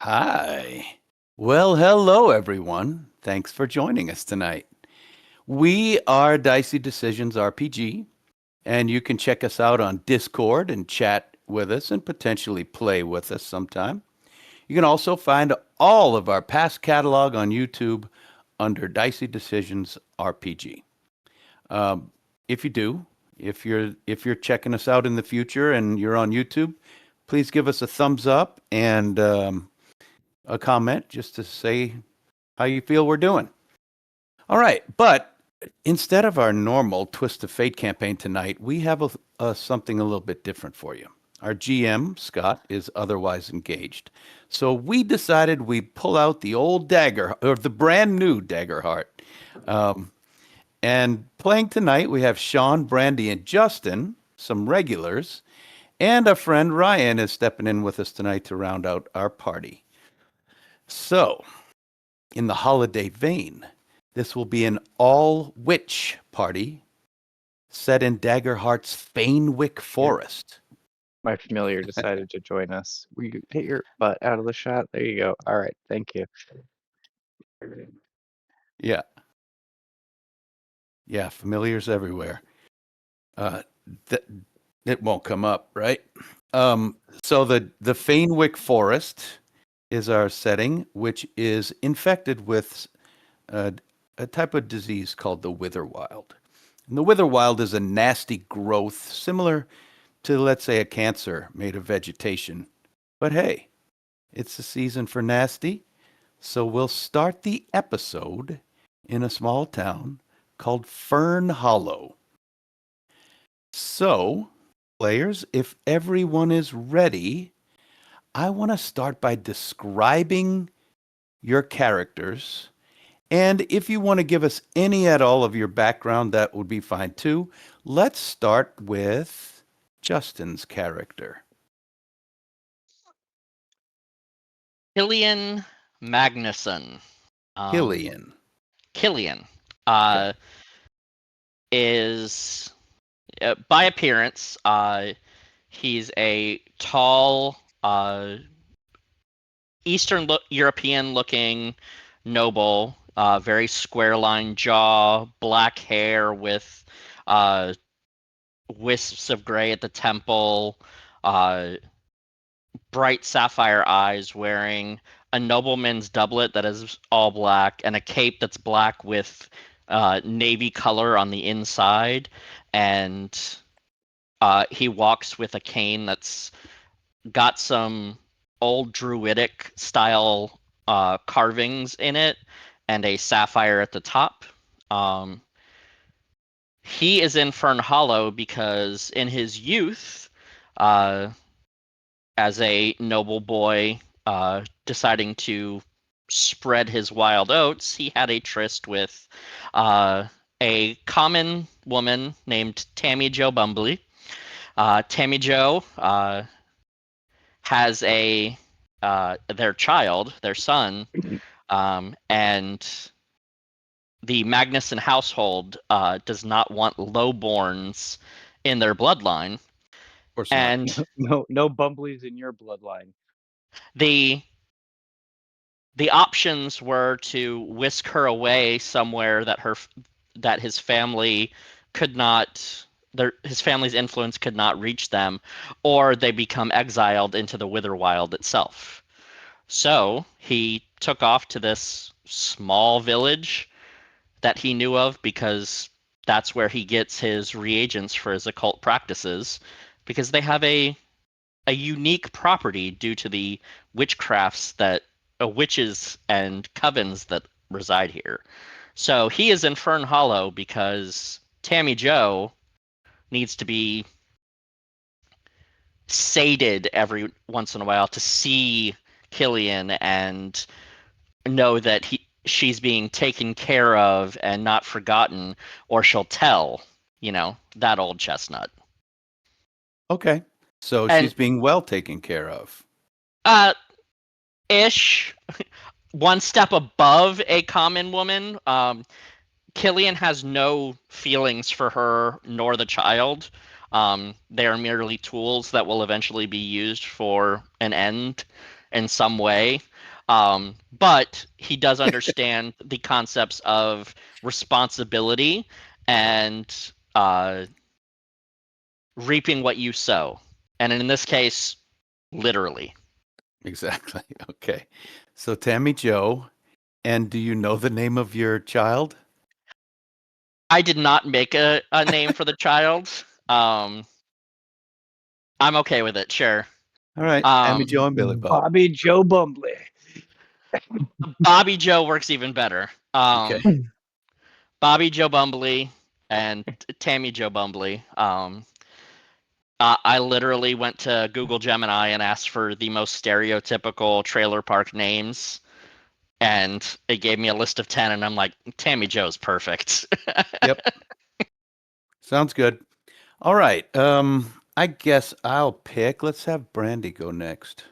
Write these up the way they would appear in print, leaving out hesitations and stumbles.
Hi. Well, hello, everyone. Thanks for joining us tonight. We are Dicey Decisions RPG, and you can check us out on Discord and chat with us and potentially play with us sometime. You can also find all of our past catalog on YouTube under Dicey Decisions RPG. Um, if you do, if you're checking us out in the future and you're on YouTube, please give us a thumbs up and a comment just to say how you feel we're doing. All right, but instead of our normal Twist of Fate campaign tonight, we have something a little bit different for you. Our GM, Scott, is otherwise engaged. So we decided we'd pull out the old dagger, or the brand new Daggerheart. Um, and playing tonight, we have Sean, Brandy, and Justin, some regulars, and our friend Ryan is stepping in with us tonight to round out our party. So, in the holiday vein, this will be an all witch party set in Daggerheart's Fanewick Forest. My familiar decided to join us. Will you get your butt out of the shot? There you go. All right, thank you. Yeah. Yeah, familiars everywhere. Th- it won't come up, right? So the Fanewick Forest is our setting, which is infected with a type of disease called the Witherwild. And the Witherwild is a nasty growth similar to, let's say, a cancer made of vegetation. But hey, it's the season for nasty, so we'll start the episode in a small town called Fern Hollow. So, players, if everyone is ready, I want to start by describing your characters. And if you want to give us any at all of your background, that would be fine too. Let's start with Justin's character. Killian Magnuson. Killian. Killian Okay. is, by appearance, he's a tall, Eastern European looking noble, very square line jaw, black hair with uh, wisps of gray at the temple, uh, bright sapphire eyes, wearing a nobleman's doublet that is all black and a cape that's black with navy color on the inside, and he walks with a cane that's got some old druidic style carvings in it and a sapphire at the top. Um, he is in Fern Hollow because in his youth, uh, as a noble boy deciding to spread his wild oats, he had a tryst with a common woman named Tammy Jo Bumbly. Tammy Jo has their child, their son, and the Magnuson household does not want lowborns in their bloodline. Of course not. And No Bumbleys in your bloodline. the options were to whisk her away somewhere that his family could not his family's influence could not reach them, or they become exiled into the Witherwild itself. So he took off to this small village that he knew of because that's where he gets his reagents for his occult practices, because they have a unique property due to the witchcrafts that witches and covens that reside here. So he is in Fern Hollow because Tammy Jo needs to be sated every once in a while to see Killian and know that she's being taken care of and not forgotten, or she'll tell, that old chestnut. Okay. So And she's being well taken care of. ish. One step above a common woman. Killian has no feelings for her nor the child. They are merely tools that will eventually be used for an end in some way. But he does understand the concepts of responsibility and reaping what you sow. And in this case, literally. Exactly. Okay. So Tammy Joe, and do you know the name of your child? I did not make a name for the child. I'm okay with it, sure. All right, Tammy Joe and Billy Bob. Bobby Joe Bumbly. Bobby Joe works even better. Okay. Bobby Joe Bumbly and Tammy Joe Bumbly. I literally went to Google Gemini and asked for the most stereotypical trailer park names, and it gave me a list of 10, and I'm like, Tammy Joe's perfect. Yep. Sounds good. All right. I guess I'll pick. Let's have Brandy go next.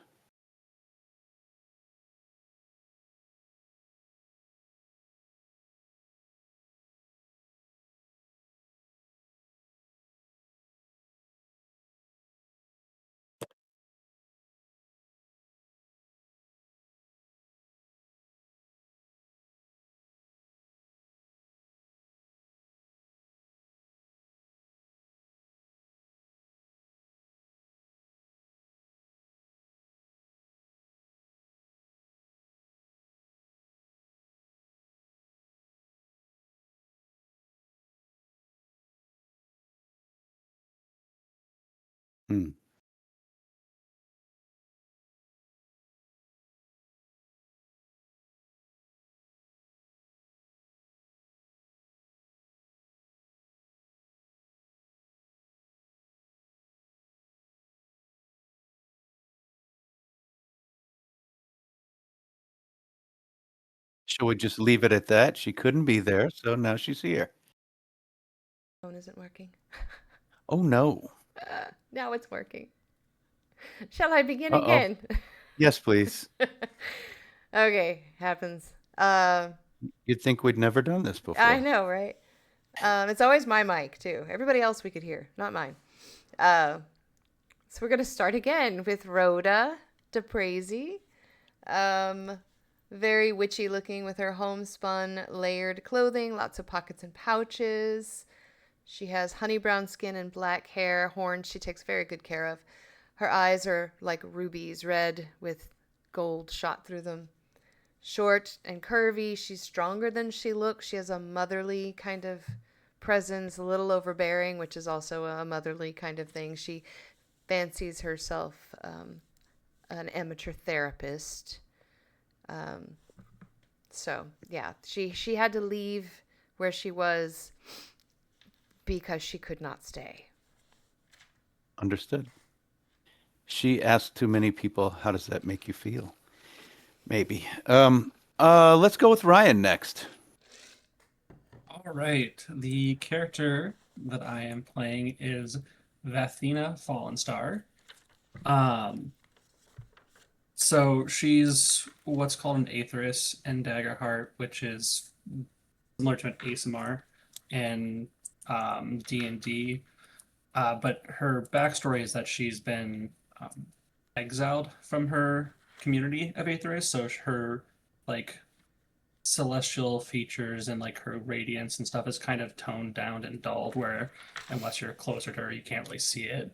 Hmm. Shall we just leave it at that? She couldn't be there, so now she's here. Phone isn't working. Oh no. Now it's working. Shall I begin Uh-oh. again? Yes, please. Okay, happens. You'd think we'd never done this before. I know, right? It's always my mic too. Everybody else we could hear, not mine. So we're gonna start again with Rhoda DePrazy. Very witchy looking with her homespun layered clothing, lots of pockets and pouches. She has honey brown skin and black hair, horns she takes very good care of. Her eyes are like rubies, red with gold shot through them. Short and curvy, she's stronger than she looks. She has a motherly kind of presence, a little overbearing, which is also a motherly kind of thing. She fancies herself an amateur therapist. So yeah, she had to leave where she was because she could not stay. Understood. She asked too many people, how does that make you feel? Maybe. Let's go with Ryan next. All right. The character that I am playing is Vathina Fallenstar. So she's what's called an Aetheris in Daggerheart, which is similar to an ASMR in D&D. But her backstory is that she's been exiled from her community of Aetheris, so her like celestial features and like her radiance and stuff is kind of toned down and dulled where unless you're closer to her you can't really see it.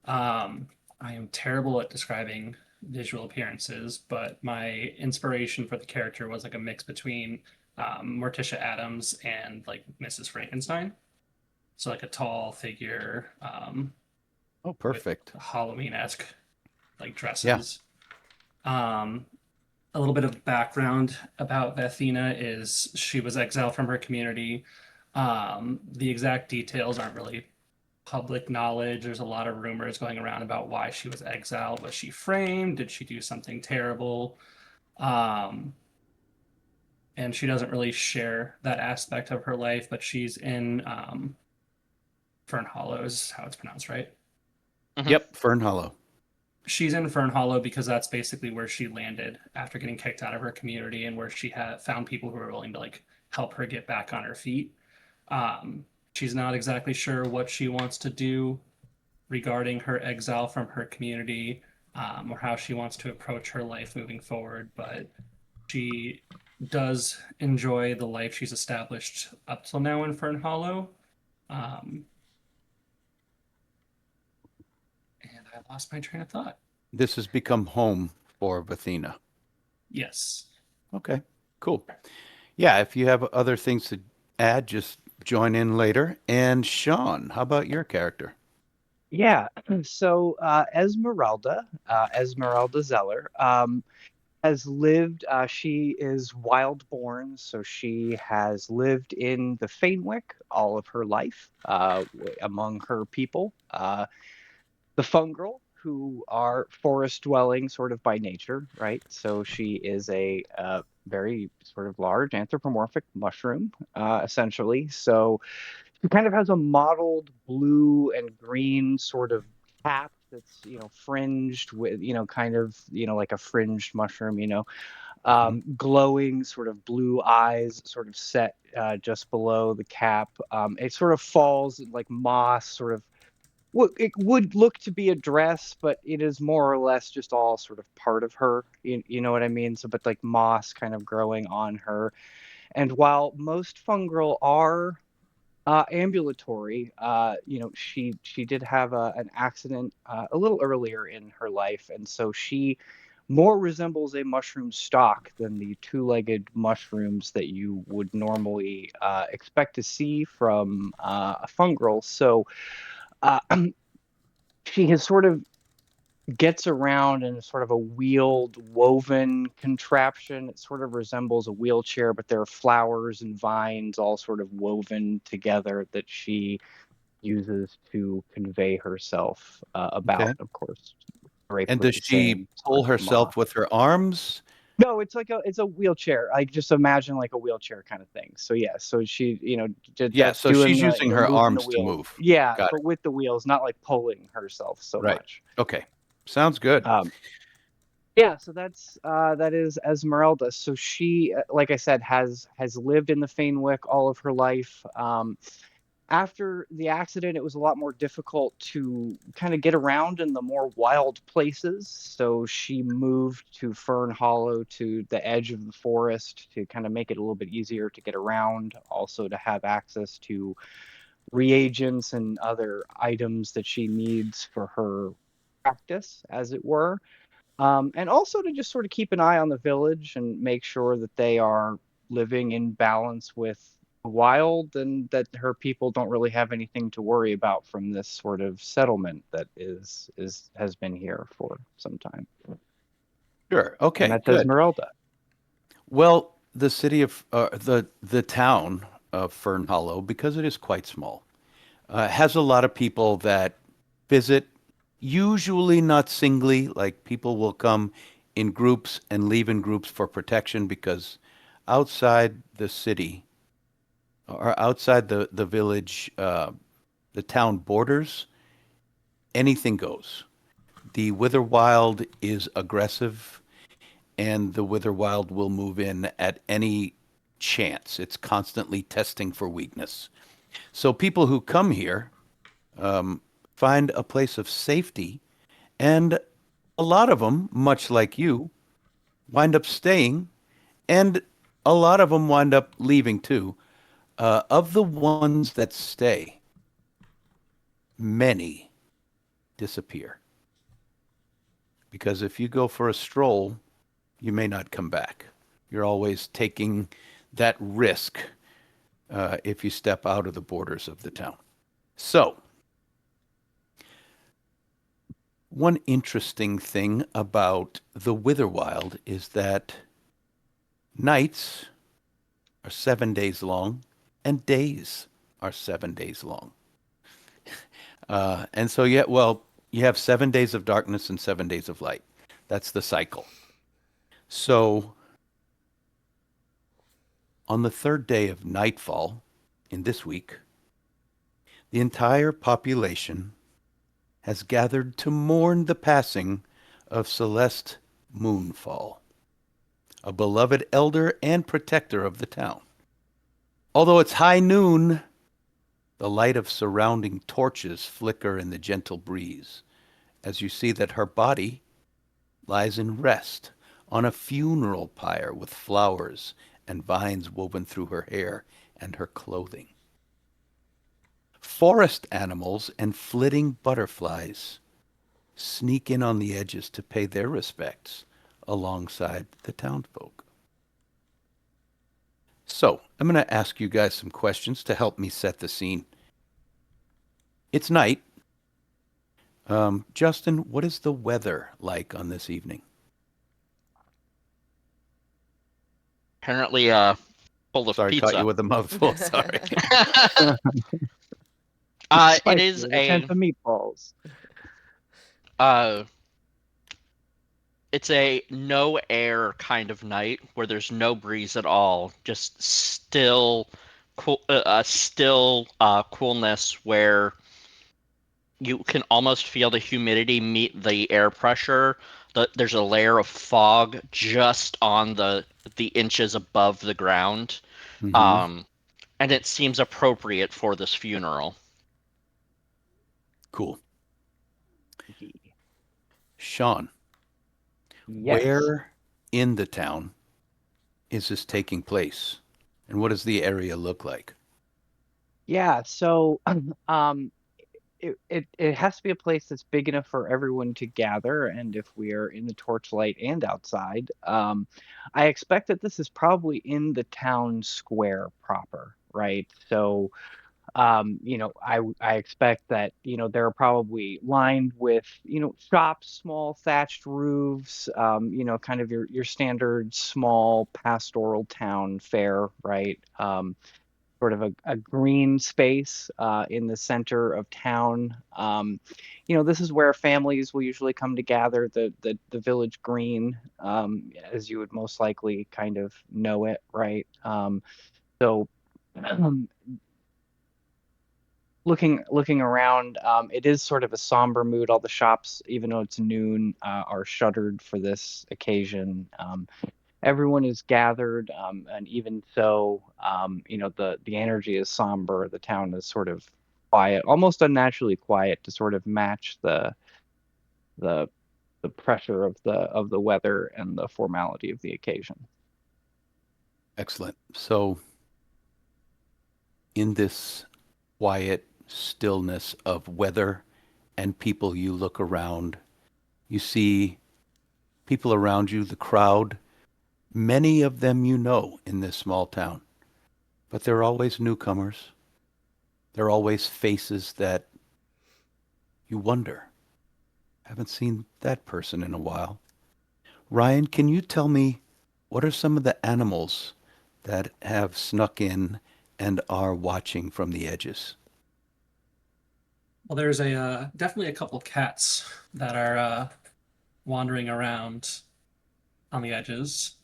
I am terrible at describing visual appearances, but my inspiration for the character was like a mix between Morticia Adams and like Mrs. Frankenstein, so like a tall figure Oh, perfect. with Halloween-esque like Yeah. dresses. A little bit of background about Vathina is she was exiled from her community. The exact details aren't really public knowledge. There's a lot of rumors going around about why she was exiled. Was she framed? Did she do something terrible? Um, and she doesn't really share that aspect of her life, but she's in Fern Hollow, is how it's pronounced, right? Yep, Fern Hollow. She's in Fern Hollow because that's basically where she landed after getting kicked out of her community and where she had found people who were willing to like help her get back on her feet. She's not exactly sure what she wants to do regarding her exile from her community. or how she wants to approach her life moving forward, but she does enjoy the life she's established up till now in Fern Hollow. And I lost my train of thought. This has become home for Athena. Yes. Okay, cool. Yeah, if you have other things to add, just join in later. And Sean, how about your character? Yeah. So Esmeralda Zeller, has lived. She is wild-born, so she has lived in the Fainwick all of her life, among her people. The Fungal, who are forest-dwelling sort of by nature, right? So she is a very sort of large anthropomorphic mushroom, essentially. So she kind of has a mottled blue and green sort of cap that's, fringed with, kind of, like a fringed mushroom, glowing sort of blue eyes sort of set just below the cap. It sort of falls like moss, sort of what it would look to be a dress, but it is more or less just all sort of part of her. You know what I mean? So, but like moss kind of growing on her. And while most fungal are ambulatory, she did have an accident a little earlier in her life, and so she more resembles a mushroom stalk than the two-legged mushrooms that you would normally expect to see from a fungal. So uh, she has sort of gets around in sort of a wheeled woven contraption. It sort of resembles a wheelchair, but there are flowers and vines all sort of woven together that she uses to convey herself about, Okay. of course, draped And with does the she same sort pull of moss. herself with her arms? No, it's a wheelchair. I just imagine like a wheelchair kind of thing. So yeah, so she, Yeah, just so doing she's using the her moving the arms to wheels. move. Yeah, Got it. but with the wheels, not like pulling herself so Right. much. Okay. Sounds good. Yeah, so that is Esmeralda. So she, like I said, has lived in the Fainwick all of her life. After the accident, it was a lot more difficult to kind of get around in the more wild places. So she moved to Fern Hollow, to the edge of the forest, to kind of make it a little bit easier to get around, also to have access to reagents and other items that she needs for her practice, as it were. And also to just sort of keep an eye on the village and make sure that they are living in balance with the wild, and that her people don't really have anything to worry about from this sort of settlement that has been here for some time. Sure. And Okay, that's good. Esmeralda. Well, the city of the town of Fern Hollow, because it is quite small, has a lot of people that visit, usually not singly, like people will come in groups and leave in groups for protection because outside the city or outside the village, the town borders, anything goes. The Witherwild is aggressive, and the Witherwild will move in at any chance. It's constantly testing for weakness. So people who come here find a place of safety, and a lot of them, much like you, wind up staying, and a lot of them wind up leaving too. Of the ones that stay, many disappear. Because if you go for a stroll, you may not come back. You're always taking that risk if you step out of the borders of the town. So, one interesting thing about the Witherwild is that nights are 7 days long and days are 7 days long. And so, yeah, well, you have 7 days of darkness and 7 days of light. That's the cycle. So, on the third day of nightfall in this week, the entire population has gathered to mourn the passing of Celeste Moonfall, a beloved elder and protector of the town. Although it's high noon, the light of surrounding torches flicker in the gentle breeze as you see that her body lies in rest on a funeral pyre with flowers and vines woven through her hair and her clothing. Forest animals and flitting butterflies sneak in on the edges to pay their respects alongside the townfolk. So, I'm going to ask you guys some questions to help me set the scene. It's night. Justin, what is the weather like on this evening? Apparently, full of Sorry, caught you pizza. with a mouthful. Sorry. It Spicy is with a tenth of meatballs. uh, it's a no air kind of night where there's no breeze at all, just still, coolness where you can almost feel the humidity meet the air pressure. There's a layer of fog just on the inches above the ground, Mhm. and it seems appropriate for this funeral. Cool. Sean, Yes. where in the town is this taking place? And what does the area look like? Yeah, so um it has to be a place that's big enough for everyone to gather, and if we are in the torchlight and outside, I expect that this is probably in the town square proper, right? So I expect that, they're probably lined with, shops, small thatched roofs, kind of your standard small pastoral town fare, right? Sort of a green space in the center of town. This is where families will usually come to gather, the village green, as you would most likely kind of know it, right? So looking around, it is sort of a somber mood. All the shops, even though it's noon, are shuttered for this occasion. Everyone is gathered, and even so, the energy is somber. The town is sort of quiet, almost unnaturally quiet, to sort of match the the pressure of the weather and the formality of the occasion. Excellent. So, in this quiet stillness of weather and people, you look around, you see people around you, the crowd, many of them you know in this small town, but they're always newcomers. They're always faces that you wonder, haven't seen that person in a while. Ryan, can you tell me what are some of the animals that have snuck in and are watching from the edges? Well, there's definitely a couple cats that are wandering around on the edges.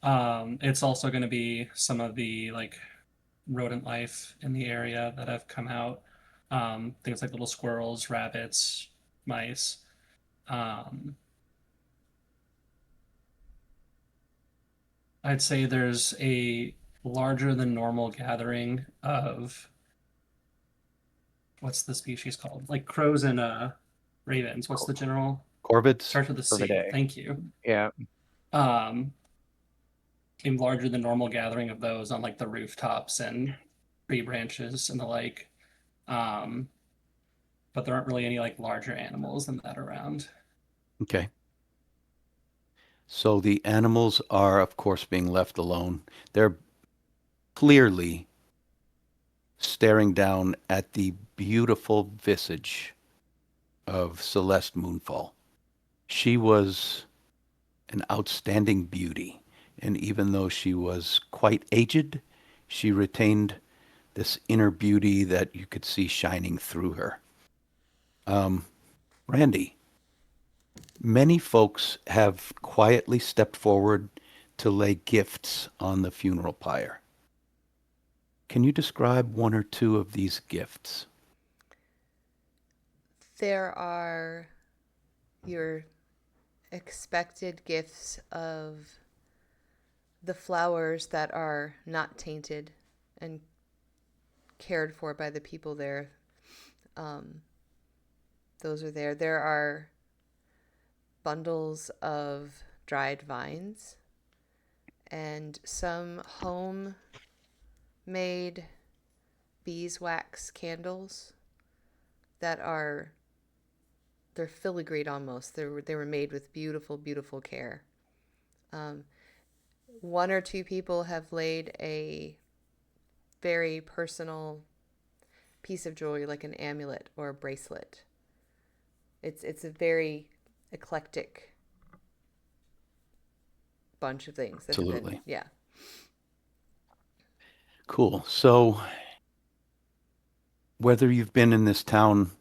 It's also going to be some of the like rodent life in the area that have come out. Things like little squirrels, rabbits, mice. Um, I'd say there's a larger than normal gathering of what's the species called? Like crows and ravens. What's the general? Corvids? Starts with a C. Corvidae. Thank you. Yeah. Um, a larger than normal gathering of those on like the rooftops and tree branches and the like. Um, but there aren't really any like larger animals than that around. Okay. So the animals are, of course, being left alone. They're clearly staring down at the beautiful visage of Celeste Moonfall. She was an outstanding beauty, and even though she was quite aged, she retained this inner beauty that you could see shining through her. Randy, many folks have quietly stepped forward to lay gifts on the funeral pyre. Can you describe one or two of these gifts? There are your expected gifts of the flowers that are not tainted and cared for by the people there. Um, those are there. There are bundles of dried vines and some home-made beeswax candles that they're filigreed almost. They were made with beautiful, beautiful care. Um, one or two people have laid a very personal piece of jewelry, like an amulet or a bracelet. It's a very eclectic bunch of things that have been, Absolutely. yeah. Cool. So, whether you've been in this town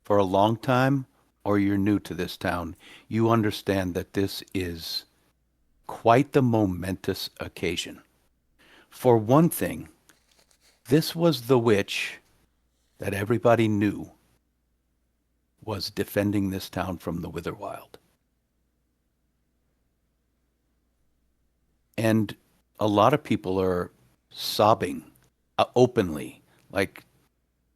for a long time or you're new to this town, you understand that this is quite the momentous occasion. For one thing, this was the witch that everybody knew was defending this town from the Witherwild. And a lot of people are sobbing openly, like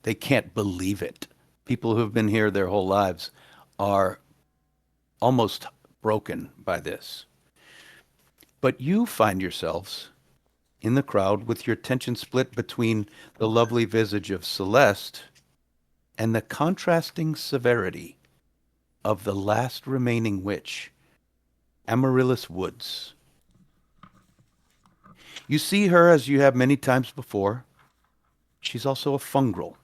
they can't believe it. People who have been here their whole lives are almost broken by this. But you find yourselves in the crowd with your attention split between the lovely visage of Celeste and the contrasting severity of the last remaining witch, Amaryllis Woods. You see her as you have many times before. She's also a fungrel.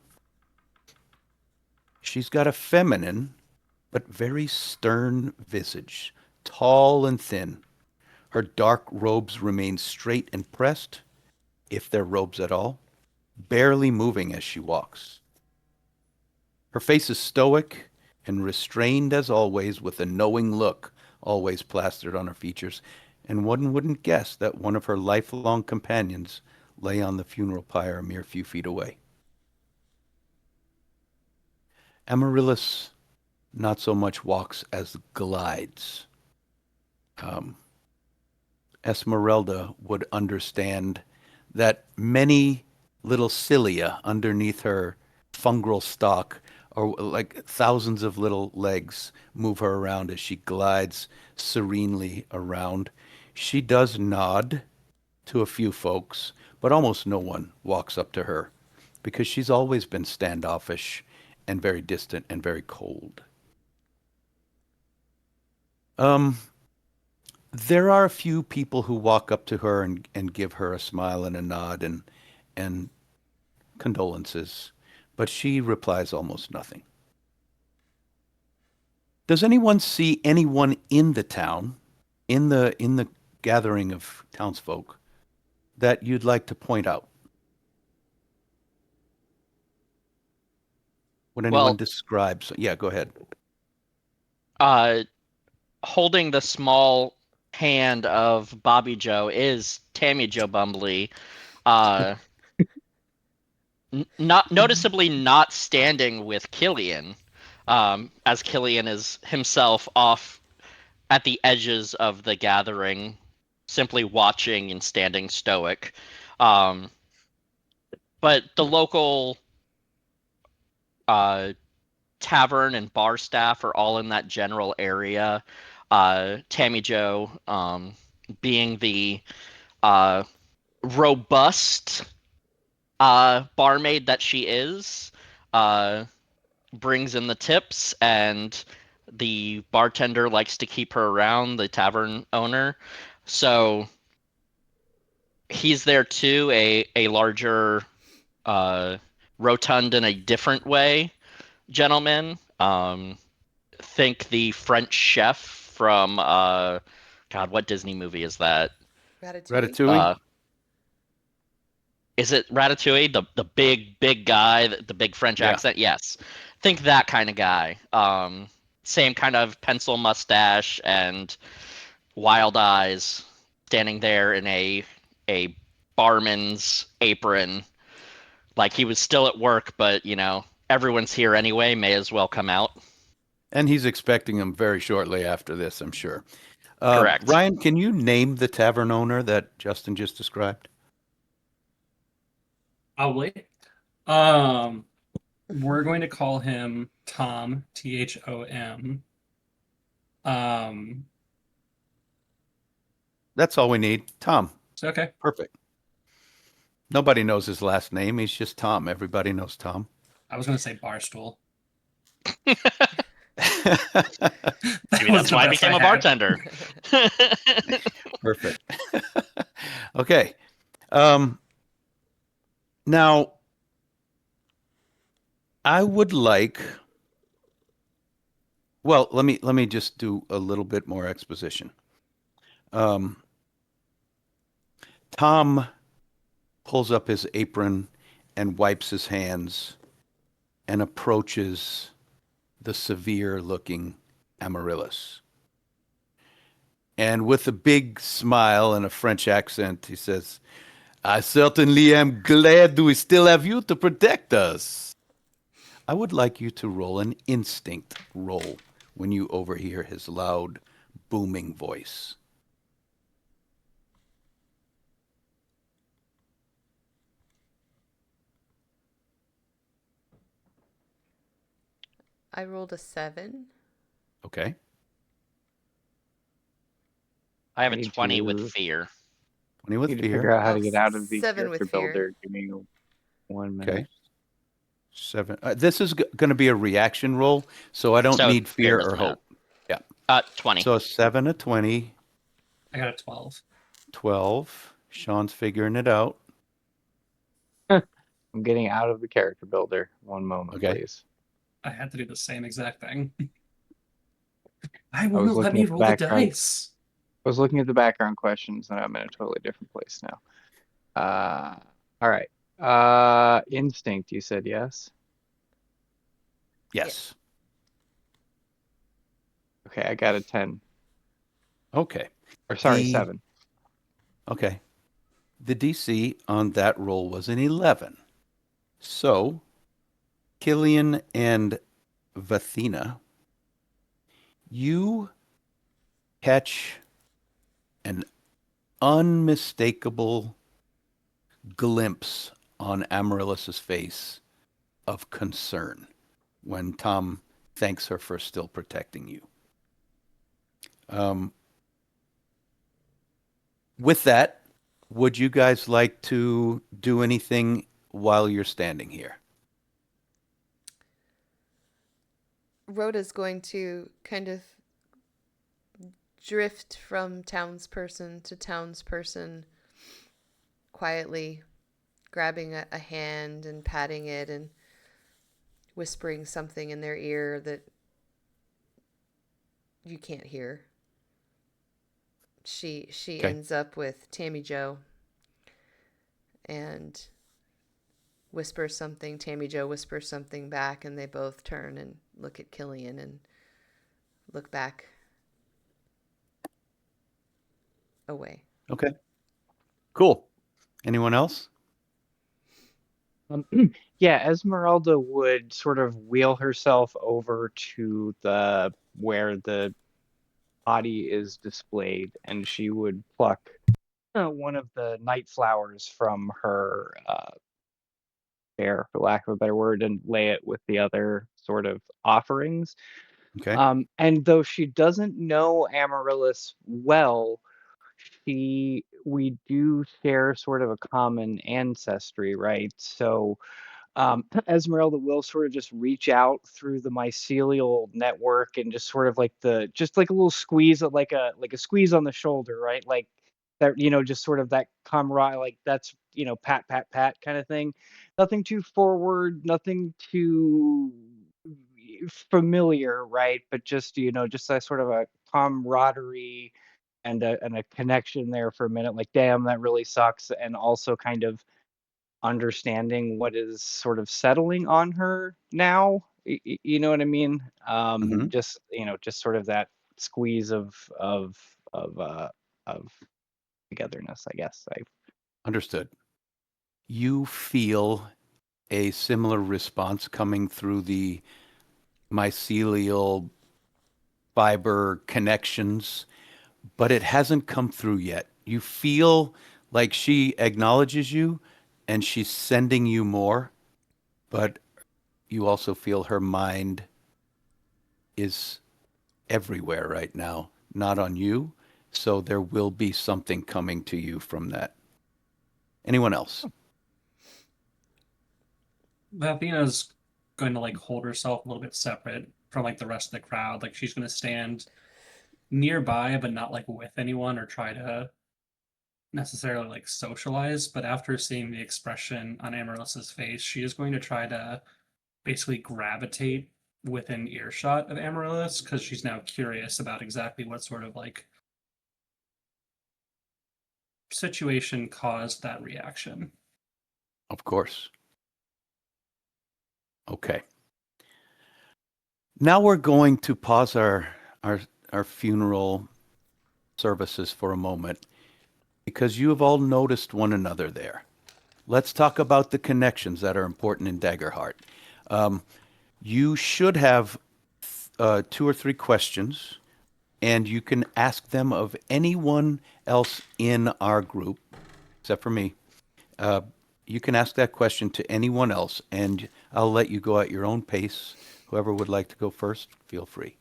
She's got a feminine but very stern visage, tall and thin. Her dark robes remain straight and pressed, if they're robes at all, barely moving as she walks. Her face is stoic and restrained as always, with a knowing look always plastered on her features, and one wouldn't guess that one of her lifelong companions lay on the funeral pyre a mere few feet away. Amaryllis not so much walks as glides. Um, Esmeralda would understand that many little cilia underneath her fungal stalk, or like thousands of little legs, move her around as she glides serenely around. She does nod to a few folks, but almost no one walks up to her because she's always been standoffish and very distant and very cold. Um, there are a few people who walk up to her and give her a smile and a nod and condolences, but she replies almost nothing. Does anyone see anyone in the town, in the gathering of townsfolk, that you'd like to point out? Would anyone Well, describe? Yeah, go ahead. uh, holding the small hand of Bobby Joe is Tammy Joe Bumbly. Uh, not noticeably not standing with Killian, as Killian is himself off at the edges of the gathering, simply watching and standing stoic. Um, but the local uh, tavern and bar staff are all in that general area. Tammy Joe, being the uh, robust barmaid that she is, uh, brings in the tips, and the bartender likes to keep her around, the tavern owner. So he's there too, a larger, uh, rotund in a different way gentleman. Think the French chef from God, what Disney movie is that? Ratatouille. Ratatouille? Is it Ratatouille? The big guy, the big French Yeah. accent? Yes. Think that kind of guy. Same kind of pencil mustache and wild eyes, standing there in a barman's apron, like he was still at work, but everyone's here anyway, may as well come out. And he's expecting them very shortly after this, I'm sure. Correct. Ryan, can you name the tavern owner that Justin just described? Probably. We're going to call him Tom, Thom. Um, That's all we need. Tom. so okay. Perfect. Nobody knows his last name. He's just Tom. Everybody knows Tom. I was gonna say Barstool. That Maybe was that's the why I best became a had. bartender. Perfect. Okay. Now, I would like. Well, let me just do a little bit more exposition. Tom pulls up his apron and wipes his hands and approaches the severe-looking Amaryllis. And with a big smile and a French accent, he says, I certainly am glad we still have you to protect us. I would like you to roll an instinct roll when you overhear his loud, booming voice. I rolled a 7. Okay? I have I a need 20 with to- fear. 20 with Need to figure fear. out how to Oh, get out of the 7 with character fear. builder. Give me 1 minute. Okay. 7. This is going to be a reaction roll, so I don't So need fear bear with or me. hope. 20. So a 7, a 20, I got a 12. 12. Sean's figuring it out. I'm getting out of the character builder. 1 moment, Okay. please. I had to do the same exact thing. I was won't let looking me at the roll the background. dice. I was looking at the background questions, and I'm in a totally different place now. All right. Instinct, you said yes? Yes. Okay, I got a 10. Okay. Or sorry, The- 7. Okay. The DC on that roll was an 11. So, Killian and Vathina, you catch an unmistakable glimpse on Amaryllis's face of concern when Tom thanks her for still protecting you. With that, would you guys like to do anything while you're standing here? Rhoda's going to kind of drift from townsperson to townsperson, quietly grabbing a hand and patting it and whispering something in their ear that you can't hear. She Okay. ends up with Tammy Joe and whispers something. Tammy Joe whispers something back, and they both turn and look at Killian and look back away. Okay. Cool. Anyone else? Yeah, Esmeralda would sort of wheel herself over to the where the body is displayed, and she would pluck one of the night flowers from her hair, for lack of a better word, and lay it with the other sort of offerings. Okay. And though she doesn't know Amaryllis well, we do share sort of a common ancestry, right? So Esmeralda will sort of just reach out through the mycelial network and just sort of like just like a little squeeze, like a squeeze on the shoulder, right? Like that, just sort of that camaraderie, like that's, pat, pat, pat kind of thing. Nothing too forward, nothing too familiar, right? But just, just that sort of a camaraderie and a connection there for a minute. Like, damn, that really sucks. And also kind of understanding what is sort of settling on her now. You know what I mean? Mhm. Just just sort of that squeeze of togetherness, I guess. Understood. You feel a similar response coming through the mycelial fiber connections, but it hasn't come through yet. You feel like she acknowledges you and she's sending you more, but you also feel her mind is everywhere right now, not on you. So there will be something coming to you from that. Anyone else? Athena's going to like hold herself a little bit separate from like the rest of the crowd. Like she's going to stand nearby, but not like with anyone or try to necessarily like socialize. But after seeing the expression on Amaryllis's face, she is going to try to basically gravitate within earshot of Amaryllis because she's now curious about exactly what sort of like situation caused that reaction. Of course. Okay. Now we're going to pause our funeral services for a moment because you have all noticed one another there. Let's talk about the connections that are important in Daggerheart. You should have 2 or 3 questions, and you can ask them of anyone else in our group, except for me. You can ask that question to anyone else, and I'll let you go at your own pace. Whoever would like to go first, feel free.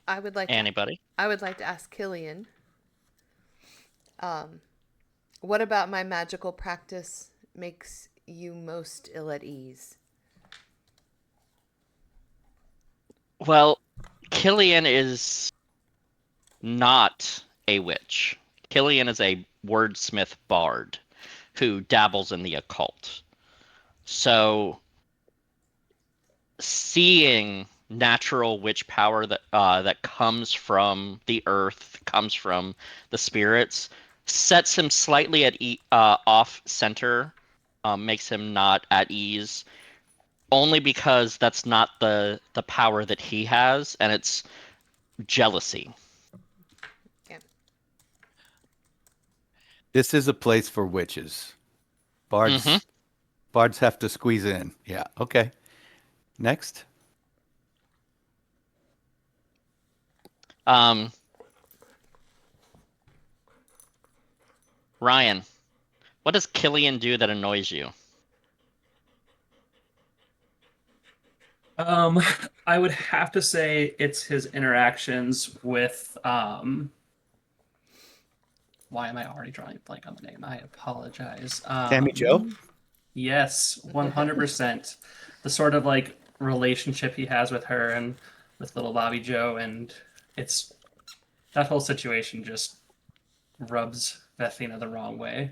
I would like Anybody? to ask Killian. What about my magical practice makes you most ill at ease? Well, Killian is not a witch. Killian is a wordsmith bard who dabbles in the occult. So, seeing natural witch power that comes from the earth, comes from the spirits, sets him slightly at off center, makes him not at ease, only because that's not the power that he has, and it's jealousy. Okay. This is a place for witches. Bards have to squeeze in. Yeah, okay. Next. Ryan, what does Killian do that annoys you? I would have to say it's his interactions with why am I already drawing a blank on the name? I apologize. Tammy Joe? Yes, 100%. The sort of like relationship he has with her and with little Bobby Joe, and it's that whole situation just rubs Athena the wrong way.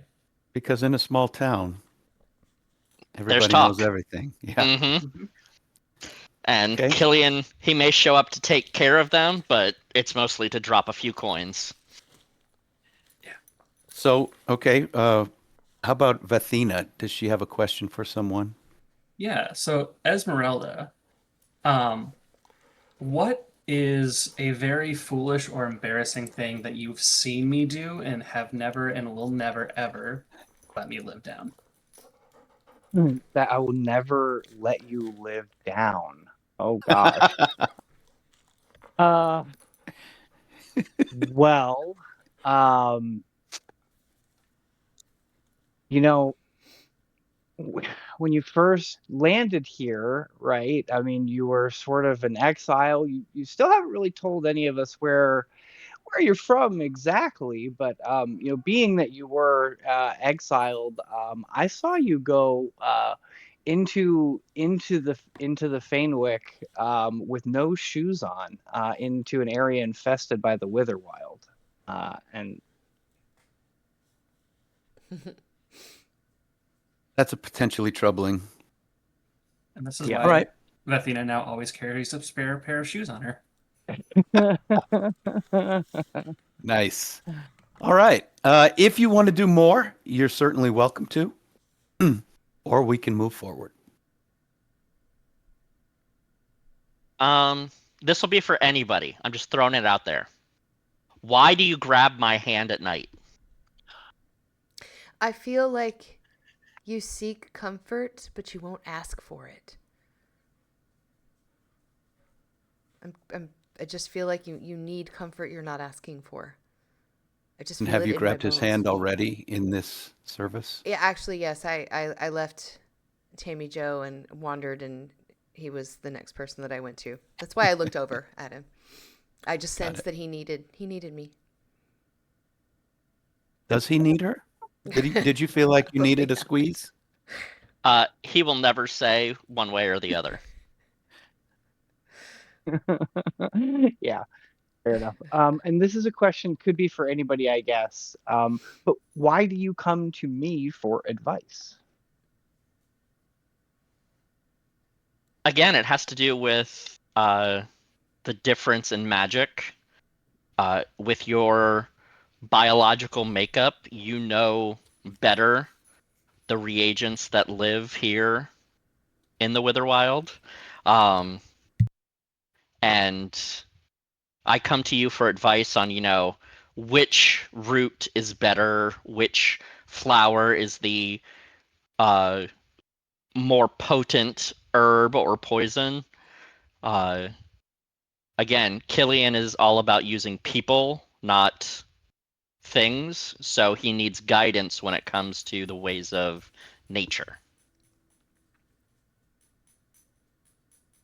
Because in a small town, There's everybody talk. knows everything. Yeah. And Okay. Killian, he may show up to take care of them, but it's mostly to drop a few coins. So, okay, how about Vathina? Does she have a question for someone? Yeah, so Esmeralda, what is a very foolish or embarrassing thing that you've seen me do and have never and will never ever let me live down? That I will never let you live down. Oh gosh. Well, you know, when you first landed here, right? I mean, you were sort of an exile. You still haven't really told any of us where you're from exactly, but being that you were exiled, I saw you go into the Fanewick with no shoes on into an area infested by the Witherwild, and That's a potentially troubling. And this is Yeah. why All right. Athena now always carries a spare pair of shoes on her. Nice. All right. If you want to do more, you're certainly welcome to, or we can move forward. This will be for anybody. I'm just throwing it out there. Why do you grab my hand at night? I feel like you seek comfort, but you won't ask for it. I just feel like you need comfort you're not asking for. I just And feel have it you in my grabbed his bones. hand already in this service? Yeah, actually, yes. I left Tammy Joe and wandered he was the next person that I went to. That's why I looked over at him. I just Got sensed it. that he needed me. Does he need her? Did you feel like you Probably needed a not. squeeze? He will never say one way or the other. Yeah, fair enough. And this is a question, could be for anybody, I guess. But why do you come to me for advice? Again, it has to do with the difference in magic. With your biological makeup, you know better the reagents that live here in the Witherwild. Um, and I come to you for advice on, which root is better, which flower is the uh, more potent herb or poison. Uh, Again, Killian is all about using people, not things, so he needs guidance when it comes to the ways of nature.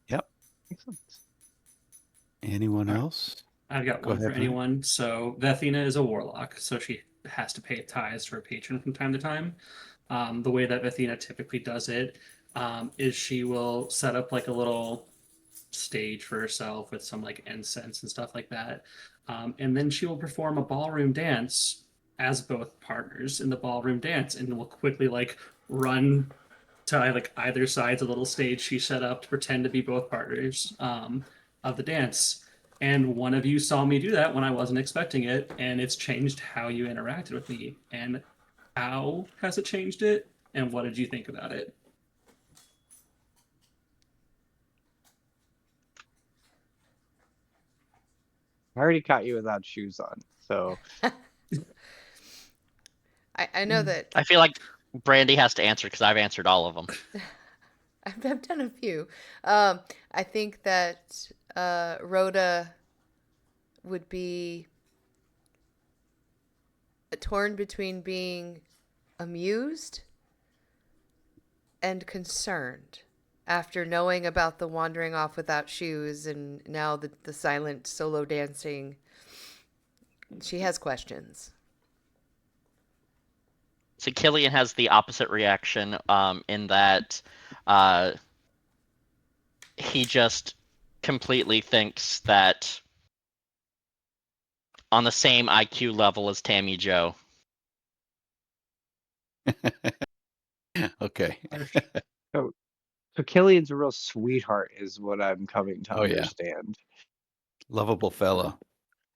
Yep. Excellent. Anyone All right. else? I've got Go one for ahead, Ryan. anyone. So Vethina is a warlock, so she has to pay tithes to her patron from time to time. The way that Vethina typically does it is she will set up like a little stage for herself with some like incense and stuff like that, and then she will perform a ballroom dance as both partners in the ballroom dance, and will quickly like run to like either side's a little stage she set up to pretend to be both partners of the dance. And one of you saw me do that when I wasn't expecting it, and it's changed how you interacted with me. And how has it changed it? And what did you think about it? I already caught you without shoes on, so I know that I feel like Brandy has to answer because I've answered all of them. I've done a few. I think that Rhoda would be torn between being amused and concerned after knowing about the wandering off without shoes and now the silent solo dancing. She has questions. So Killian has the opposite reaction in that uh, he just completely thinks that on the same IQ level as Tammy Joe. Okay. so, so Killian's a real sweetheart, is what I'm coming to Oh, yeah. understand. Lovable fellow.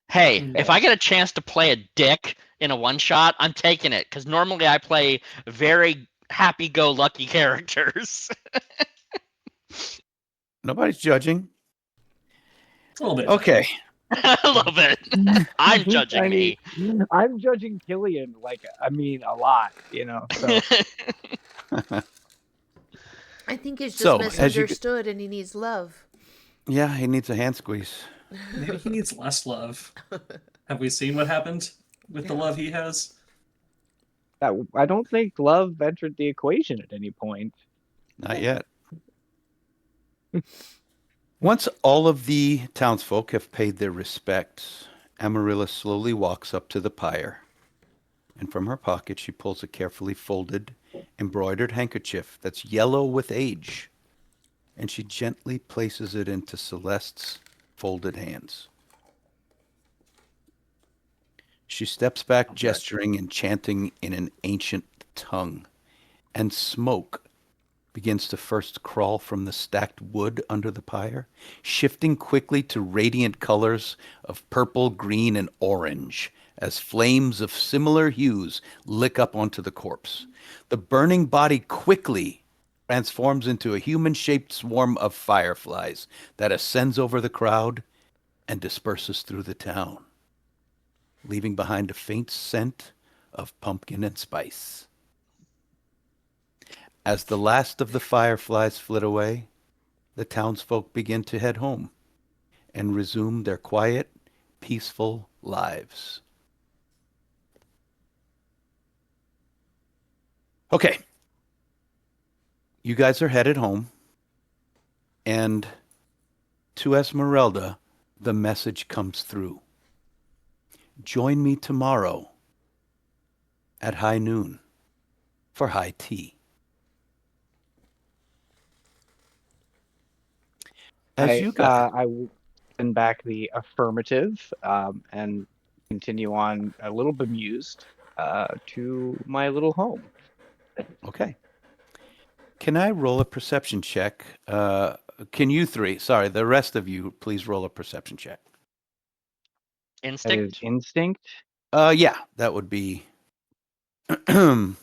Hey, Mm. if I get a chance to play a dick in a one-shot, I'm taking it, because normally I play very happy-go-lucky characters. Nobody's judging. A little bit. Okay. A little bit. I'm judging I mean, me. I'm judging Killian, like, I mean, a lot, so. I think he's just So, as you misunderstood and he needs love. yeah, he needs a hand squeeze. Maybe he needs less love. Have we seen what happened with the love he has? I don't think love entered the equation at any point. Not yet. Once all of the townsfolk have paid their respects, Amarilla slowly walks up to the pyre, and from her pocket she pulls a carefully folded, embroidered handkerchief that's yellow with age, and she gently places it into Celeste's folded hands. She steps back, gesturing and chanting in an ancient tongue, and smoke begins to first crawl from the stacked wood under the pyre, shifting quickly to radiant colors of purple, green, and orange as flames of similar hues lick up onto the corpse. The burning body quickly transforms into a human-shaped swarm of fireflies that ascends over the crowd and disperses through the town, leaving behind a faint scent of pumpkin and spice. As the last of the fireflies flit away, the townsfolk begin to head home and resume their quiet, peaceful lives. Okay. You guys are headed home. And to Esmeralda, the message comes through. Join me tomorrow at high noon for high tea. As you guys, I will send back the affirmative and continue on a little bemused to my little home. okay. Can I roll a perception check? Can you three, sorry, the rest of you, please roll a perception check. That is Instinct. instinct. Yeah, that would be. No,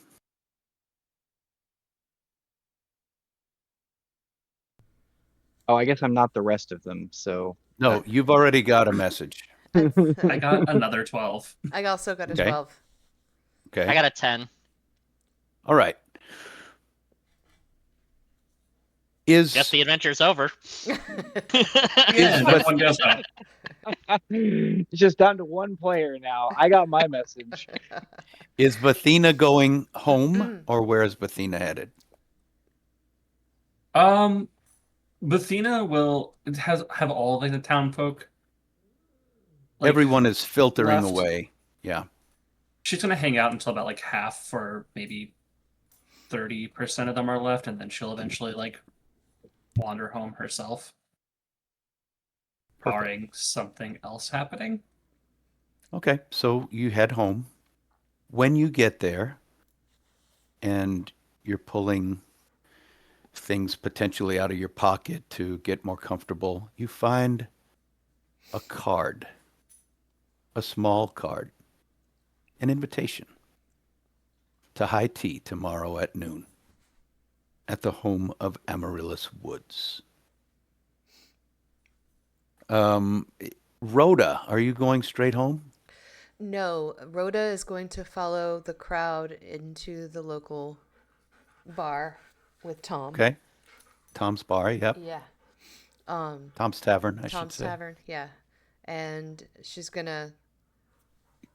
Oh, I guess I'm not the rest of them, so you've already got a message. I got another 12. I also got a Okay. 12. Okay. I got a 10. All right. Is Guess the adventure's over. Yeah, Is that one goes out. it's just down to one player now. I got my message. is Bathina going home, or where is Bathina headed? Bethina will have all like the town folk. Like, Everyone is filtering left. away. Yeah. She's gonna hang out until about like half, for maybe 30% of them are left, and then she'll eventually like wander home herself, barring something else happening. Okay. So you head home. When you get there and you're pulling things potentially out of your pocket to get more comfortable, you find a card, a small card, an invitation to high tea tomorrow at noon at the home of Amaryllis Woods. Rhoda, are you going straight home? No, Rhoda is going to follow the crowd into the local bar with Tom. Okay. Tom's Bar, yep. Yeah. Tom's Tavern, I should Tom's say. Tavern, yeah. And she's gonna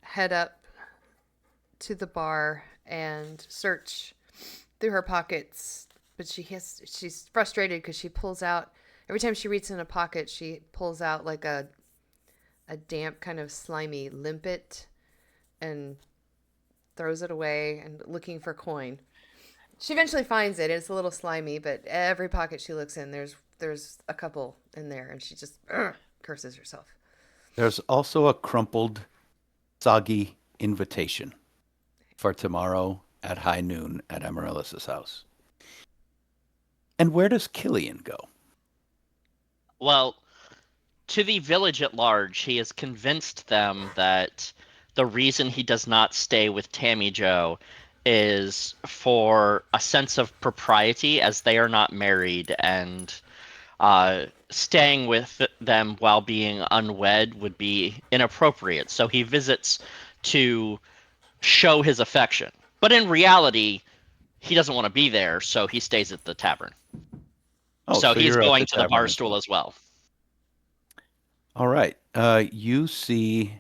head up to the bar and search through her pockets, but she's frustrated because she pulls out every time she reaches in a pocket, she pulls out like a damp kind of slimy limpet and throws it away and looking for coin. She eventually finds it. It's a little slimy, but every pocket she looks in, there's a couple in there, and she just curses herself. There's also a crumpled, soggy invitation for tomorrow at high noon at Amaryllis's house. And where does Killian go? Well, to the village at large, he has convinced them that the reason he does not stay with Tammy Joe is for a sense of propriety, as they are not married, and staying with them while being unwed would be inappropriate. So he visits to show his affection. But in reality, he doesn't want to be there, so he stays at the tavern. Oh, so he's you're at going the to the tavern bar as stool well. as well. All right. You see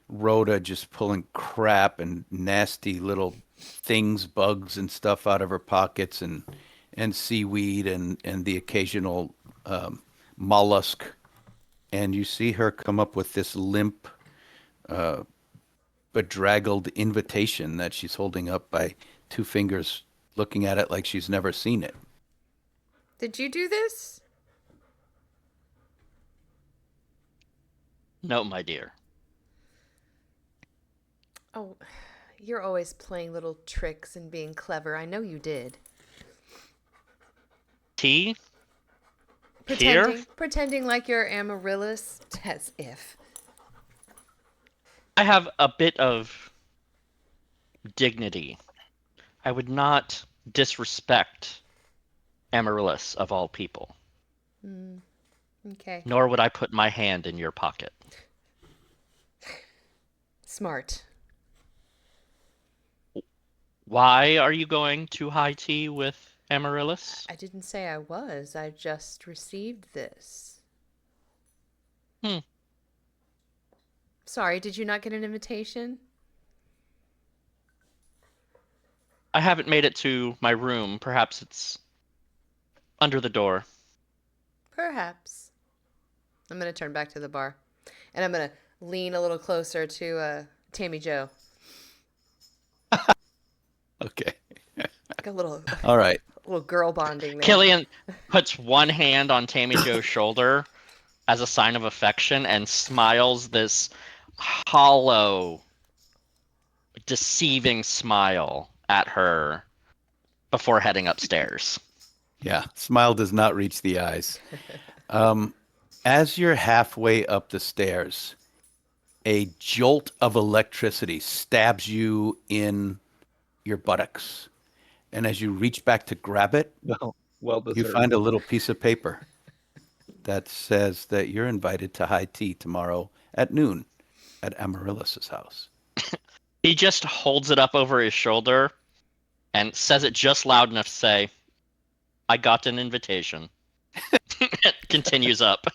Rhoda just pulling crap and nasty little things, bugs and stuff out of her pockets, and seaweed and the occasional mollusk. And you see her come up with this limp, bedraggled invitation that she's holding up by two fingers, looking at it like she's never seen it. Did you do this? No, my dear. Oh, you're always playing little tricks and being clever. I know you did. Tea? Pretending like you're Amaryllis, as if. I have a bit of dignity. I would not disrespect Amaryllis of all people. Okay. Nor would I put my hand in your pocket. Smart. Why are you going to high tea with Amaryllis? I didn't say I was. I just received this. Sorry, did you not get an invitation? I haven't made it to my room. Perhaps it's under the door. Perhaps. I'm going to turn back to the bar. And I'm going to lean a little closer to Tammy Joe. Okay. Like a little All right. little girl bonding there. Killian puts one hand on Tammy Joe's shoulder as a sign of affection and smiles this hollow, deceiving smile at her before heading upstairs. Yeah. Smile does not reach the eyes. As you're halfway up the stairs, a jolt of electricity stabs you in your buttocks. And as you reach back to grab it, Well you deserved. find a little piece of paper that says that you're invited to high tea tomorrow at noon at Amaryllis's house. He just holds it up over his shoulder and says it just loud enough to say, I got an invitation. Continues up.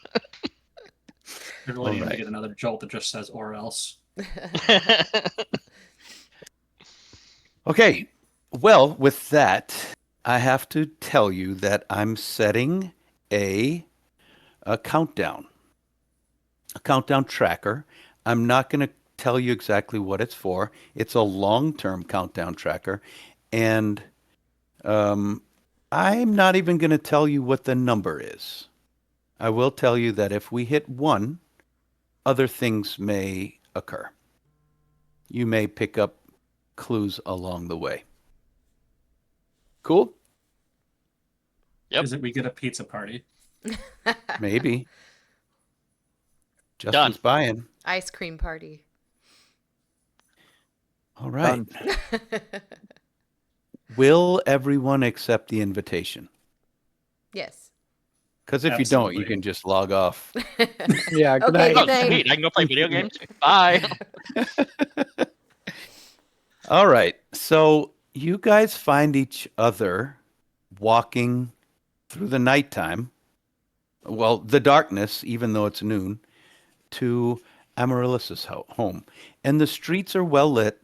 I really need to Alright. get another jolt that just says "or else." Okay. Well, with that, I have to tell you that I'm setting a countdown, a countdown tracker. I'm not going to tell you exactly what it's for. It's a long-term countdown tracker, and I'm not even going to tell you what the number is. I will tell you that if we hit 1, other things may occur. You may pick up clues along the way. Cool? Yep. Is it we get a pizza party? Maybe. Done. Justin's buying. Ice cream party. All right. Done. Will everyone accept the invitation? Yes. Because if you don't, you Absolutely. can just log off. Yeah, good Okay, night. Oh, good night. sweet. I can go play video games? Bye. All right. So you guys find each other walking through the nighttime, well, the darkness, even though it's noon, to Amaryllis's home. And the streets are well lit.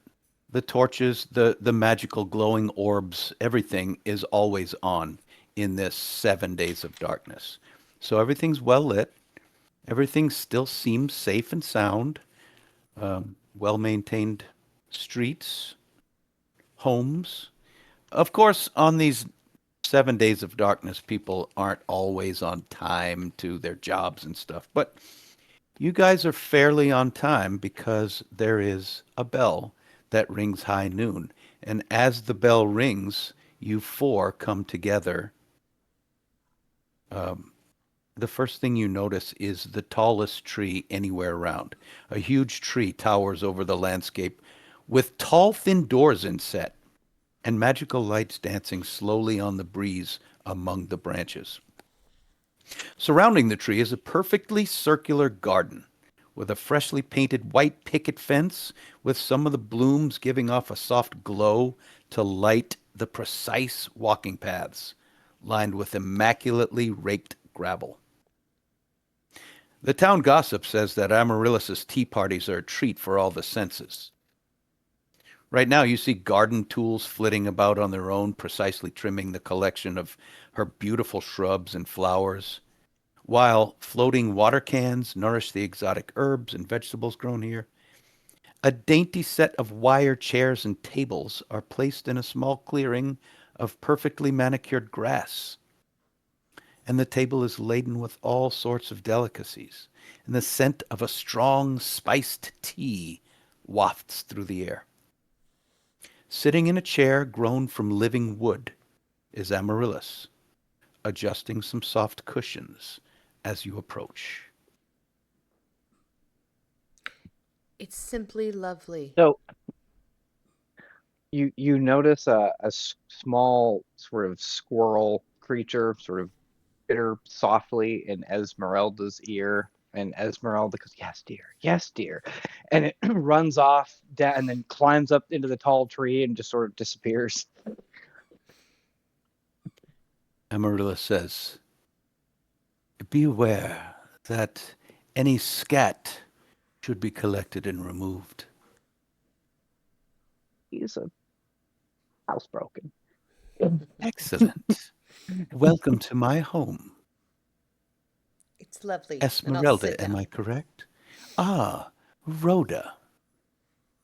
The torches, the magical glowing orbs, everything is always on in this 7 days of darkness. So everything's well lit. Everything still seems safe and sound. Well maintained streets, homes. Of course, on these 7 days of darkness, people aren't always on time to their jobs and stuff. But you guys are fairly on time because there is a bell that rings high noon. And as the bell rings, you 4 come together. The first thing you notice is the tallest tree anywhere around. A huge tree towers over the landscape with tall, thin doors inset and magical lights dancing slowly on the breeze among the branches. Surrounding the tree is a perfectly circular garden with a freshly painted white picket fence with some of the blooms giving off a soft glow to light the precise walking paths lined with immaculately raked gravel. The town gossip says that Amaryllis's tea parties are a treat for all the senses. Right now, you see garden tools flitting about on their own, precisely trimming the collection of her beautiful shrubs and flowers, while floating water cans nourish the exotic herbs and vegetables grown here. A dainty set of wire chairs and tables are placed in a small clearing of perfectly manicured grass. And the table is laden with all sorts of delicacies, and the scent of a strong, spiced tea wafts through the air. Sitting in a chair grown from living wood is Amaryllis, adjusting some soft cushions as you approach. It's simply lovely. So you notice a small sort of squirrel creature sort of bitter softly in Esmeralda's ear, and Esmeralda goes, yes, dear," and it runs off down and then climbs up into the tall tree and just sort of disappears. Amaryllis says, "Be aware that any scat should be collected and removed." He's a housebroken. Excellent. Welcome to my home. It's lovely. And I'll sit Esmeralda, am down. I correct? Ah, Rhoda.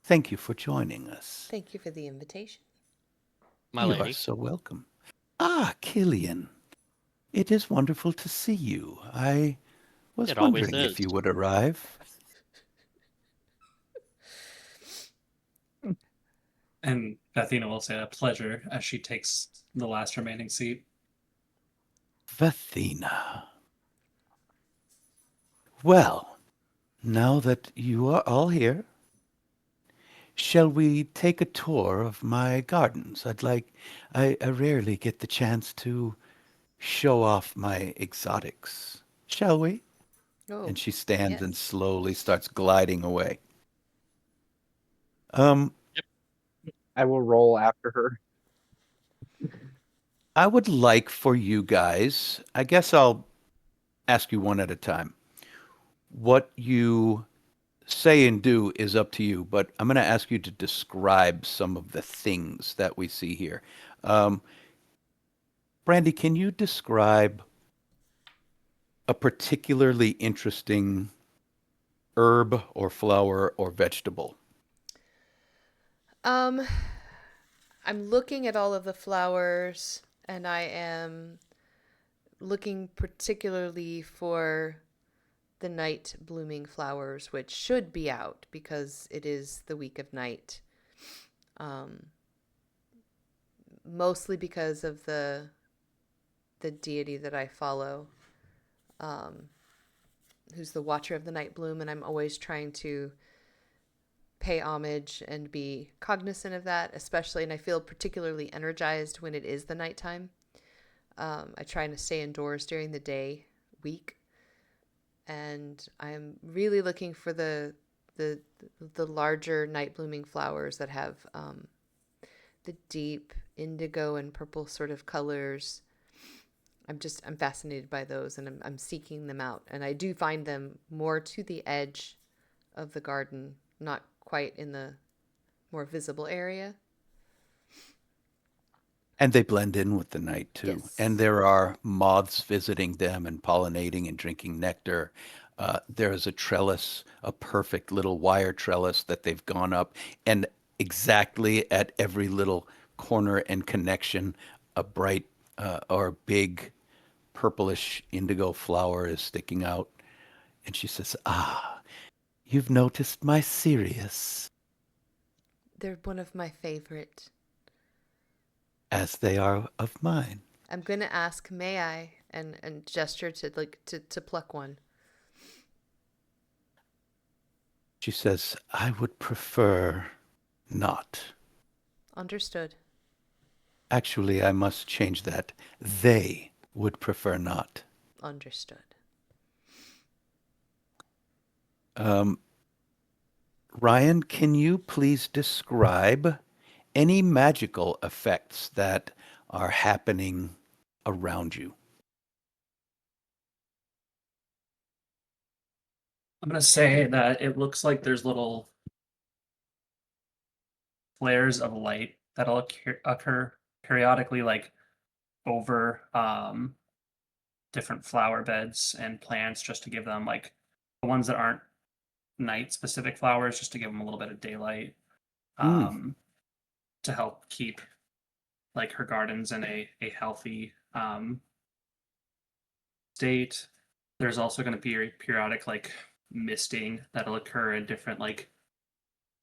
Thank you for joining us. Thank you for the invitation. My You lady. are so welcome. Ah, Killian. It is wonderful to see you. I was It always wondering if is. you would arrive. And Athena will say a pleasure as she takes the last remaining seat. Vathina. Well, now that you are all here, shall we take a tour of my gardens? I rarely get the chance to show off my exotics. Shall we? Oh, And she stands and yes. slowly starts gliding away. Um, I will roll after her. I would like for you guys, I guess I'll ask you one at a time. What you say and do is up to you, but I'm going to ask you to describe some of the things that we see here. Um, Brandy, can you describe a particularly interesting herb or flower or vegetable? Um, I'm looking at all of the flowers, and I am looking particularly for the night blooming flowers, which should be out because it is the week of night. Um, Mostly because of the deity that I follow, um, who's the watcher of the night bloom, and I'm always trying to pay homage and be cognizant of that, especially, and I feel particularly energized when it is the nighttime. I try to stay indoors during the day, week, and I'm really looking for the the larger night blooming flowers that have the deep indigo and purple sort of colors. I'm fascinated by those, and I'm seeking them out, and I do find them more to the edge of the garden, not quite in the more visible area. And they blend in with the night too. Yes. And there are moths visiting them and pollinating and drinking nectar. There is a trellis, a perfect little wire trellis that they've gone up, and exactly at every little corner and connection, a bright or big purplish indigo flower is sticking out. And she says, "Ah, you've noticed my Sirius, They're one of my favorite. as they are of mine." I'm gonna ask, may I, and gesture to to pluck one. She says, "I would prefer not." Understood. Actually, I must change that. They would prefer not. Understood. Um, Ryan, can you please describe any magical effects that are happening around you? I'm going to say that it looks like there's little flares of light that'll occur periodically, like over different flower beds and plants, just to give them, like, the ones that aren't night specific flowers, just to give them a little bit of daylight, Hmm. to help keep like her gardens in a healthy state. There's also going to be periodic like misting that'll occur in different like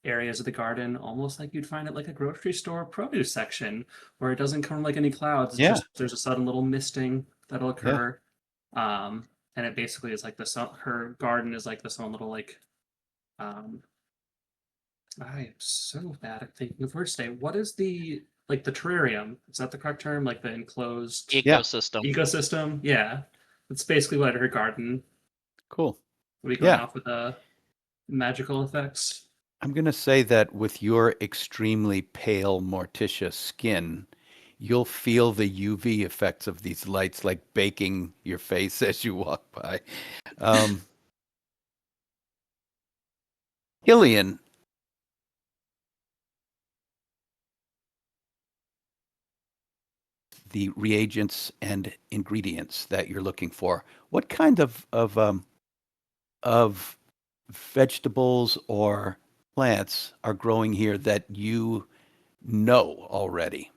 areas of the garden, almost like you'd find at like a grocery store produce section, where it doesn't come like any clouds. It's Yeah. just there's a sudden little misting that'll Yeah. occur. And it basically is like her garden is like this own little like um I am so bad at thinking of words today. What is the like the terrarium? Is that the correct term? Like the enclosed Yeah. Ecosystem. ecosystem? Yeah. That's basically what her garden Cool. will be going Yeah. off with magical effects. I'm going to say that with your extremely pale Morticia skin, you'll feel the UV effects of these lights like baking your face as you walk by. Killian, the reagents and ingredients that you're looking for. What kind of vegetables or plants are growing here that you know already?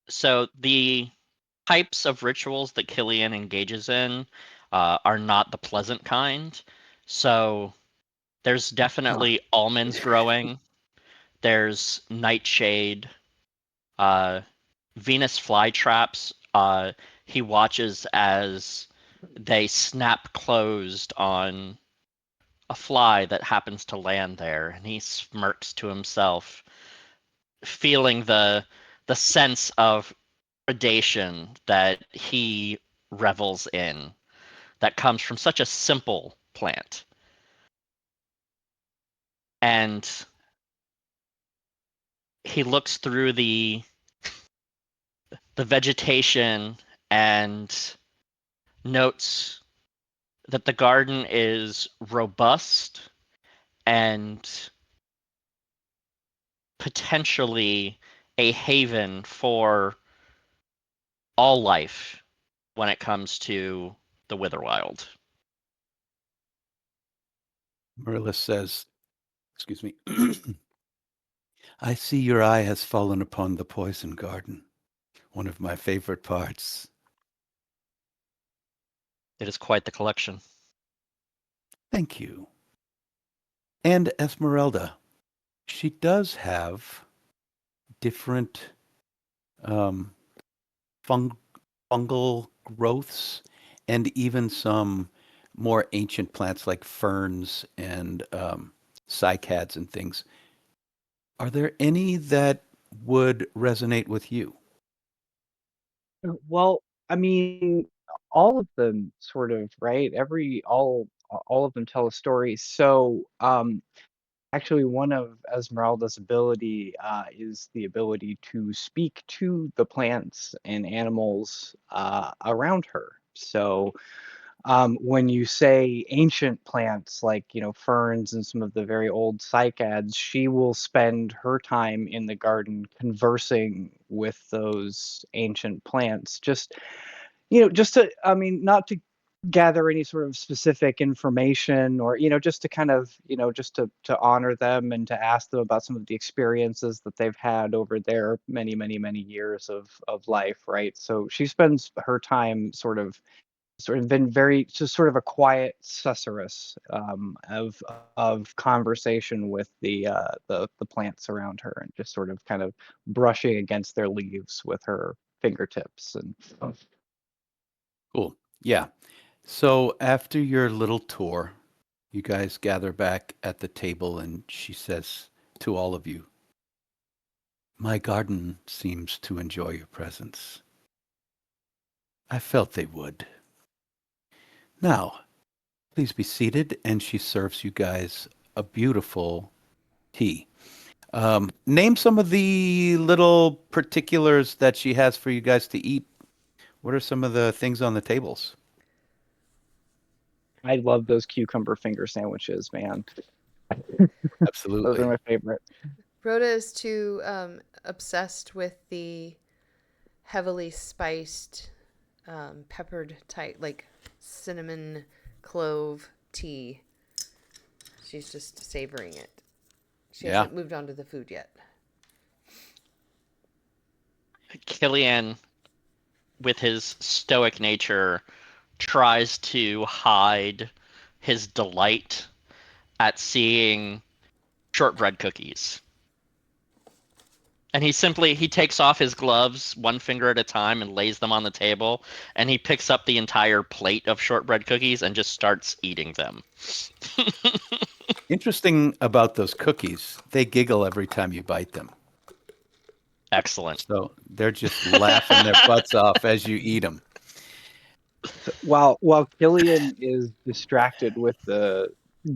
So the types of rituals that Killian engages in are not the pleasant kind. So there's definitely almonds growing. There's nightshade, uh, Venus flytraps. He watches as they snap closed on a fly that happens to land there, and he smirks to himself, feeling the sense of predation that he revels in, that comes from such a simple plant. And he looks through the vegetation and notes that the garden is robust and potentially a haven for all life when it comes to the Witherwild. Merlis says, excuse me, I see your eye has fallen upon the poison garden, one of my favorite parts. It is quite the collection. Thank you. And Esmeralda, she does have different um, fungal growths and even some more ancient plants like ferns and cycads and things. Are there any that would resonate with you? Well, I mean, all of them sort of, right? All of them tell a story. So, actually, one of Esmeralda's ability is the ability to speak to the plants and animals around her. So, when you say ancient plants like, ferns and some of the very old cycads, she will spend her time in the garden conversing with those ancient plants. Just to, I mean, not to gather any sort of specific information or, just to kind of, just to honor them and to ask them about some of the experiences that they've had over their many, many, many years of life, right? So she spends her time sort of been very just sort of a quiet susurrus of conversation with the plants around her, and just sort of kind of brushing against their leaves with her fingertips and Cool. Yeah. So after your little tour, you guys gather back at the table and she says to all of you, my garden seems to enjoy your presence. I felt they would. Now, please be seated, and she serves you guys a beautiful tea. Name some of the little particulars that she has for you guys to eat. What are some of the things on the tables? I love those cucumber finger sandwiches, man. Those Absolutely. are my favorite. Rhoda is too obsessed with the heavily spiced, peppered type, like cinnamon clove tea. She's just savoring it. She Yeah. hasn't moved on to the food yet. Killian, with his stoic nature, tries to hide his delight at seeing shortbread cookies. And he takes off his gloves one finger at a time and lays them on the table, and he picks up the entire plate of shortbread cookies and just starts eating them. Interesting about those cookies, they giggle every time you bite them. Excellent. So they're just laughing their butts off as you eat them. While Killian is distracted with the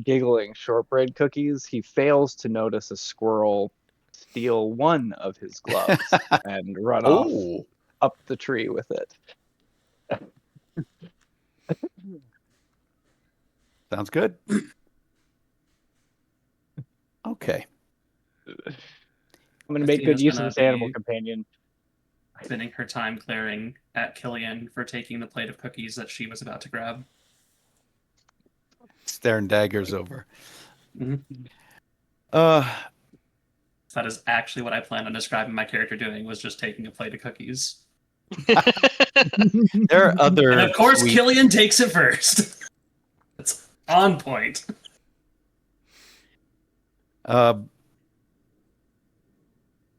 giggling shortbread cookies, he fails to notice a squirrel steal one of his gloves and run off Oh, up the tree with it. sounds good. Okay. I'm going to make good Christina's use of gonna this animal be companion. spending her time glaring at Killian for taking the plate of cookies that she was about to grab. Staring daggers over. Mm-hmm. Uh, That is actually what I planned on describing my character doing, was just taking a plate of cookies. there are other And of course, sweet- Killian takes it first. It's on point.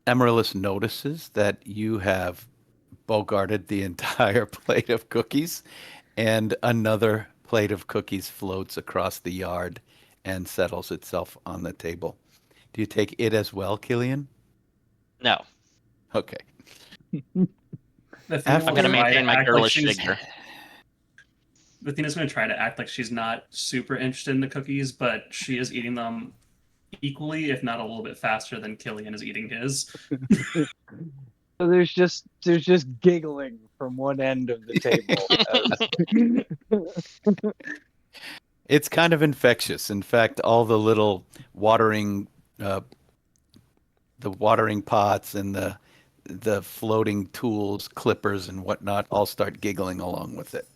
Amaryllis notices that you have bogarted the entire plate of cookies, and another plate of cookies floats across the yard and settles itself on the table. Do you take it as well, Killian? No, Okay. Athena's After- I'm gonna try to maintain my act girlish she's- figure. Athena's going to try to act like she's not super interested in the cookies, but she is eating them equally, if not a little bit faster than Killian is eating his. So there's just giggling from one end of the table. It's kind of infectious. In fact, all the little watering, the watering pots and the floating tools, clippers and whatnot, all start giggling along with it.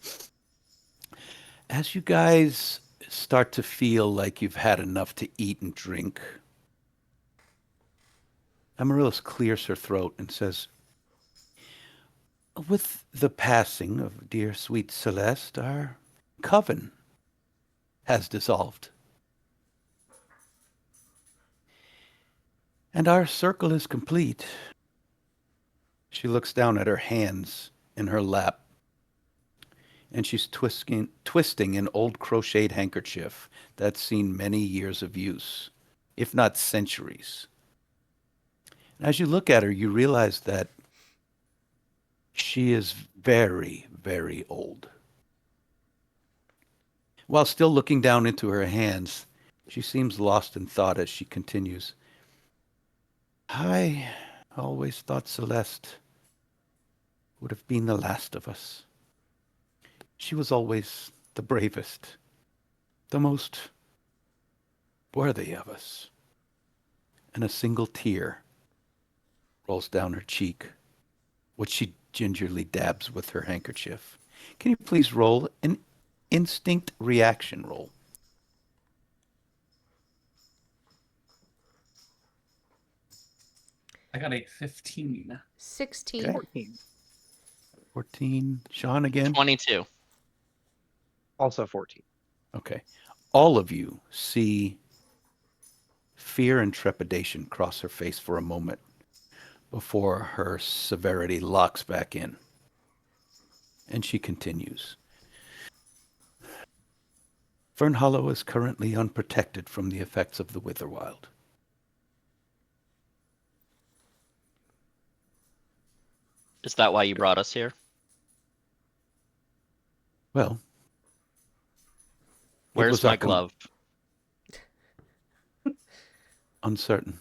As you guys start to feel like you've had enough to eat and drink, Amaryllis clears her throat and says, "With the passing of dear sweet Celeste, our coven has dissolved. And our circle is complete." She looks down at her hands in her lap, and she's twisting an old crocheted handkerchief that's seen many years of use, if not centuries. And as you look at her, you realize that she is very, very old. While still looking down into her hands, she seems lost in thought as she continues. "I always thought Celeste would have been the last of us. She was always the bravest, the most worthy of us." And a single tear rolls down her cheek, which she gingerly dabs with her handkerchief. Can you please roll an instinct reaction roll? I got a 15. 16. Okay. 14. 14. Sean again? 22. Also 14. Okay. All of you see fear and trepidation cross her face for a moment before her severity locks back in. And she continues. Fernhollow is currently unprotected from the effects of the Witherwild. Is that why you brought us here? Well, Where's was my our glove? uncertain.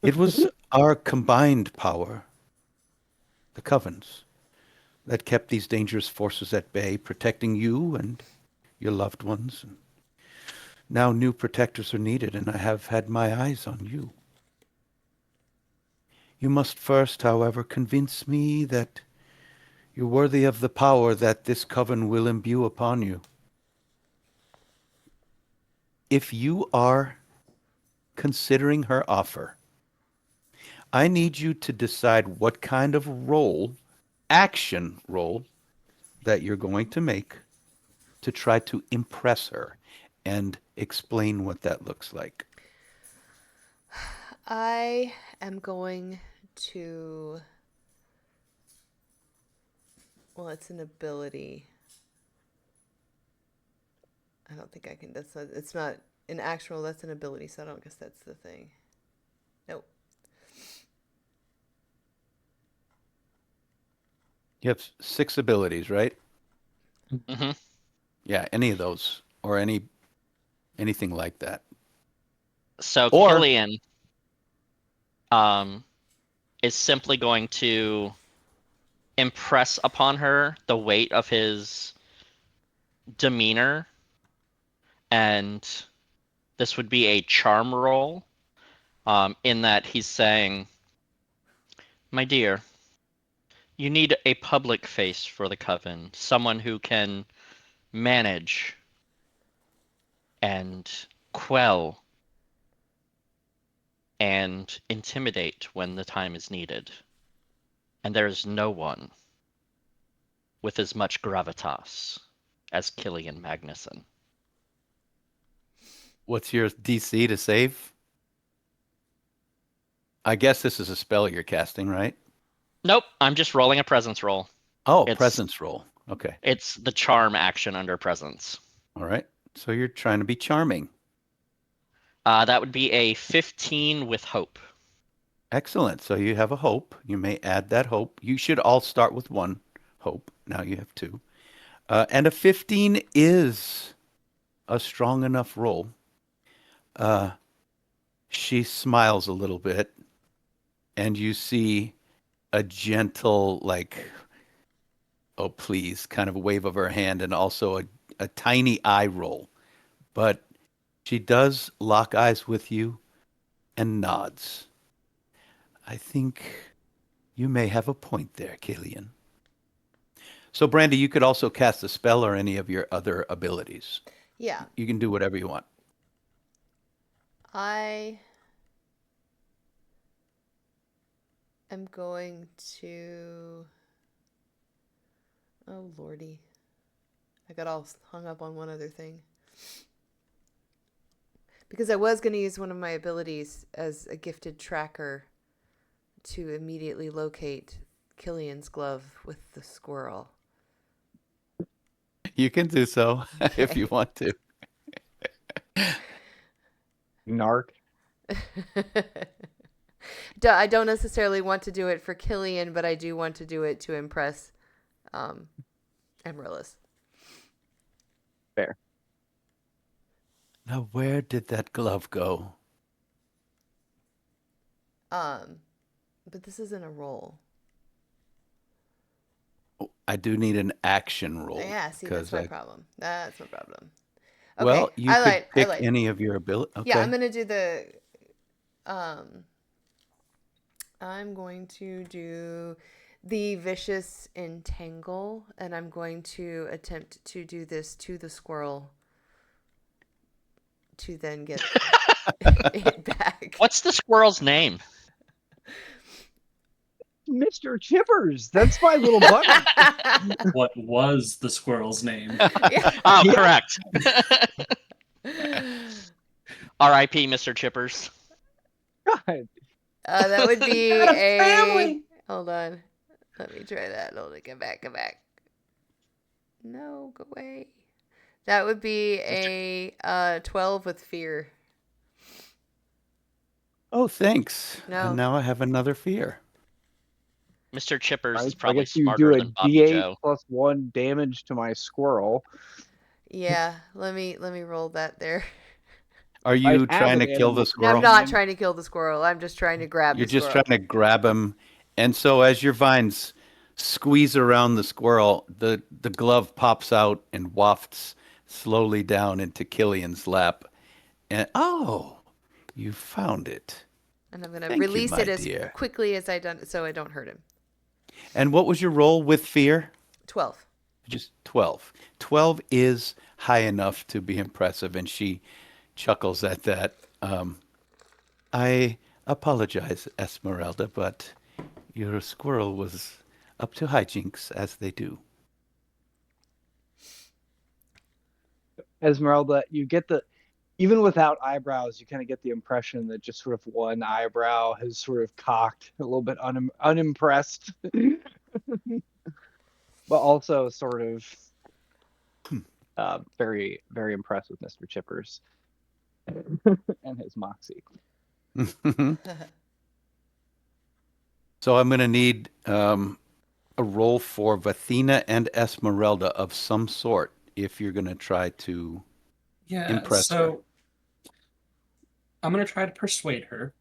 It was our combined power, the Covens, that kept these dangerous forces at bay, protecting you and your loved ones. Now new protectors are needed, and I have had my eyes on you. You must first, however, convince me that you're worthy of the power that this coven will imbue upon you. If you are considering her offer, I need you to decide what kind of action role, that you're going to make to try to impress her and explain what that looks like. I am going to. Well, it's an ability. I don't think I can. It's not an actual. That's an ability, so I don't guess that's the thing. Nope. You have 6 abilities, right? Mm-hmm. Yeah, any of those or anything like that. So Or- Killian is simply going to impress upon her the weight of his demeanor, and this would be a charm roll, in that he's saying, My dear, you need a public face for the coven, someone who can manage and quell and intimidate when the time is needed. And there is no one with as much gravitas as Killian Magnuson. What's your DC to save? I guess this is a spell you're casting, right? Nope, I'm just rolling a presence roll. Oh, It's- presence roll. Okay. It's the charm action under presence. All right. So you're trying to be charming. That would be a 15 with hope. Excellent. So you have a hope. You may add that hope. You should all start with one hope. Now you have two. And a 15 is a strong enough roll. She smiles a little bit, and you see a gentle, like, oh, please, kind of a wave of her hand, and also a tiny eye roll. But she does lock eyes with you and nods. I think you may have a point there, Killian. So, Brandy, you could also cast a spell or any of your other abilities. Yeah. You can do whatever you want. I am going to. Oh, Lordy. I got all hung up on one other thing. Because I was going to use one of my abilities as a gifted tracker to immediately locate Killian's glove with the squirrel. You can do so if Okay. you want to. Narc. I don't necessarily want to do it for Killian, but I do want to do it to impress Amaryllis. Fair. Now, where did that glove go? But this isn't a roll. Oh, I do need an action roll. Yeah, see, that's my problem. That's my problem. Okay, Well, you I could lied. pick any of your ability. Okay. Yeah, I'm gonna do the. I'm going to do the vicious entangle, and I'm going to attempt to do this to the squirrel to then get it back. What's the squirrel's name? Mr. Chippers. That's my little button. What was the squirrel's name? Oh, Yeah. correct. R.I.P. Mr. Chippers. God. That would be Got a a. family. Hold on. Let me try that. Hold it. Come back. No, go away. That would be a 12 with fear. Oh, thanks. No. And now I have another fear. Mr. Chippers is I probably guess you smarter do a than Bobby D8 Joe. plus 1 damage to my squirrel. Yeah, let me roll that there. Are I you have trying an to kill the animal. No, squirrel? I'm not trying to kill the squirrel. I'm just trying to grab You're the just squirrel. trying to grab him. And so as your vines squeeze around the squirrel, the glove pops out and wafts slowly down into Killian's lap. And oh, you found it. And I'm going to Thank you, release my it as dear. quickly as I done so I don't hurt him. And what was your roll with fear? 12. Just 12. 12 is high enough to be impressive, and she chuckles at that. I apologize, Esmeralda, but your squirrel was up to hijinks, as they do. Esmeralda, you get the, even without eyebrows, you kind of get the impression that just sort of one eyebrow has sort of cocked, a little bit unimpressed, but also sort of very, very impressed with Mr. Chippers and his moxie. So I'm going to need a roll for Vathina and Esmeralda of some sort if you're going to try to Yeah, impress her. so I'm going to try to persuade her.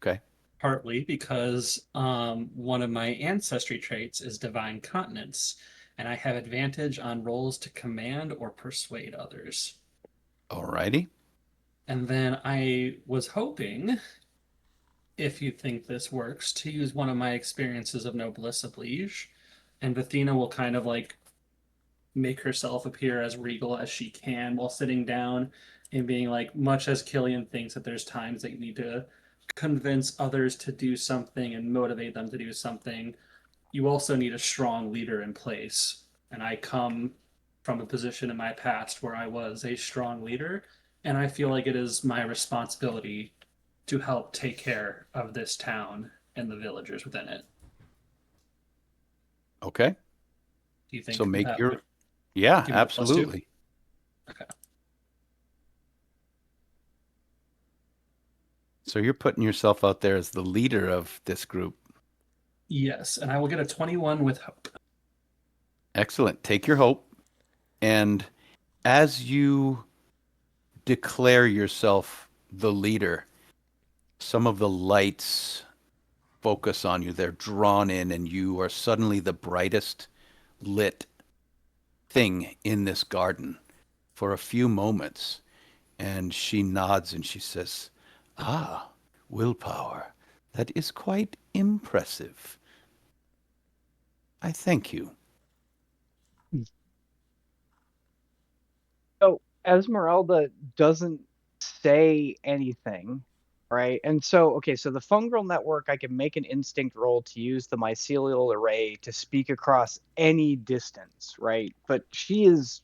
Okay. Partly because one of my ancestry traits is divine continence, and I have advantage on rolls to command or persuade others. Alrighty. And then I was hoping if you think this works, to use one of my experiences of Noblesse Oblige, and Athena will kind of like make herself appear as regal as she can while sitting down and being like, much as Killian thinks that there's times that you need to convince others to do something and motivate them to do something, you also need a strong leader in place. And I come from a position in my past where I was a strong leader, and I feel like it is my responsibility to help take care of this town and the villagers within it. Okay. Do you think So make that your, would yeah, give me a +2? absolutely. Okay. So you're putting yourself out there as the leader of this group. Yes, and I will get a 21 with hope. Excellent. Take your hope. And as you declare yourself the leader, some of the lights focus on you. They're drawn in, and you are suddenly the brightest lit thing in this garden for a few moments. And she nods and she says, "Ah, willpower. That is quite impressive. I thank you." So Esmeralda doesn't say anything, right? And so, okay, so the fungal network, I can make an instinct roll to use the mycelial array to speak across any distance, right? But she is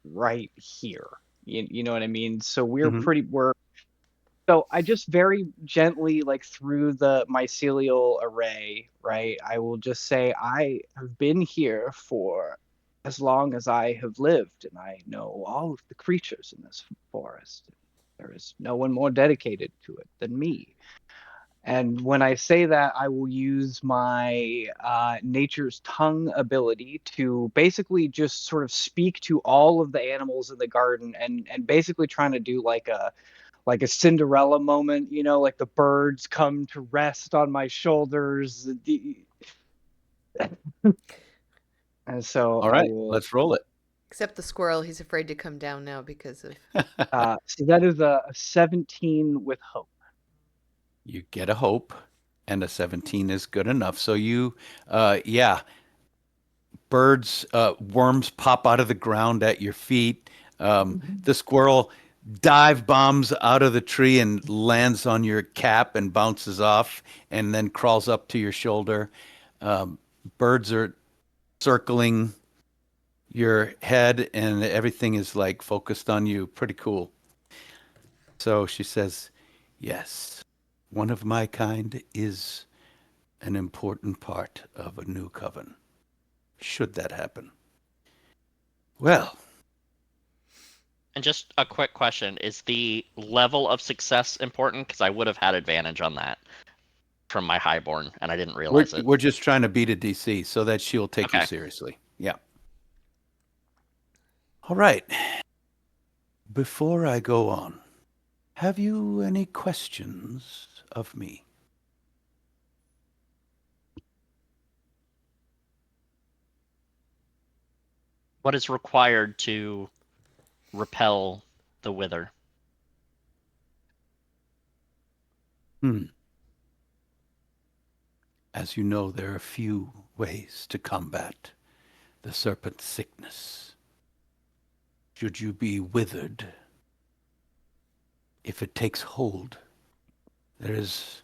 right here. You know what I mean? So so I just very gently, like through the mycelial array, right? I will just say, I have been here for as long as I have lived, and I know all of the creatures in this forest. There is no one more dedicated to it than me. And when I say that, I will use my nature's tongue ability to basically just sort of speak to all of the animals in the garden, and basically trying to do like a Cinderella moment, like the birds come to rest on my shoulders. And so All I right, will. let's roll it. Except the squirrel, he's afraid to come down now because of. So that is a 17 with hope. You get a hope, and a 17 is good enough. So yeah, birds, worms pop out of the ground at your feet. The squirrel dive bombs out of the tree and lands on your cap and bounces off and then crawls up to your shoulder. Birds are circling your head and everything is like focused on you. Pretty cool. So she says, "Yes, one of my kind is an important part of a new coven, should that happen. Well, And just a quick question: is the level of success important? Because I would have had advantage on that from my highborn, and I didn't realize it. we're just trying to beat a DC so that she'll take you Okay. seriously. Yeah. All right. Before I go on, have you any questions of me? What is required to repel the wither? As you know, there are few ways to combat the serpent sickness. Should you be withered, if it takes hold, there's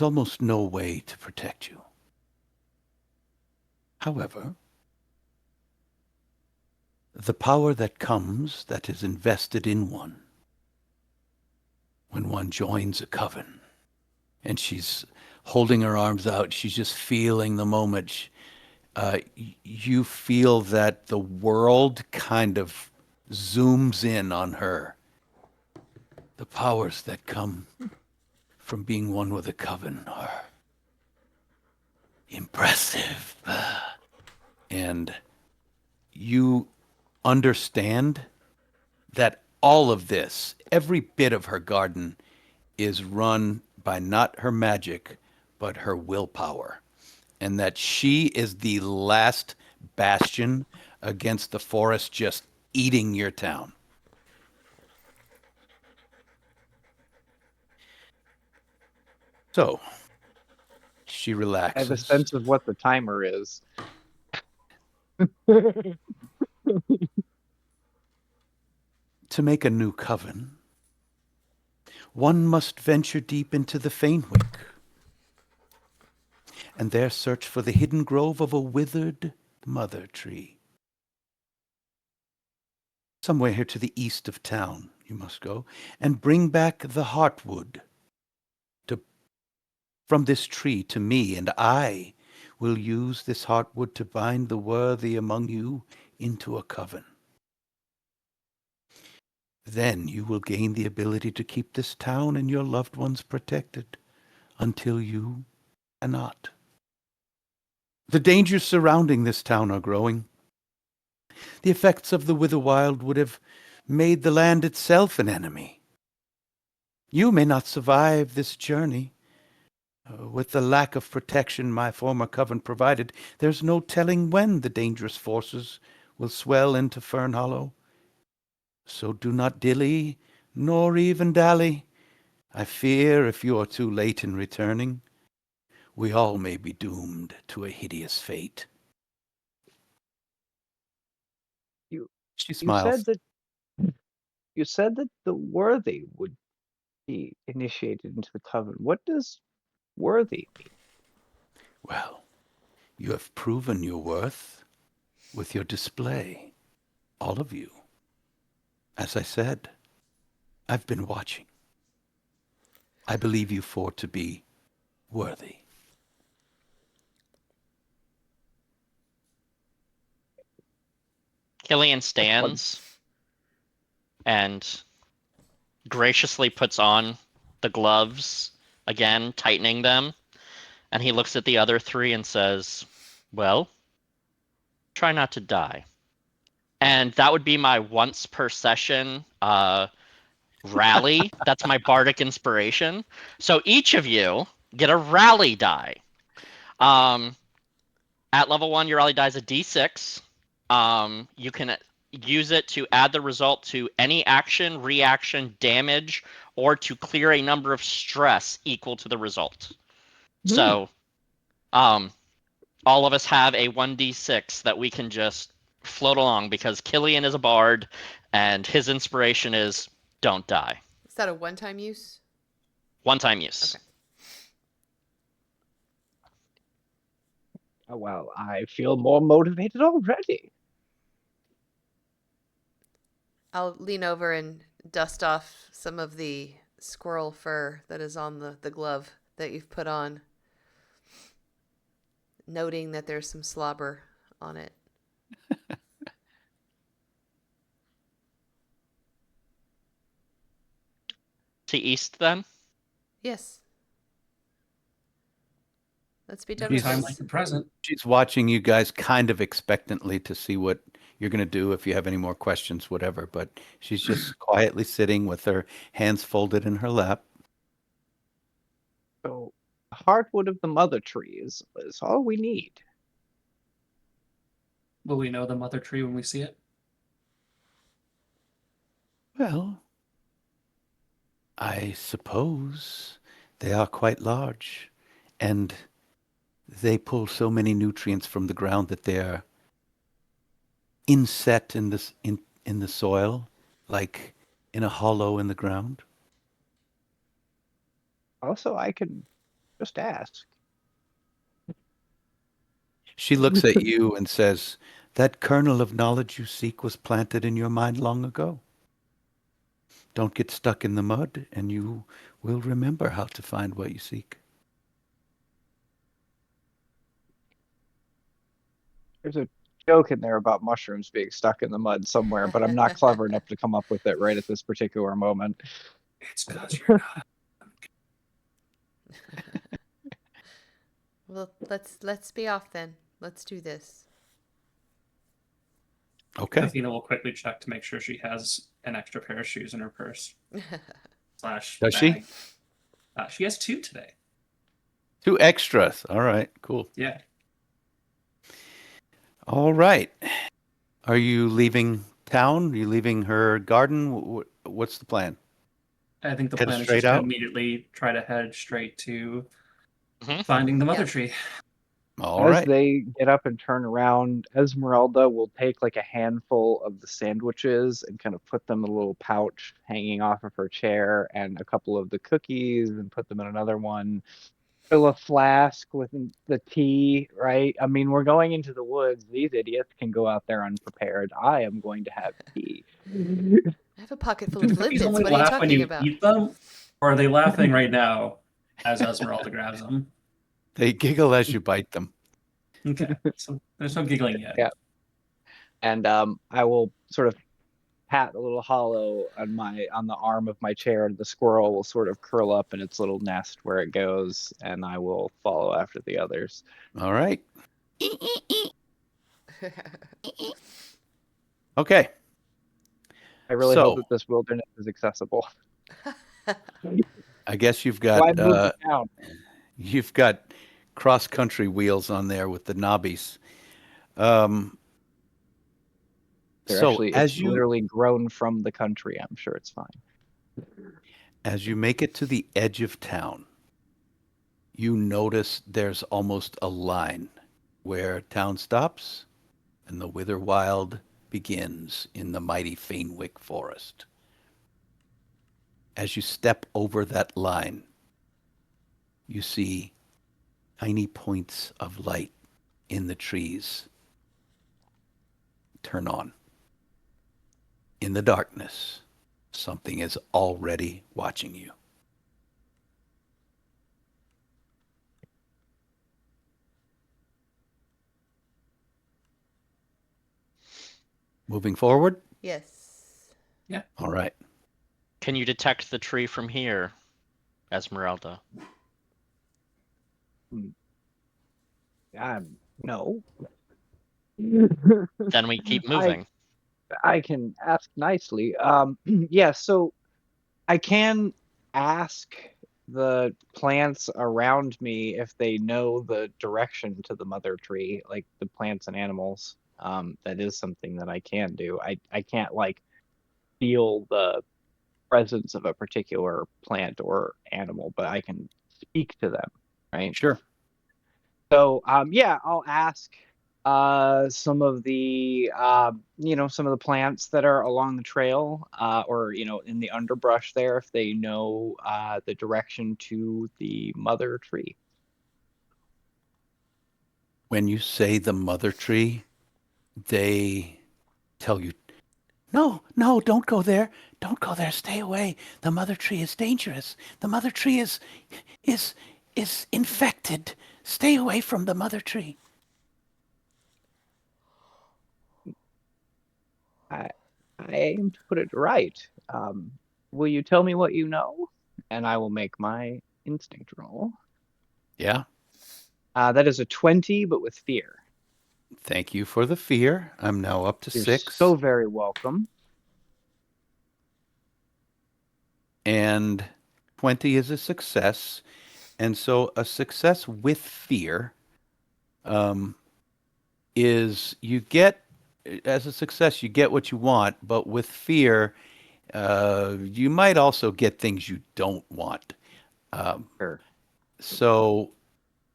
almost no way to protect you. However, the power that comes, that is invested in one, when one joins a coven, and she's holding her arms out, she's just feeling the moment. You feel that the world kind of zooms in on her. The powers that come from being one with a coven are impressive. And you understand that all of this, every bit of her garden, is run by not her magic, but her willpower. And that she is the last bastion against the forest just eating your town. So she I have a relaxes. sense of what the timer is. To make a new coven, one must venture deep into the Fanewick, and there search for the hidden grove of a withered mother tree. Somewhere here to the east of town you must go, and bring back the heartwood from this tree to me, and I will use this heartwood to bind the worthy among you into a coven. Then you will gain the ability to keep this town and your loved ones protected until you cannot. The dangers surrounding this town are growing. The effects of the Witherwild would have made the land itself an enemy. You may not survive this journey. With the lack of protection my former coven provided, there's no telling when the dangerous forces will swell into Fern Hollow. So do not dilly, nor even dally. I fear if you are too late in returning, we all may be doomed to a hideous fate. You She you smiles. said that the worthy would be initiated into the coven. What does worthy mean? Well, you have proven your worth with your display, all of you. As I said, I've been watching. I believe you four to be worthy. Killian stands and graciously puts on the gloves again, tightening them. And he looks at the other three and says, well, try not to die. And that would be my once per session rally. That's my bardic inspiration. So each of you get a rally die. At level 1, your rally die is a d6. You can use it to add the result to any action, reaction, damage, or to clear a number of stress equal to the result. So, all of us have a 1d6 that we can just float along because Killian is a bard, and his inspiration is don't die. Is that a one-time use? One-time use. Okay. Oh, well, I feel more motivated already. I'll lean over and dust off some of the squirrel fur that is on the glove that you've put on, noting that there's some slobber on it. To east, then? Yes. Let's be done No with time this. like the present. She's watching you guys kind of expectantly to see what you're going to do, if you have any more questions, whatever. But she's just quietly sitting with her hands folded in her lap. So, the heartwood of the mother tree is all we need. Will we know the mother tree when we see it? Well, I suppose they are quite large, and they pull so many nutrients from the ground that they're inset in this in the soil, like in a hollow in the ground. Also, I can just ask. She looks at you and says, that kernel of knowledge you seek was planted in your mind long ago. Don't get stuck in the mud, and you will remember how to find what you seek. There's a joke in there about mushrooms being stuck in the mud somewhere, but I'm not clever enough to come up with it right at this particular moment. It's because you're not. Well, let's be off then. Let's do this. Okay. Athena will quickly check to make sure she has an extra pair of shoes in her purse. / Does she? bag. She has 2 today. 2 extras. All right, cool. Yeah. All right. Are you leaving town? Are you leaving her garden? What's the plan? I think the Head plan is straight just to out? immediately try to head straight to Mhm. finding the mother Yeah. tree. All As right. they get up and turn around, Esmeralda will take like a handful of the sandwiches and kind of put them in a little pouch hanging off of her chair, and a couple of the cookies and put them in another one. Fill a flask with the tea, right? I mean, we're going into the woods. These idiots can go out there unprepared. I am going to have tea. I have a pocket full Do of cookies limpets. only What are you laugh when talking you about? eat them? Or are they laughing right now as Esmeralda grabs them? They giggle as you bite them. Okay, so there's no giggling yet. Yeah. And I will sort of pat a little hollow on the arm of my chair, and the squirrel will sort of curl up in its little nest where it goes, and I will follow after the others. All right. Okay. I really hope So that this wilderness is accessible. I guess you've Why got move to town? you've got cross-country wheels on there with the knobbies. Um, so It's literally grown from the country. I'm sure it's fine. as you make it to the edge of town, you notice there's almost a line where town stops and the Witherwild begins in the mighty Fanewick Forest. As you step over that line, you see tiny points of light in the trees turn on. In the darkness, something is already watching you. Moving forward? Yes. All right. Can you detect the tree from here, Esmeralda? No. Then we keep moving. I can ask nicely. Yeah, so I can ask the plants around me if they know the direction to the mother tree, like the plants and animals. That is something that I can do. I can't like feel the presence of a particular plant or animal, but I can speak to them, right? Sure. So yeah, I'll ask some of the some of the plants that are along the trail or in the underbrush there if they know the direction to the mother tree. When you say the mother tree, they tell you, no, no, don't go there. Don't go there. Stay away. The mother tree is dangerous. The mother tree is is infected. Stay away from the mother tree. I aim to put it right. Will you tell me what you know? And I will make my instinct roll. Yeah. That is a 20, but with fear. Thank you for the fear. I'm now up to You're 6. so very welcome. And 20 is a success. And so a success with fear is you get, as a success, you get what you want, but with fear, you might also get things you don't want. Sure. So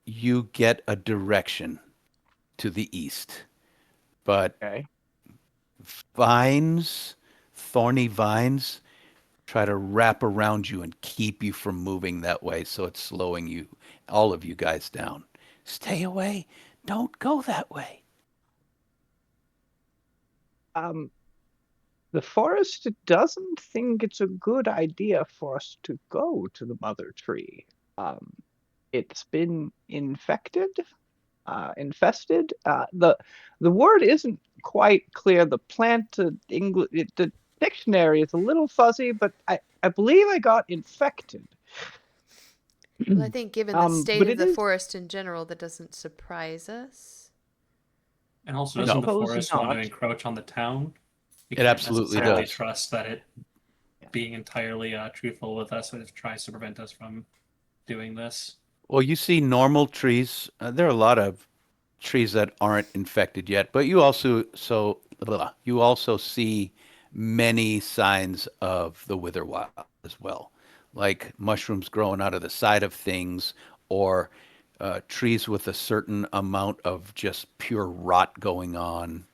you get a direction to the east, but Okay. vines, thorny vines, try to wrap around you and keep you from moving that way. So it's slowing you, all of you guys down. Stay away. Don't go that way. The forest doesn't think it's a good idea for us to go to the mother tree. It's been infested. The word isn't quite clear. The plant English the dictionary is a little fuzzy, but I believe I got infected. Well, I think given the state but of it the is forest in general, that doesn't surprise us. And also, I doesn't the suppose forest want to not. encroach on the town? We It can't absolutely necessarily does. trust that it being entirely truthful with us when it tries to prevent us from doing this. Well, you see normal trees. There are a lot of trees that aren't infected yet, but you also see many signs of the Witherwild as well. like mushrooms growing out of the side of things, or trees with a certain amount of just pure rot going on,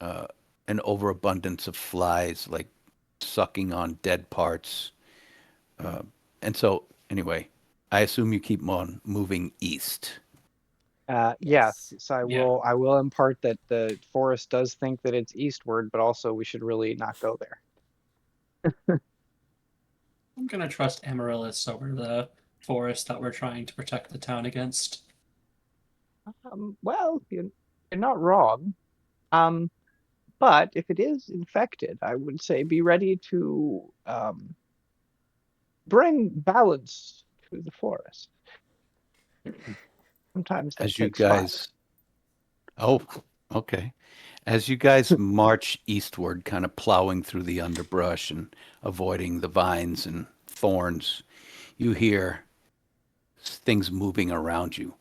an overabundance of flies, like sucking on dead parts. And so, anyway, I assume you keep on moving east. Yes, Yes. so Yeah. I will impart that the forest does think that it's eastward, but also we should really not go there. I'm gonna trust Amaryllis over the forest that we're trying to protect the town against. Well, you're not wrong. Um, but if it is infected, I would say be ready to bring balance to the forest. Sometimes that As you takes fire. guys, oh, okay. As you guys march eastward, kind of plowing through the underbrush and avoiding the vines and thorns, you hear things moving around you.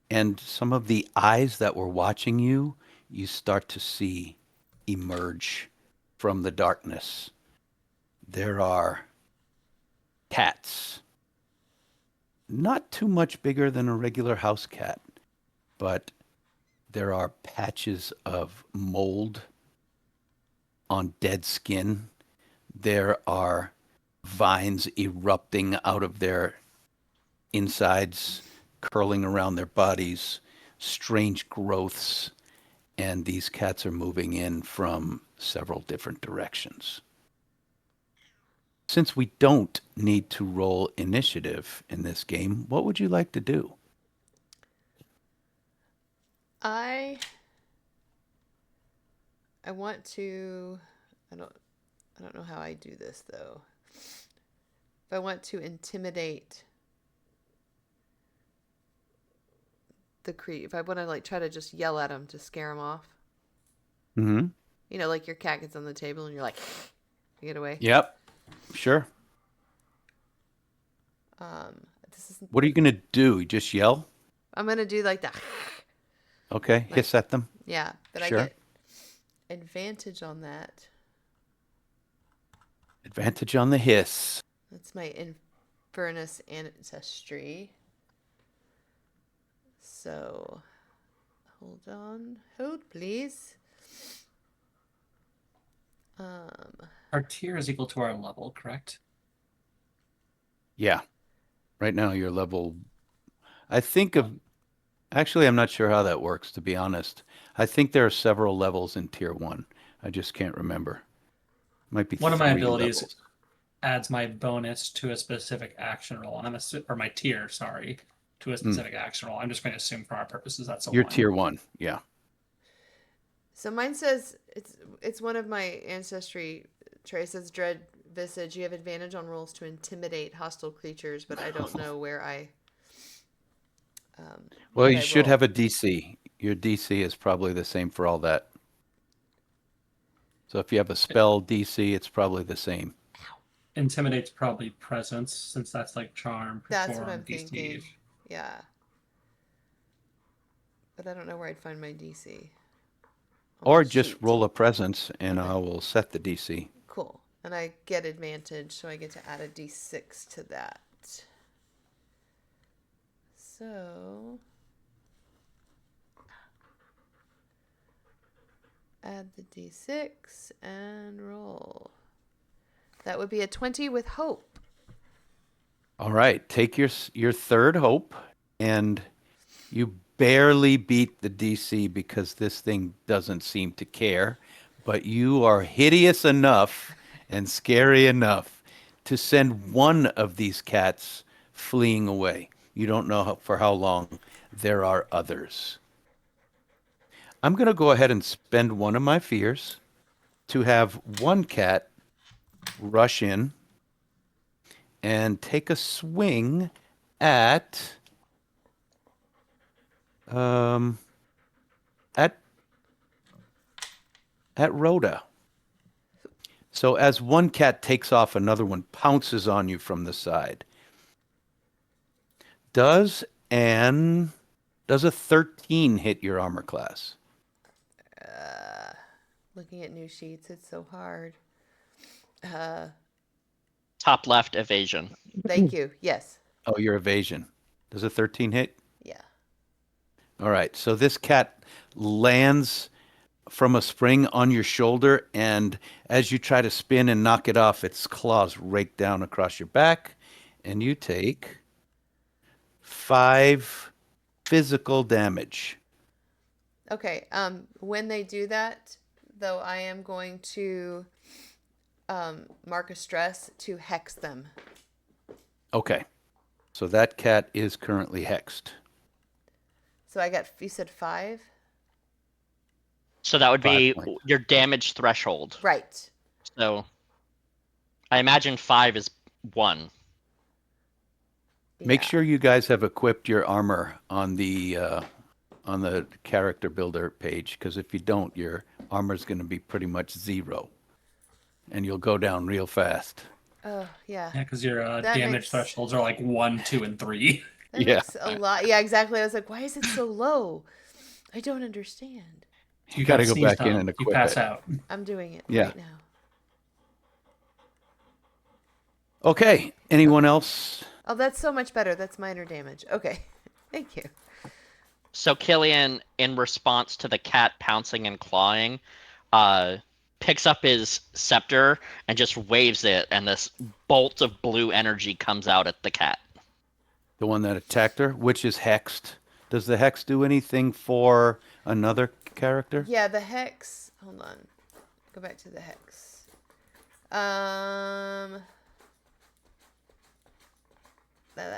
And some of the eyes that were watching you, you start to see emerge from the darkness. There are cats, not too much bigger than a regular house cat, but there are patches of mold on dead skin. There are vines erupting out of their insides, curling around their bodies, strange growths, and these cats are moving in from several different directions. Since we don't need to roll initiative in this game, what would you like to do? I want to I don't know how I do this though. If I want to intimidate the creep, if I want to like try to just yell at them to scare them off. Mm-hmm. You know, like your cat gets on the table and you're like, get away. Yep. Sure. This is. What are you going to do? You just yell? I'm gonna do like that. Okay. Like, Hiss at them? yeah, but Sure. I get advantage on that. Advantage on the hiss. That's my Infernus ancestry. So, hold please. Our tier is equal to our level, correct? Yeah. Right now you're level. I think of. Actually, I'm not sure how that works, to be honest. I think there are several levels in tier one. I just can't remember. Might be One of my three abilities levels. adds my bonus to a specific action roll, and or my tier, sorry, to a specific action roll. I'm just going to assume for our purposes that's a You're one. tier one. Yeah. So mine says it's one of my ancestry traits. It says dread visage. You have advantage on rolls to intimidate hostile creatures, but I don't know where I. Well, what you I should roll. have a DC. Your DC is probably the same for all that. So if you have a spell DC, it's probably the same. Intimidate's probably presence, since that's like charm, That's what I'm perform, thinking. deceive. Yeah. But I don't know where I'd find my DC. On Or the just sheet. roll a presence and Okay. I will set the DC. Cool. And I get advantage, so I get to add a d6 to that. So add the d6 and roll. That would be a 20 with hope. All right, take your third hope, and you barely beat the DC because this thing doesn't seem to care, but you are hideous enough and scary enough to send one of these cats fleeing away. You don't know for how long. There are others. I'm going to go ahead and spend one of my fears to have one cat rush in and take a swing at um at at Rhoda. So as one cat takes off, another one pounces on you from the side. Does an does a 13 hit your armor class? Looking at new sheets, it's so hard. Top left evasion. Thank you. Yes. Oh, your evasion. Does a 13 hit? Yeah. All right. So this cat lands from a spring on your shoulder, and as you try to spin and knock it off, its claws rake down across your back, and you take 5 physical damage. Okay. When they do that, though, I am going to mark a stress to hex them. Okay. So that cat is currently hexed. So I got, you said 5? So that would 5 be points. your damage threshold. Right. So I imagine 5 is 1. Make Yeah. sure you guys have equipped your armor on the character builder page, because if you don't, your armor's going to be pretty much 0, and you'll go down real fast. Oh, yeah. Yeah, because your That damage makes- thresholds are like 1, 2, and 3. That Yeah. makes a lot. Yeah, exactly. I was like, why is it so low? I don't understand. You got to go sneeze back in time, and you equip pass it. out. I'm doing it Yeah. right now. Okay. Anyone else? Oh, that's so much better. That's minor damage. Okay. Thank you. So Killian, in response to the cat pouncing and clawing, picks up his scepter and just waves it, and this bolt of blue energy comes out at the cat. The one that attacked her, which is hexed. Does the hex do anything for another character? Yeah, the hex. Hold on. Go back to the hex.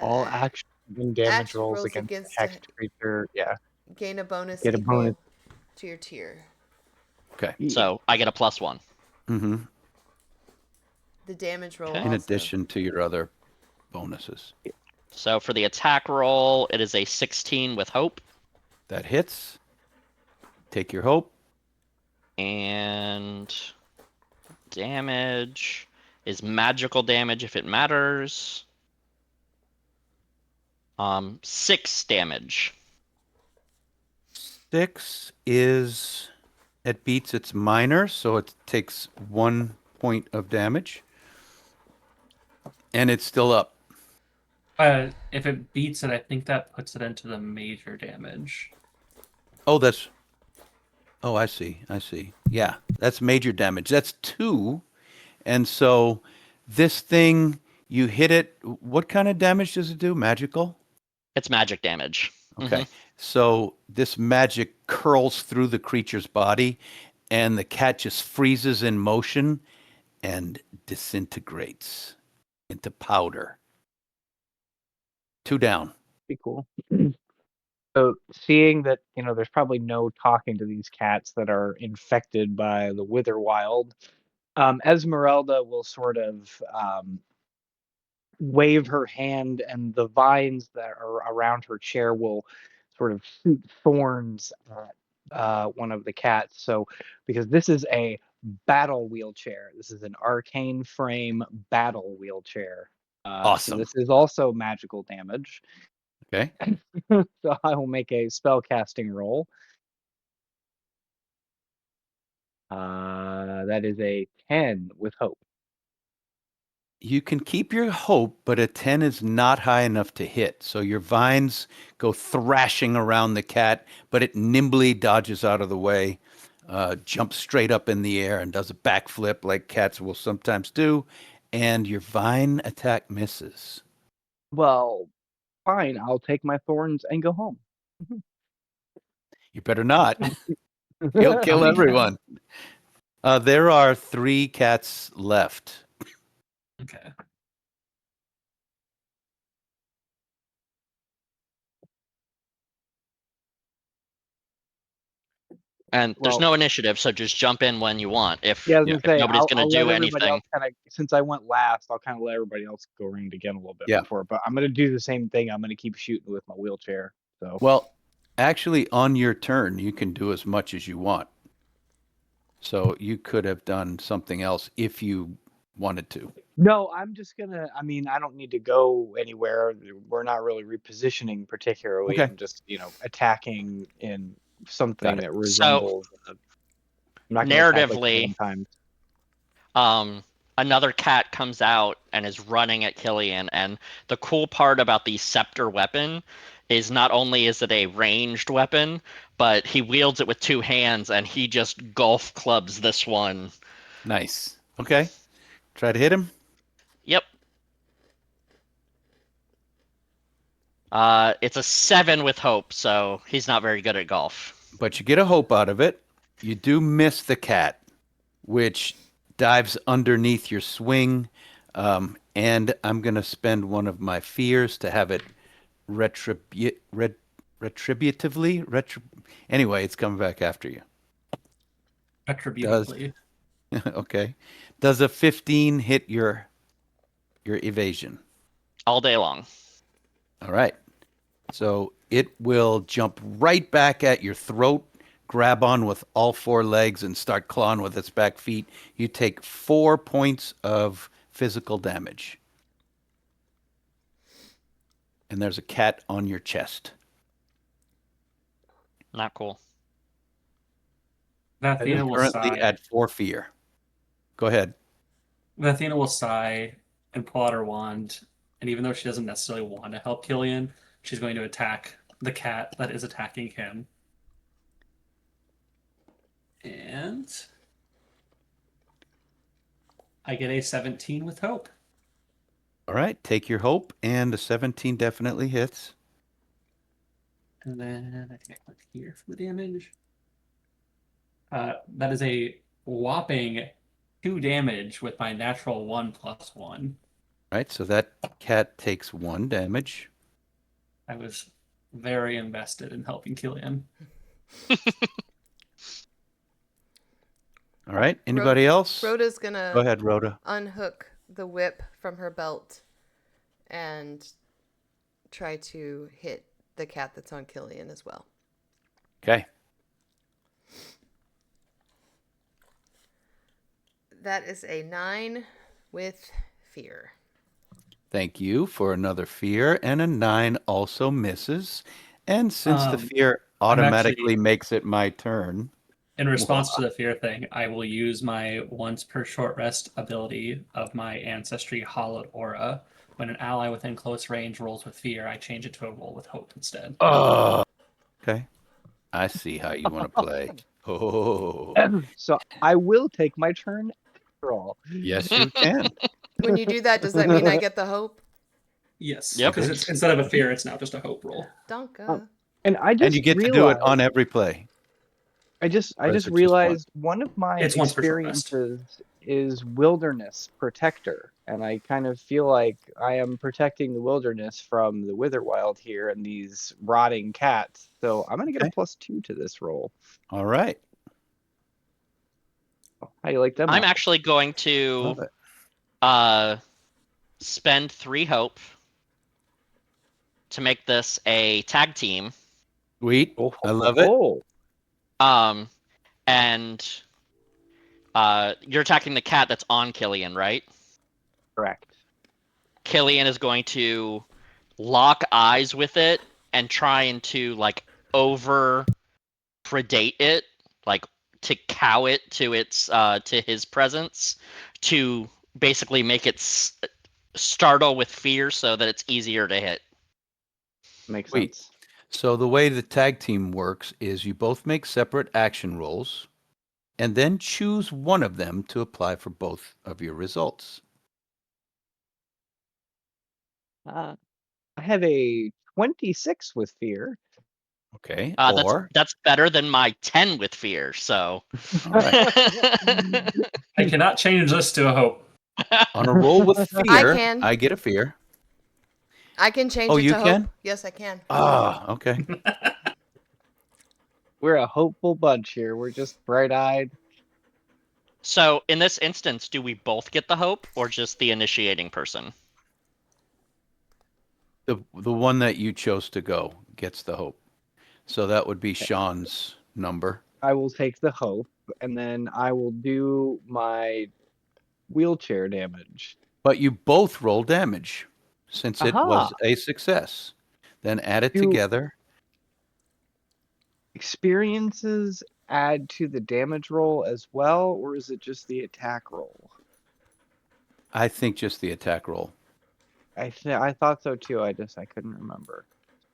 All action and damage Action rolls rolls against against the hexed creature. Yeah. gain a bonus Get a equal bonus. to your tier. Okay. So I get a +1. Mm-hmm. The damage roll Okay. In also. addition to your other bonuses. So for the attack roll, it is a 16 with hope, That hits. Take your hope. and damage is magical damage if it matters. 6 damage. 6 is, it beats its minor, so it takes 1 point of damage. And it's still up. If it beats it, I think that puts it into the major damage. Oh, that's, oh, I see. I see. Yeah, that's major damage. That's 2. And so this thing, you hit it, what kind of damage does it do? Magical? It's magic damage. Okay. So this magic curls through the creature's body, and the cat just freezes in motion and disintegrates into powder. 2 down. Be cool. So seeing that, there's probably no talking to these cats that are infected by the Witherwild, Esmeralda will sort of wave her hand, and the vines that are around her chair will sort of shoot thorns at one of the cats. So, because this is a battle wheelchair, this is an arcane frame battle wheelchair. So Awesome. this is also magical damage. Okay. So I will make a spell casting roll. That is a 10 with hope. You can keep your hope, but a 10 is not high enough to hit. So your vines go thrashing around the cat, but it nimbly dodges out of the way, jumps straight up in the air and does a backflip like cats will sometimes do. And your vine attack misses. Well, fine. I'll take my thorns and go home. You better not. He'll kill everyone. There are 3 cats left. Okay. And there's Well- no initiative, so just jump in when you want. If, Yeah, I was Yeah. gonna say, nobody's I'll gonna let do everybody anything. else kind of, since I went last, I'll kind of let everybody else go around again a little bit Yeah. before. But I'm gonna do the same thing. I'm gonna keep shooting with my wheelchair. So Well, actually, on your turn, you can do as much as you want. So you could have done something else if you wanted to. no, I'm just gonna. I mean, I don't need to go anywhere. We're not really repositioning particularly. Okay. I'm just attacking in something it. that resembles. I'm not gonna attack like Narratively, 7 times. another cat comes out and is running at Killian. And the cool part about the scepter weapon is not only is it a ranged weapon, but he wields it with two hands and he just golf clubs this one. Nice. Okay. Try to hit him. Yep. It's a 7 with hope, so he's not very good at golf. But you get a hope out of it. You do miss the cat, which dives underneath your swing. And I'm going to spend one of my fears to have it retributively. Anyway, it's coming back after you. Retributively. Okay. Does a 15 hit your evasion? All day long. All right. So it will jump right back at your throat, grab on with all four legs, and start clawing with its back feet. You take 4 points of physical damage. And there's a cat on your chest. Not cool. Athena will Currently sigh. at 4 fear. Go ahead. Athena will sigh and pull out her wand, and even though she doesn't necessarily want to help Killian, she's going to attack the cat that is attacking him. And I get a 17 with hope. All right. Take your hope, and the 17 definitely hits. And then I think I click here for the damage. That is a whopping 2 damage with my natural 1+1. Right. So that cat takes 1 damage. I was very invested in helping Killian. All right. Anybody else? Rhoda's gonna Go ahead, Rhoda. unhook the whip from her belt and try to hit the cat that's on Killian as well. Okay. That is a 9 with fear. Thank you for another fear, and a 9 also misses. And since the fear automatically makes it my turn, in response to the fear thing, I will use my once per short rest ability of my Ancestry Hallowed Aura. When an ally within close range rolls with fear, I change it to a roll with hope instead. oh, okay. I see how you want to play. Oh, So I will take my turn after all. yes, you can. When you do that, does that mean I get the hope? Yes, Yep. because it's instead of a fear, it's now just a hope roll. Donka. And I just And you get to do it on every play. I just Or is it just realized one of my It's once per short rest. experiences is wilderness protector, and I kind of feel like I am protecting the wilderness from the Witherwild here and these rotting cats. So I'm gonna get a Okay. +2 to this roll. All right. How you like them? I'm apples? actually going to Love it. spend 3 hope to make this a tag team. Sweet. Oh, I love it. And you're attacking the cat that's on Killian, right? correct. Killian is going to lock eyes with it and trying to like over predate it, like to cow it to its to his presence, to basically make it startle with fear so that it's easier to hit. Makes Sweet. sense. So the way the tag team works is you both make separate action rolls and then choose one of them to apply for both of your results. I have a 26 with fear. Okay. That's better than my 10 with fear. So All right. I cannot change this to a hope. On a roll with fear, I can. I get a fear. I can change Oh, it you to can? hope. Yes, I can. Ah, okay. We're a hopeful bunch here. We're just bright-eyed. So in this instance, do we both get the hope or just the initiating person? The one that you chose to go gets the hope. So that would be Sean's number. I will take the hope, and then I will do my wheelchair damage. But you both roll damage since it was Aha. a success. Then add it Do- together. Experiences add to the damage roll as well, or is it just the attack roll? I think just the attack roll. I thought so too. I couldn't remember.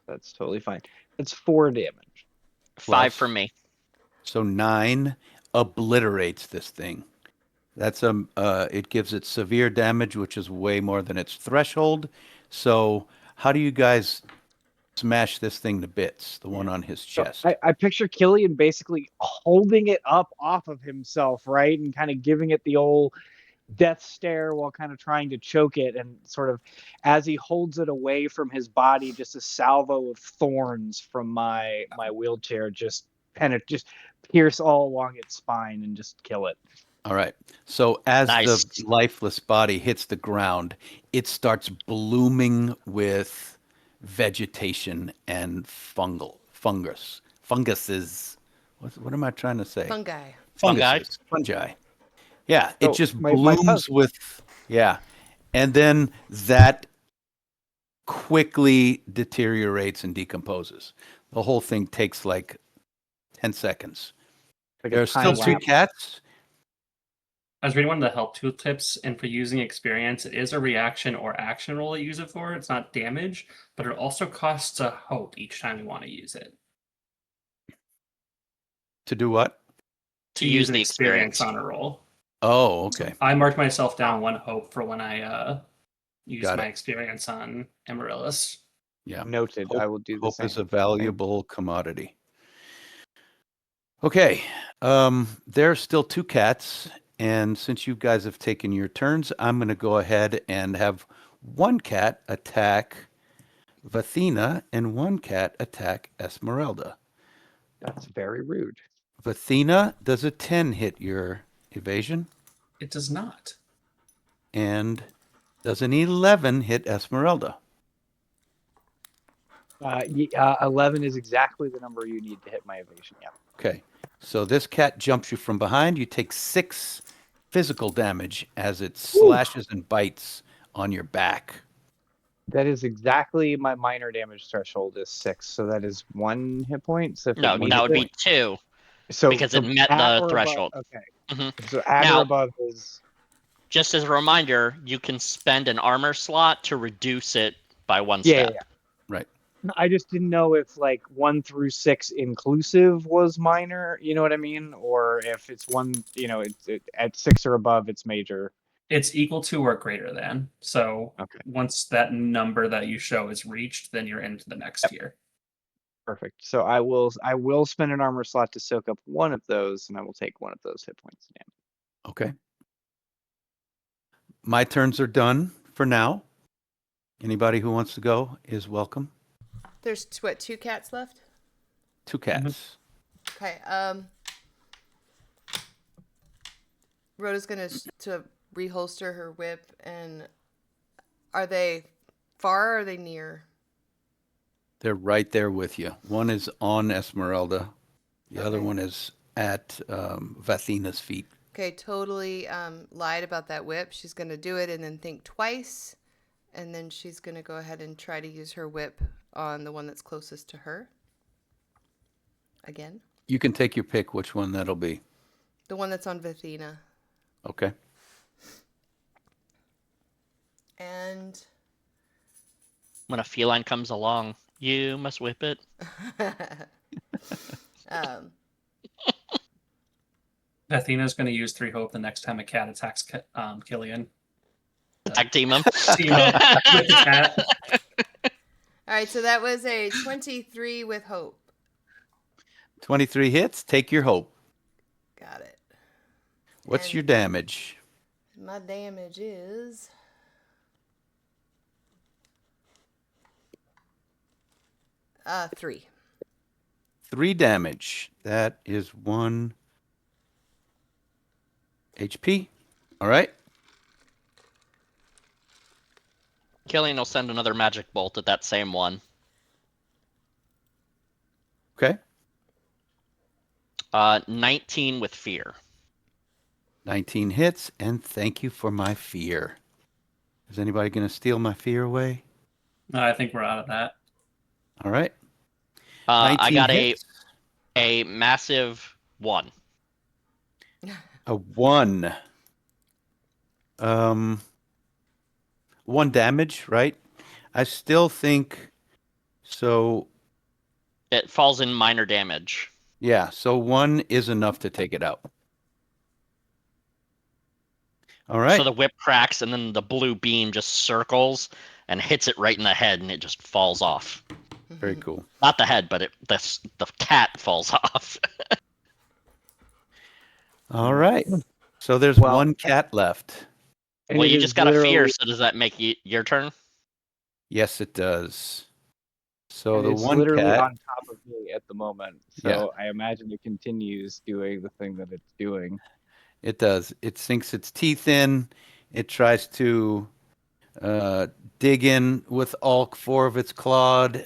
That's totally fine. It's 4 damage. 5 for Plus- me. So 9 obliterates this thing. That's it gives it severe damage, which is way more than its threshold. So how do you guys smash this thing to bits? The one on his So chest. I picture Killian basically holding it up off of himself, right, and kind of giving it the old death stare while kind of trying to choke it, and sort of as he holds it away from his body, just a salvo of thorns from my wheelchair just pierce all along its spine and just kill it. All right. So as Nice. the lifeless body hits the ground, it starts blooming with vegetation and funguses. What am I trying to say? Fungi. Fungi. Yeah, it So, just my blooms puzzle. with, yeah. And then that quickly deteriorates and decomposes. The whole thing takes like 10 seconds. Like There a are still time 2 lapse. cats. I was reading one of the help tooltips, and for using experience, it is a reaction or action roll you use it for. It's not damage, but it also costs a hope each time you want to use it. To do what? To use an the experience experience. on a roll. Oh, okay. I marked myself down 1 hope for when I use Got my it. experience on Amaryllis. Yeah. Noted. I will do the Hope same. is a valuable commodity. Okay. There are still 2 cats, and since you guys have taken your turns, I'm going to go ahead and have 1 cat attack Vathina and 1 cat attack Esmeralda. That's very rude. Vathina, does a 10 hit your evasion? It does not. And does an 11 hit Esmeralda? 11 is exactly the number you need to hit my evasion. Yeah. Okay. So this cat jumps you from behind. You take 6 physical damage as it slashes and bites on your back. That is exactly my minor damage threshold is 6, so that is 1 hit point. So if No, it needs that would it- be 2 so because it met at the or threshold. Above, okay. Mhm. So at Now- or above is Just as a reminder, you can spend an armor slot to reduce it by 1 yeah. step. Right. I just didn't know if like 1 through 6 inclusive was minor, you know what I mean, or if it's 1, at 6 or above it's major. It's equal to or greater than. So Okay. once that number that you show is reached, then you're into the next tier. Perfect. So I will spend an armor slot to soak up 1 of those, and I will take 1 of those hit points damage. Okay. My turns are done for now. Anybody who wants to go is welcome. There's 2 cats left? 2 cats. Okay. Rhoda's gonna to reholster her whip, and are they far or are they near? They're right there with you. One is on Esmeralda. The other Okay. one is at Vathina's feet. Okay, totally lied about that whip. She's gonna do it and then think twice, and then she's gonna go ahead and try to use her whip on the one that's closest to her. Again, You can take your pick which one that'll be. the one that's on Vathina, Okay. and When a feline comes along, you must whip it. um, Athena's going to use 3 hope the next time a cat attacks Killian. Tag team him. Team up with the cat. all right. So that was a 23 with hope. 23 hits. Take your hope. Got it. What's And- your damage? My damage is 3. 3 damage. That is 1 HP. All right. Killian will send another magic bolt at that same one. Okay. 19 with fear. 19 hits, and thank you for my fear. Is anybody going to steal my fear away? No, I think we're out of that. All right. I 19 got hits. a massive 1. A 1. 1 damage, right? I still think so. It falls in minor damage. Yeah, so 1 is enough to take it out. All right. So the whip cracks, and then the blue beam just circles and hits it right in the head, and it just falls off. Very cool. Not the head, but the cat falls off. All right. So there's Well- 1 cat left. And Well, it you is just got a fear, literally- so does that make your turn? Yes, it does. So and the it's 1 literally cat. on top of me at the moment. So I imagine it continues doing the thing that it's doing. It does. It sinks its teeth in. It tries to dig in with all 4 of its clawed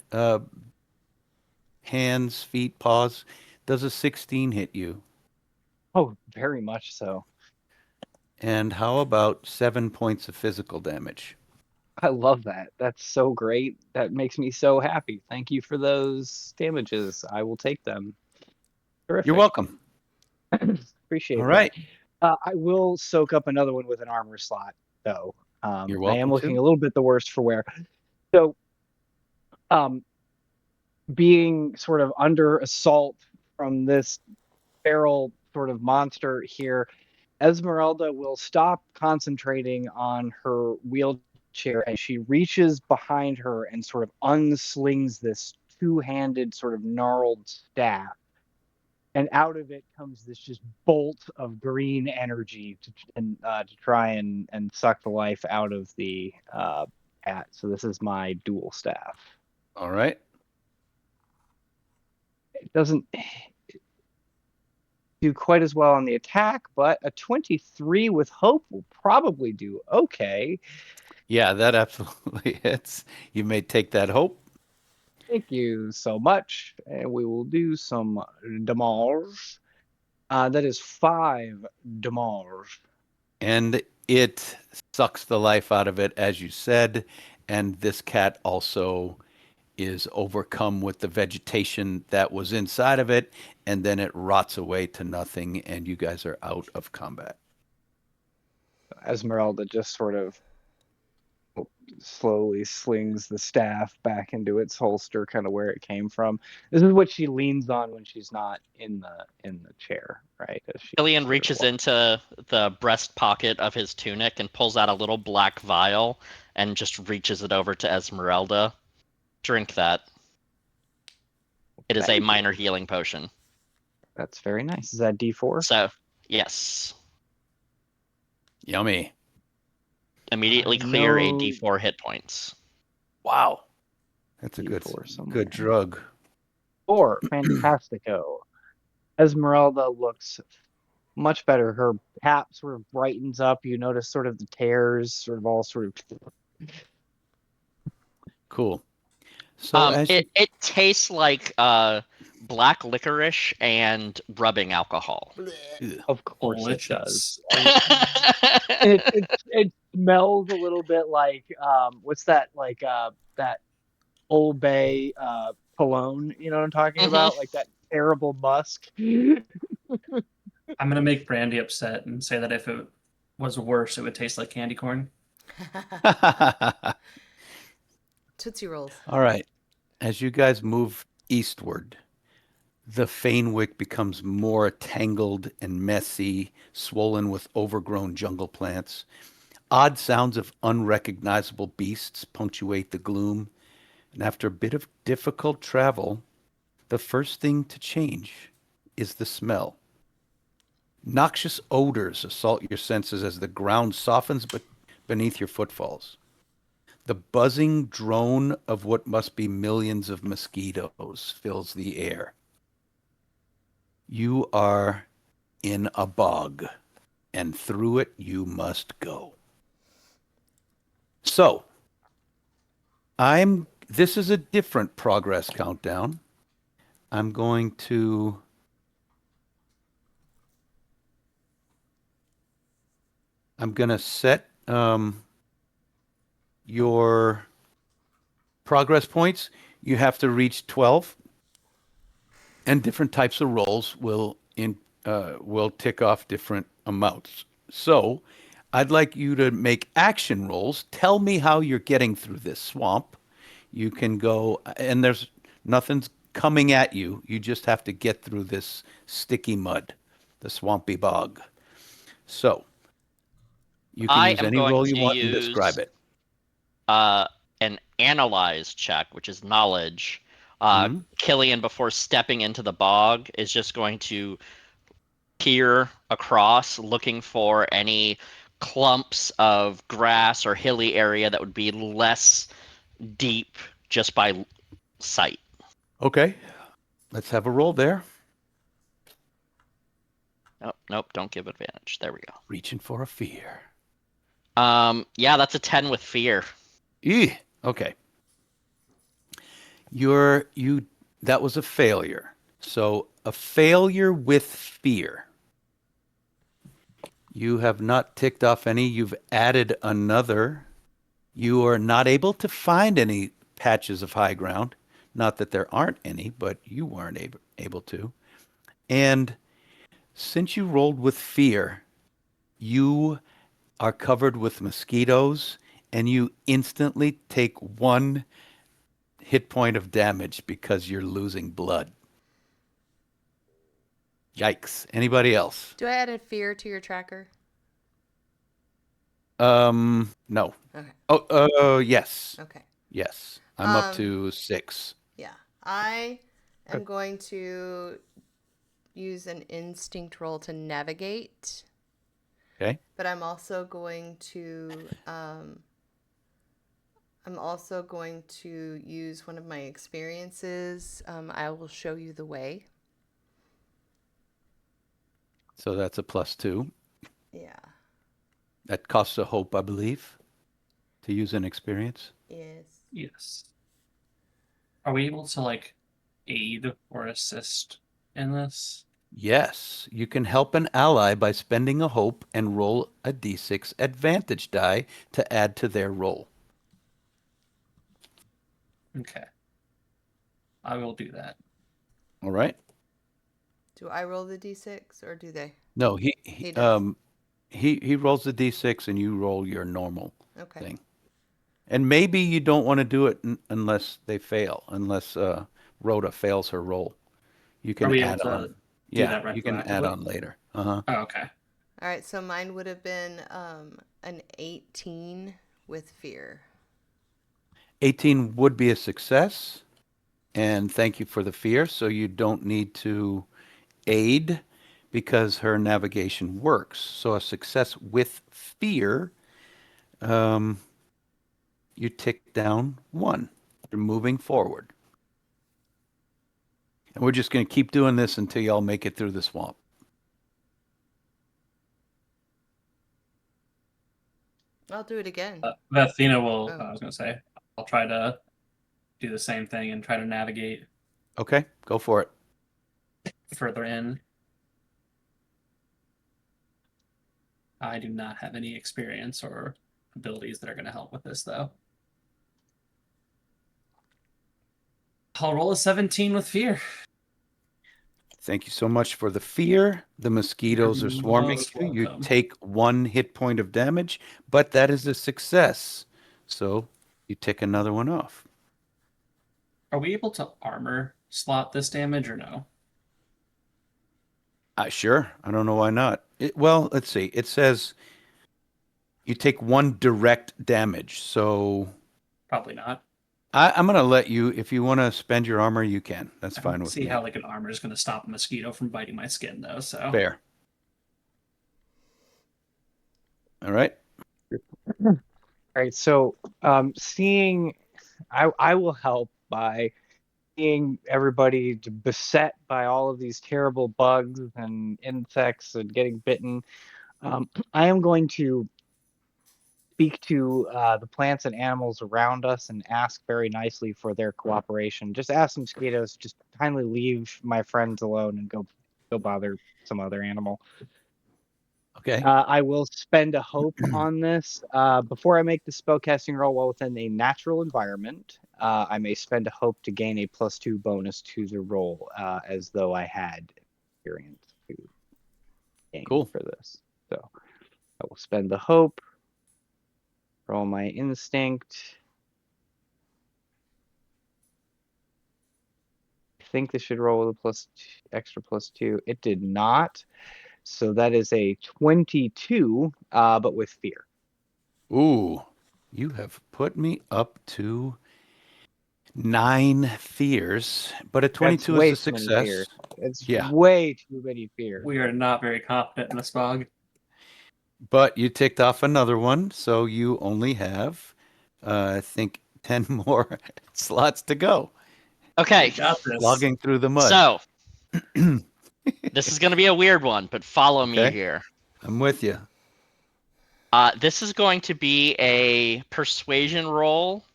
hands, feet, paws. Does a 16 hit you? Oh, very much so. And how about 7 points of physical damage? I love that. That's so great. That makes me so happy. Thank you for those damages. I will take them. Terrific. You're welcome. Appreciate All that. right. I will soak up another one with an armor slot, though. You're I am welcome looking to. a little bit the worst for wear. So, being sort of under assault from this feral sort of monster here, Esmeralda will stop concentrating on her wheelchair and she reaches behind her and sort of unslings this two-handed sort of gnarled staff. And out of it comes this just bolt of green energy to try and suck the life out of the cat. So this is my dual staff. All right. It doesn't do quite as well on the attack, but a 23 with hope will probably do okay. Yeah, that absolutely hits. You may take that hope. Thank you so much. And we will do some damage. That is 5 damage. And it sucks the life out of it, as you said. And this cat also is overcome with the vegetation that was inside of it. And then it rots away to nothing. And you guys are out of combat. Esmeralda just sort of slowly slings the staff back into its holster, kind of where it came from. This is what she leans on when she's not in the chair, right? Killian reaches into the breast pocket of his tunic and pulls out a little black vial and just reaches it over to Esmeralda. Drink that. It is a minor healing potion. That's very nice. Is that D4? So, yes. Yummy. Immediately clear a No- D4 hit points. Wow. That's a D4 somewhere. good drug. 4, fantastico. Esmeralda looks much better. Her cap sort of brightens up. You notice sort of the tears, sort of all sort of. Cool. So It tastes like black licorice and rubbing alcohol. Of course it Delicious. does. It smells a little bit like what's that, like that Old Bay cologne, you know what I'm talking about, like that terrible musk. I'm gonna make Brandy upset and say that if it was worse, it would taste like candy corn. Tootsie Rolls. All right. As you guys move eastward, the Fanewick becomes more tangled and messy, swollen with overgrown jungle plants. Odd sounds of unrecognizable beasts punctuate the gloom. And after a bit of difficult travel, the first thing to change is the smell. Noxious odors assault your senses as the ground softens beneath your footfalls. The buzzing drone of what must be millions of mosquitoes fills the air. You are in a bog, and through it you must go. So, this is a different progress countdown. I'm going to set your progress points. You have to reach 12, and different types of rolls will tick off different amounts. So I'd like you to make action rolls. Tell me how you're getting through this swamp. You can go, and there's nothing's coming at you. You just have to get through this sticky mud, the swampy bog. So you can I use am any going roll you to want and describe use it. an analyze check, which is knowledge. Mhm. Killian, before stepping into the bog, is just going to peer across, looking for any clumps of grass or hilly area that would be less deep just by sight. Okay, let's have a roll there. Nope, don't give advantage. There we go. Reaching for a fear. Yeah, that's a 10 with fear. Okay. That was a failure. So a failure with fear. You have not ticked off any. You've added another. You are not able to find any patches of high ground. Not that there aren't any, but you weren't able to. And since you rolled with fear, you are covered with mosquitoes and you instantly take 1 hit point of damage because you're losing blood. Yikes. Anybody else? Do I add a fear to your tracker? No. Okay. Yes. Okay. Yes. I'm up Um, to 6. Yeah. I am going to use an instinct roll to navigate, Okay. but I'm also going to use one of my experiences. I will show you the way. So that's a +2. Yeah. That costs a hope, I believe, to use an experience. Yes. Yes. Are we able to like aid or assist in this? Yes, you can help an ally by spending a hope and roll a d6 advantage die to add to their roll. Okay. I will do that. All right? Do I roll the d6 or do they? No, He does. he rolls the d6 and you roll your normal Okay. thing. And maybe you don't want to do it unless they fail, unless Rhoda fails her roll. You Are can we able add to on. do Yeah, that you can add retroactively? on later. Uh-huh. Oh, okay. All right, so mine would have been an 18 with fear. 18 would be a success. And thank you for the fear. So you don't need to aid because her navigation works. So a success with fear, you tick down 1. You're moving forward. And we're just going to keep doing this until y'all make it through the swamp. I'll do it again. Athena will, Oh. I was going to say, I'll try to do the same thing and try to navigate Okay, go for it. further in. I do not have any experience or abilities that are going to help with this, though. I'll roll a 17 with fear. Thank you so much for the fear. The mosquitoes are You're swarming most you. You welcome. take 1 hit point of damage, but that is a success. So you tick another one off. Are we able to armor slot this damage or no? Sure. I don't know why not. Well, let's see. It says you take 1 direct damage. So Probably not. I'm going to let you, if you want to spend your armor, you can. That's I fine don't with see me. how like an armor is going to stop a mosquito from biting my skin, though. So Fair. All right. All right, so seeing, I will help by seeing everybody beset by all of these terrible bugs and insects and getting bitten. I am going to speak to the plants and animals around us and ask very nicely for their cooperation. Just ask the mosquitoes, just kindly leave my friends alone and go bother some other animal. Okay. I will spend a hope on this. Before I make the spellcasting roll while within a natural environment, I may spend a hope to gain a +2 bonus to the roll, as though I had experience to gain Cool. for this. So I will spend the hope. Roll my instinct. I think this should roll with a extra +2. It did not. So that is a 22, but with fear. Ooh, you have put me up to 9 fears, but a 22 way is a too many success. fears. It's Yeah. way too many fears. We are not very confident in this bog. But you ticked off another one, so you only have, I think, 10 more slots to go. Okay, We got this. Logging through the mud. so this is going to be a weird one, but follow me Okay. here. I'm with you. This is going to be a persuasion roll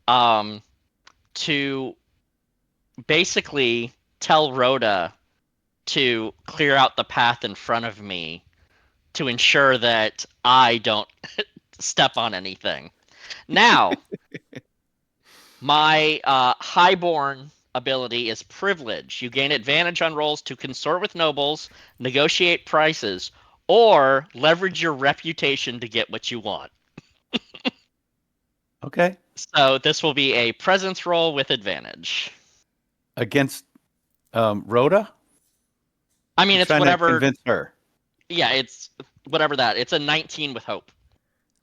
to basically tell Rhoda to clear out the path in front of me to ensure that I don't step on anything. Now, my highborn ability is privilege. You gain advantage on rolls to consort with nobles, negotiate prices, or leverage your reputation to get what you want. Okay. So this will be a presence roll with advantage. Against Rhoda? I mean, You're it's trying whatever. to convince her. Yeah, it's whatever that. It's a 19 with hope.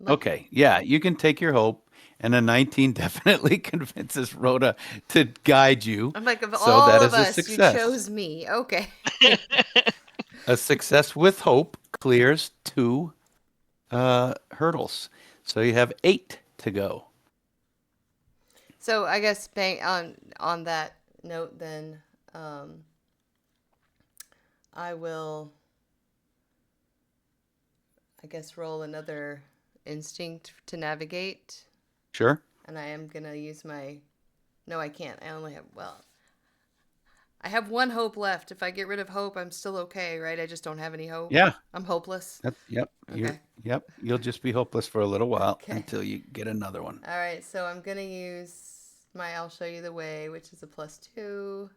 Okay. Yeah, you can take your hope, and a 19 definitely convinces Rhoda to guide you. I'm like, of So all that of is a us, you success. chose me. Okay. A success with hope clears 2 hurdles. So you have 8 to go. So I guess on that note, then I will, I guess, roll another instinct to navigate, Sure. and I am gonna use my. No, I can't. I only have I have 1 hope left. If I get rid of hope, I'm still okay, right? I just don't have any hope. Yeah. I'm hopeless. Yep. Okay. Yep. You'll just be hopeless for a little while Okay. until you get another one. All right, so I'm gonna use my "I'll show you the way," which is a +2.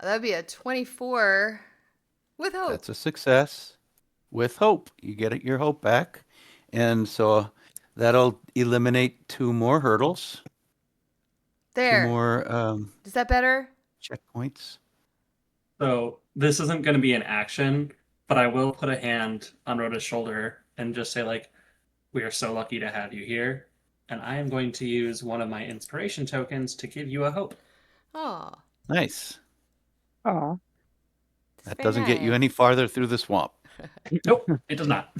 That'd be a 24 with hope. That's a success with hope. You get your hope back. And so that'll eliminate 2 more hurdles, 2 There. more Is that better? checkpoints. So this isn't going to be an action, but I will put a hand on Rhoda's shoulder and just say, like, we are so lucky to have you here. And I am going to use one of my inspiration tokens to give you a hope. Oh, Nice. Oh, That doesn't get you any farther through the swamp. Nope, it does not.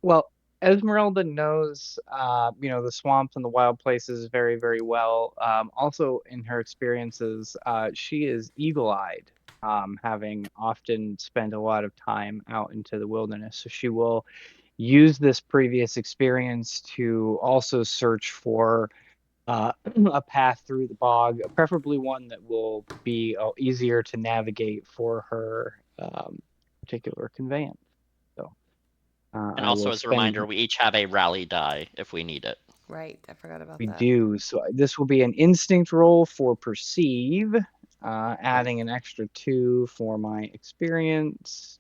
well, Esmeralda knows, the swamps and the wild places very, very well. Also, in her experiences, she is eagle-eyed, having often spent a lot of time out into the wilderness. So she will use this previous experience to also search for a path through the bog, preferably one that will be easier to navigate for her particular conveyance. So, And I also, will as a spend. reminder, we each have a rally die if we need it. right. I forgot about We that. do. So this will be an instinct roll for perceive, adding an extra 2 for my experience.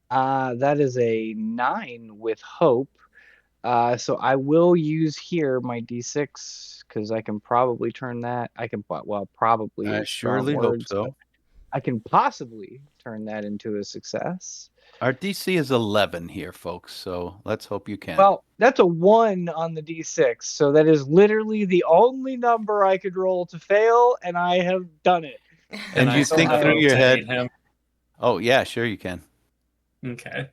That is a 9 with hope. So I will use here my D6 because I can probably turn that. Probably I is strong surely hope words, so. but I can possibly turn that into a success. Our DC is 11 here, folks. So let's hope you can. Well, that's a 1 on the D6, so that is literally the only number I could roll to fail, and I have done it. And I you still think have through hope your to head. aid him. Oh, yeah, sure you can. Okay.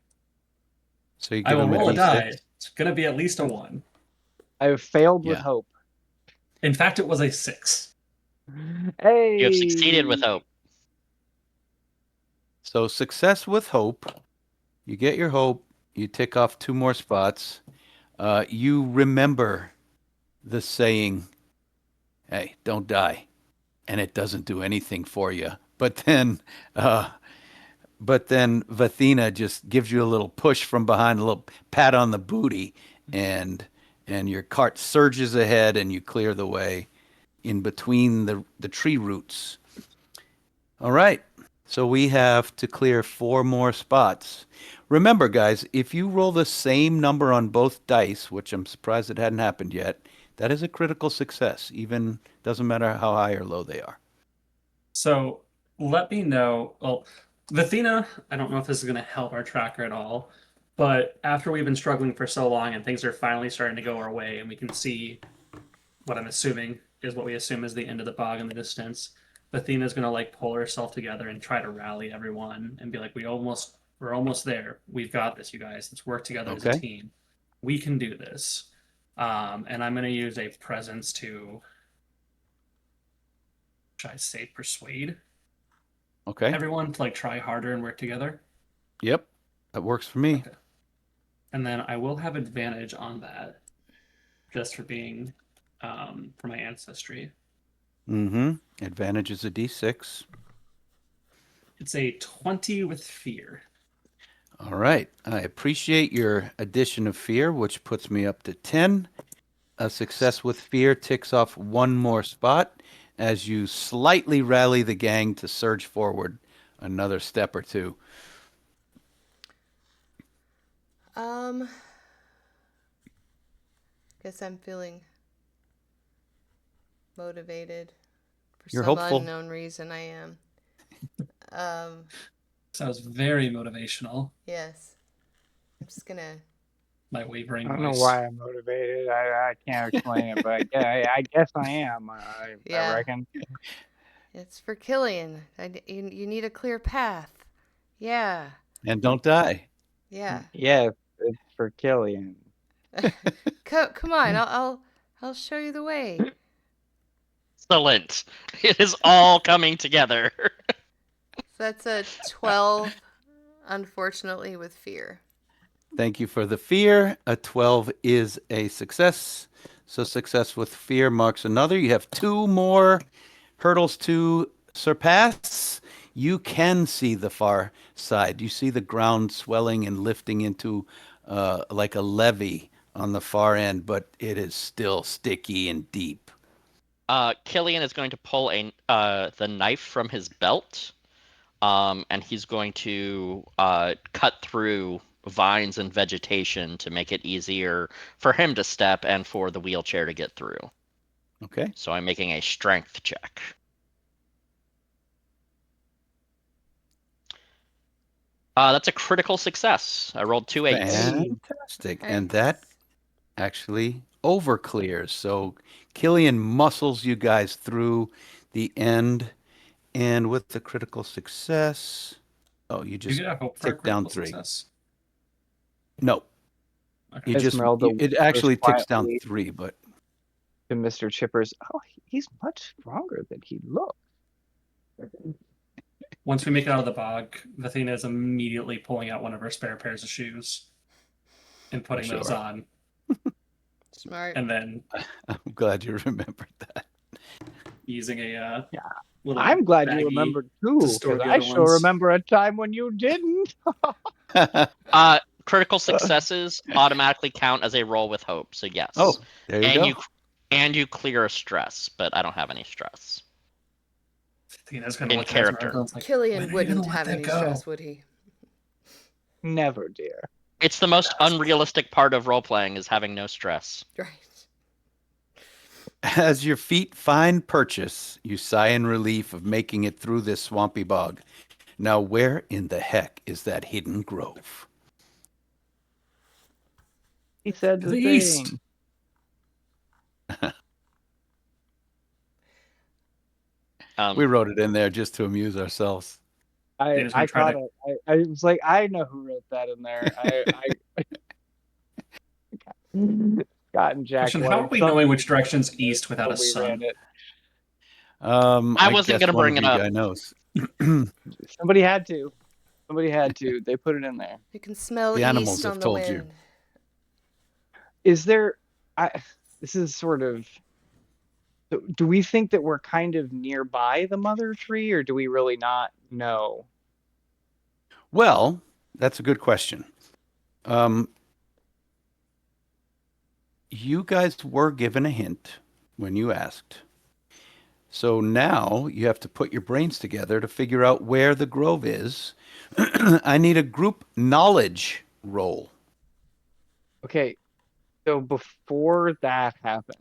So you I give will him a roll a D6. die. It's going to be at least a 1. I have failed with Yeah. hope. In fact, it was a 6. Hey! You have succeeded with hope. So success with hope. You get your hope. You tick off 2 more spots. You remember the saying, hey, don't die. And it doesn't do anything for you. But then Vathina just gives you a little push from behind, a little pat on the booty, and your cart surges ahead and you clear the way. in between the tree roots. All right. So we have to clear 4 more spots. Remember, guys, if you roll the same number on both dice, which I'm surprised it hadn't happened yet, that is a critical success. Even doesn't matter how high or low they are. So let me know. Well, Athena, I don't know if this is going to help our tracker at all, but after we've been struggling for so long and things are finally starting to go our way, and we can see what I'm assuming is what we assume is the end of the bog in the distance, Athena's going to like pull herself together and try to rally everyone and be like, we're almost there. We've got this, you guys. Let's work together as a Okay. team. We can do this. And I'm going to use a presence to, should I say, persuade Okay. everyone to like try harder and work together. Yep. That works for me. Okay. And then I will have advantage on that just for being for my ancestry. Mm-hmm. Advantage is a D6. It's a 20 with fear. All right. I appreciate your addition of fear, which puts me up to 10. A success with fear ticks off 1 more spot as you slightly rally the gang to surge forward another step or 2. Guess I'm feeling motivated. For You're some hopeful. unknown reason, I am. Sounds very motivational. Yes. I'm just gonna. My wavering I don't know voice. why I'm motivated. I can't explain it, but I guess I am. I Yeah. reckon. It's for Killian. You need a clear path. Yeah. And don't die. Yeah. Yes, it's for Killian. Come on. I'll show you the way. Excellent. It is all coming together. That's a 12, unfortunately, with fear. Thank you for the fear. A 12 is a success. So success with fear marks another. You have 2 more hurdles to surpass. You can see the far side. You see the ground swelling and lifting into like a levee on the far end, but it is still sticky and deep. Killian is going to pull the knife from his belt, and he's going to cut through vines and vegetation to make it easier for him to step and for the wheelchair to get through. Okay. So I'm making a strength check. That's a critical success. I rolled 2 8s. Fantastic. And that actually over clears. So Killian muscles you guys through the end, and with the critical success, oh, you You just get a hope for a tick down critical 3. success. No, Okay. you just Esmeralda it actually whispers ticks down quietly 3, but to Mr. Chippers. Oh, he's much stronger than he looks. Once we make it out of the bog, Athena is immediately pulling out one of her spare pairs of shoes and putting those Sure. on. Smart. And then I'm glad you remembered that. using a Yeah. little I'm glad baggie you remembered too, store because the I other sure ones. remember a time when you didn't. Critical successes automatically count as a roll with hope. So yes. Oh, there you and go. you clear a stress, but I don't have any stress. Athena's gonna In look at character. Esmeralda and it's like, Killian "When are you gonna wouldn't let have that any go?" stress, would he? Never, dear. It's the most unrealistic part of role playing is having no stress. Right. As your feet find purchase, you sigh in relief of making it through this swampy bog. Now, where in the heck is that hidden grove? He said To the the thing. east. We wrote it in there just to amuse ourselves. Dana's gonna I try thought to- it. I was like, I know who wrote that in there. Scott and Jack. Question, how wanted are we something knowing which to do with direction's it east without when a we sun? ran it. I wasn't guess gonna one bring of it you up. guy knows. Somebody had to. Somebody had to. They put it in there. You can smell The animals east have on the told you. wind. Is there? This is sort of. Do we think that we're kind of nearby the mother tree, or do we really not know? Well, that's a good question. You guys were given a hint when you asked. So now you have to put your brains together to figure out where the grove is. I need a group knowledge roll. Okay, so before that happens,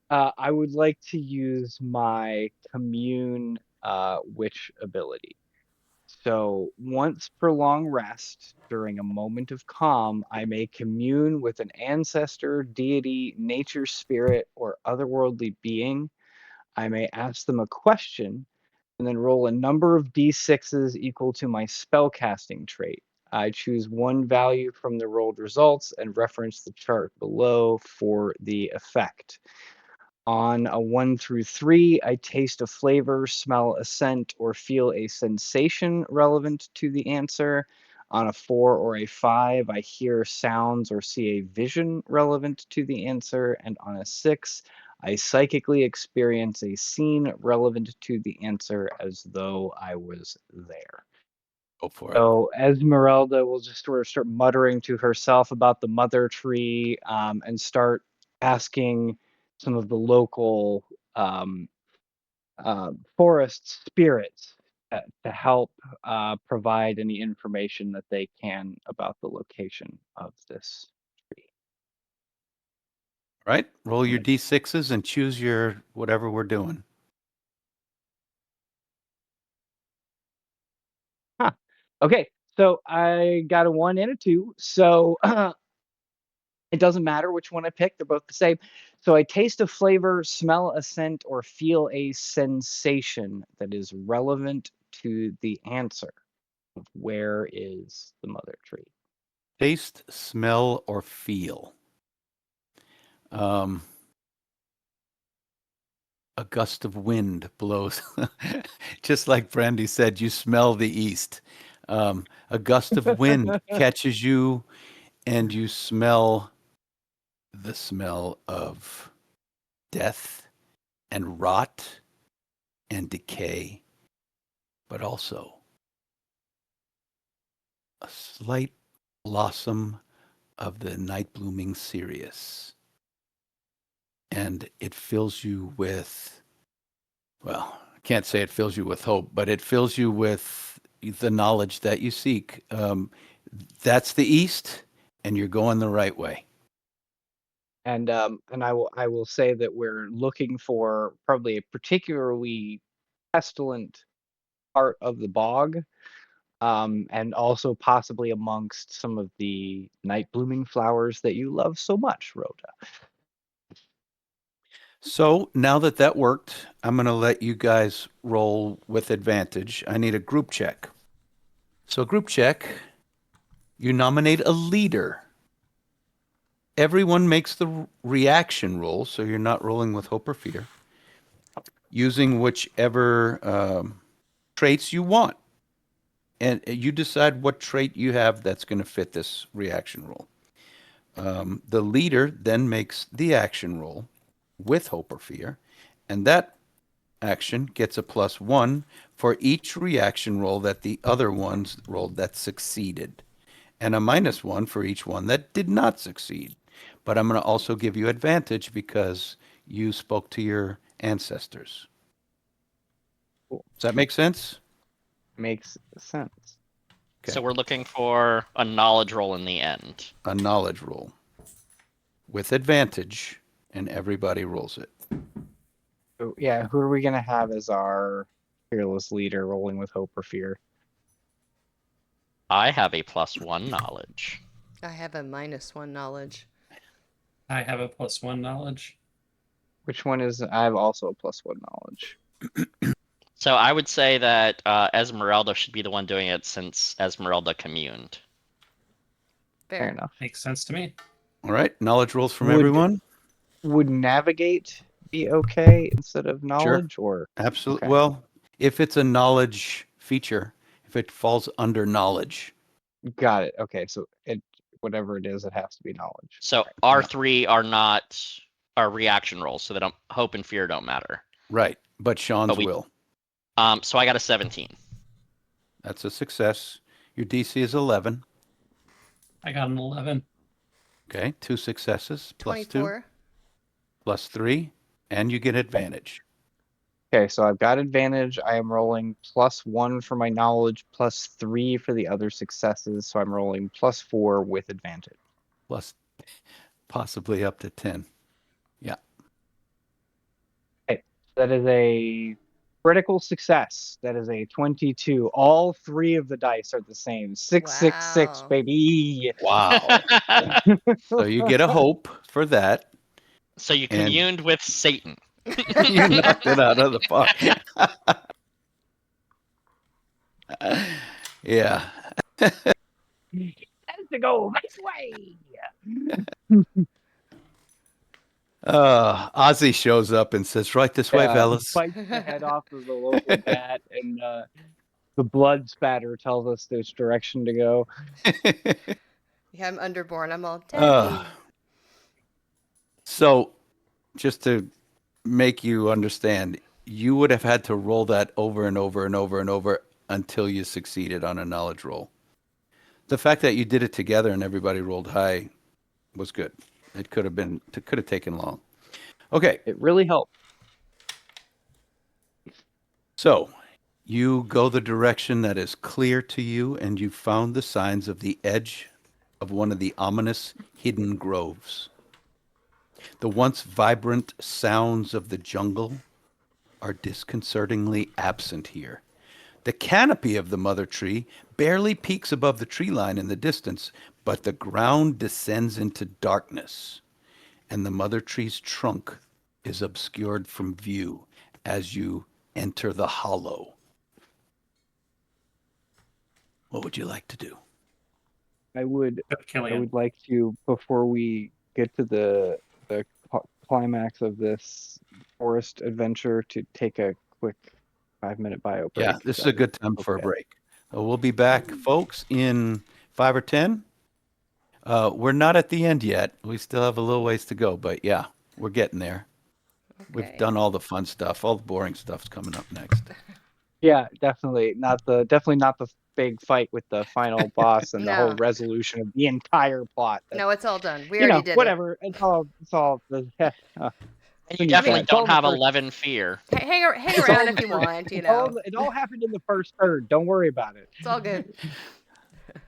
I would like to use my commune witch ability. So once per long rest, during a moment of calm, I may commune with an ancestor, deity, nature spirit, or otherworldly being. I may ask them a question and then roll a number of d6s equal to my spellcasting trait. I choose one value from the rolled results and reference the chart below for the effect. On a 1 through 3, I taste a flavor, smell a scent, or feel a sensation relevant to the answer. On a 4 or a 5, I hear sounds or see a vision relevant to the answer. And on a 6, I psychically experience a scene relevant to the answer as though I was there. Go for it. So Esmeralda will just sort of start muttering to herself about the mother tree, and start asking some of the local forest spirits to help provide any information that they can about the location of this tree. All right. Roll your d6s and choose your whatever we're doing. Huh. Okay, so I got a 1 and a 2. So it doesn't matter which one I pick, they're both the same. So I taste a flavor, smell a scent, or feel a sensation that is relevant to the answer of where is the mother tree. Taste, smell, or feel. A gust of wind blows. Just like Brandy said, you smell the east. A gust of wind catches you, and you smell the smell of death and rot and decay, but also a slight blossom of the night blooming cereus. And it fills you with, well, I can't say it fills you with hope, but it fills you with the knowledge that you seek. That's the east, and you're going the right way. And I will say that we're looking for probably a particularly pestilent part of the bog, and also possibly amongst some of the night blooming flowers that you love so much, Rhoda. So now that that worked, I'm going to let you guys roll with advantage. I need a group check. So, group check, you nominate a leader. Everyone makes the reaction roll, so you're not rolling with hope or fear, using whichever traits you want. And you decide what trait you have that's going to fit this reaction roll. The leader then makes the action roll with hope or fear, and that action gets a +1 for each reaction roll that the other ones rolled that succeeded, and a -1 for each one that did not succeed. But I'm going to also give you advantage because you spoke to your ancestors. Cool. Does that make sense? Makes sense. Okay. So we're looking for a knowledge roll in the end. A knowledge roll with advantage, and everybody rolls it. So, yeah, who are we gonna have as our fearless leader, rolling with hope or fear? I have a +1 knowledge. I have a -1 knowledge. I have a +1 knowledge. Which one is? I have also a +1 knowledge. So I would say that Esmeralda should be the one doing it since Esmeralda communed. Fair enough. Makes sense to me. All right. Knowledge rolls from Would- everyone. Would navigate be okay instead of knowledge, or Absolutely. Okay. Well, if it's a knowledge feature, if it falls under knowledge, got it? Okay, so it whatever it is, it has to be knowledge. So Right. our 3 are not our reaction rolls, so they don't hope and fear don't matter. right. But Sean's But we- will. So I got a 17. That's a success. Your DC is 11. I got an 11. Okay. 2 successes plus 2. 24. +3, and you get advantage. Okay, so I've got advantage. I am rolling +1 for my knowledge, +3 for the other successes. So I'm rolling +4 with advantage. Plus possibly up to 10. Yeah. Okay, that is a critical success. That is a 22. All 3 of the dice are the same. 666, Wow. baby. Wow. So you get a hope for that. So you And- communed with Satan. You knocked it out of the park. Yeah. Has to go this way. Ozzy shows up and says, right this way, fellas. Bites the head off of the local bat, and the blood spatter tells us which direction to go. Yeah, I'm underborn. I'm all Uh, Daddy. So, just to make you understand, you would have had to roll that over and over and over and over until you succeeded on a knowledge roll. The fact that you did it together and everybody rolled high was good. It could have taken long. Okay, It really helped. so you go the direction that is clear to you, and you found the signs of the edge of one of the ominous hidden groves. The once vibrant sounds of the jungle are disconcertingly absent here. The canopy of the mother tree barely peaks above the tree line in the distance, but the ground descends into darkness, and the mother tree's trunk is obscured from view as you enter the hollow. What would you like to do? I would Killian. like to, before we get to the climax of this forest adventure, to take a quick 5-minute bio break. Yeah, this is a good time for a break. We'll be back, folks, in 5 or 10. We're not at the end yet. We still have a little ways to go, but yeah, we're getting there. Okay. We've done all the fun stuff. All the boring stuff's coming up next. Yeah, definitely not the big fight with the final boss and the whole No. resolution of the entire plot. No, it's all done. We You already know, did whatever. It's all And you It's definitely all don't the have first- 11 fear. it. Hang around if you want, you know. it all happened in the first third. Don't worry about it. It's all good.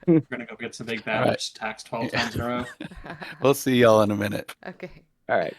We're gonna go get some big bad All right. which tax 12 times in a row. We'll see y'all in a minute. Okay. All right.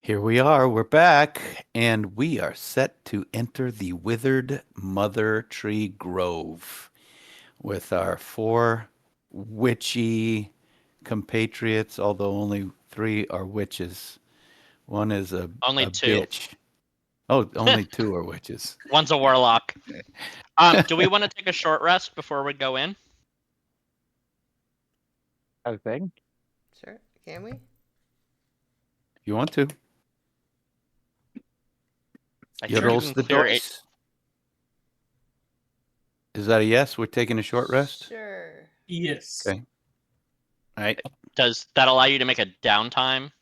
Here we are, we're back, and we are set to enter the withered mother tree grove with our 4 witchy compatriots, although only 3 are witches. One is a Only 2. bitch. Oh, only 2 are witches. One's a warlock. Do we want to take a short rest before we go in? I think. Sure. Can we? If you want to. I You sure rolls can the clear dice. Is that a yes? We're taking a short rest? Sure. Yes. Okay. All right. Does that allow you to make a downtime?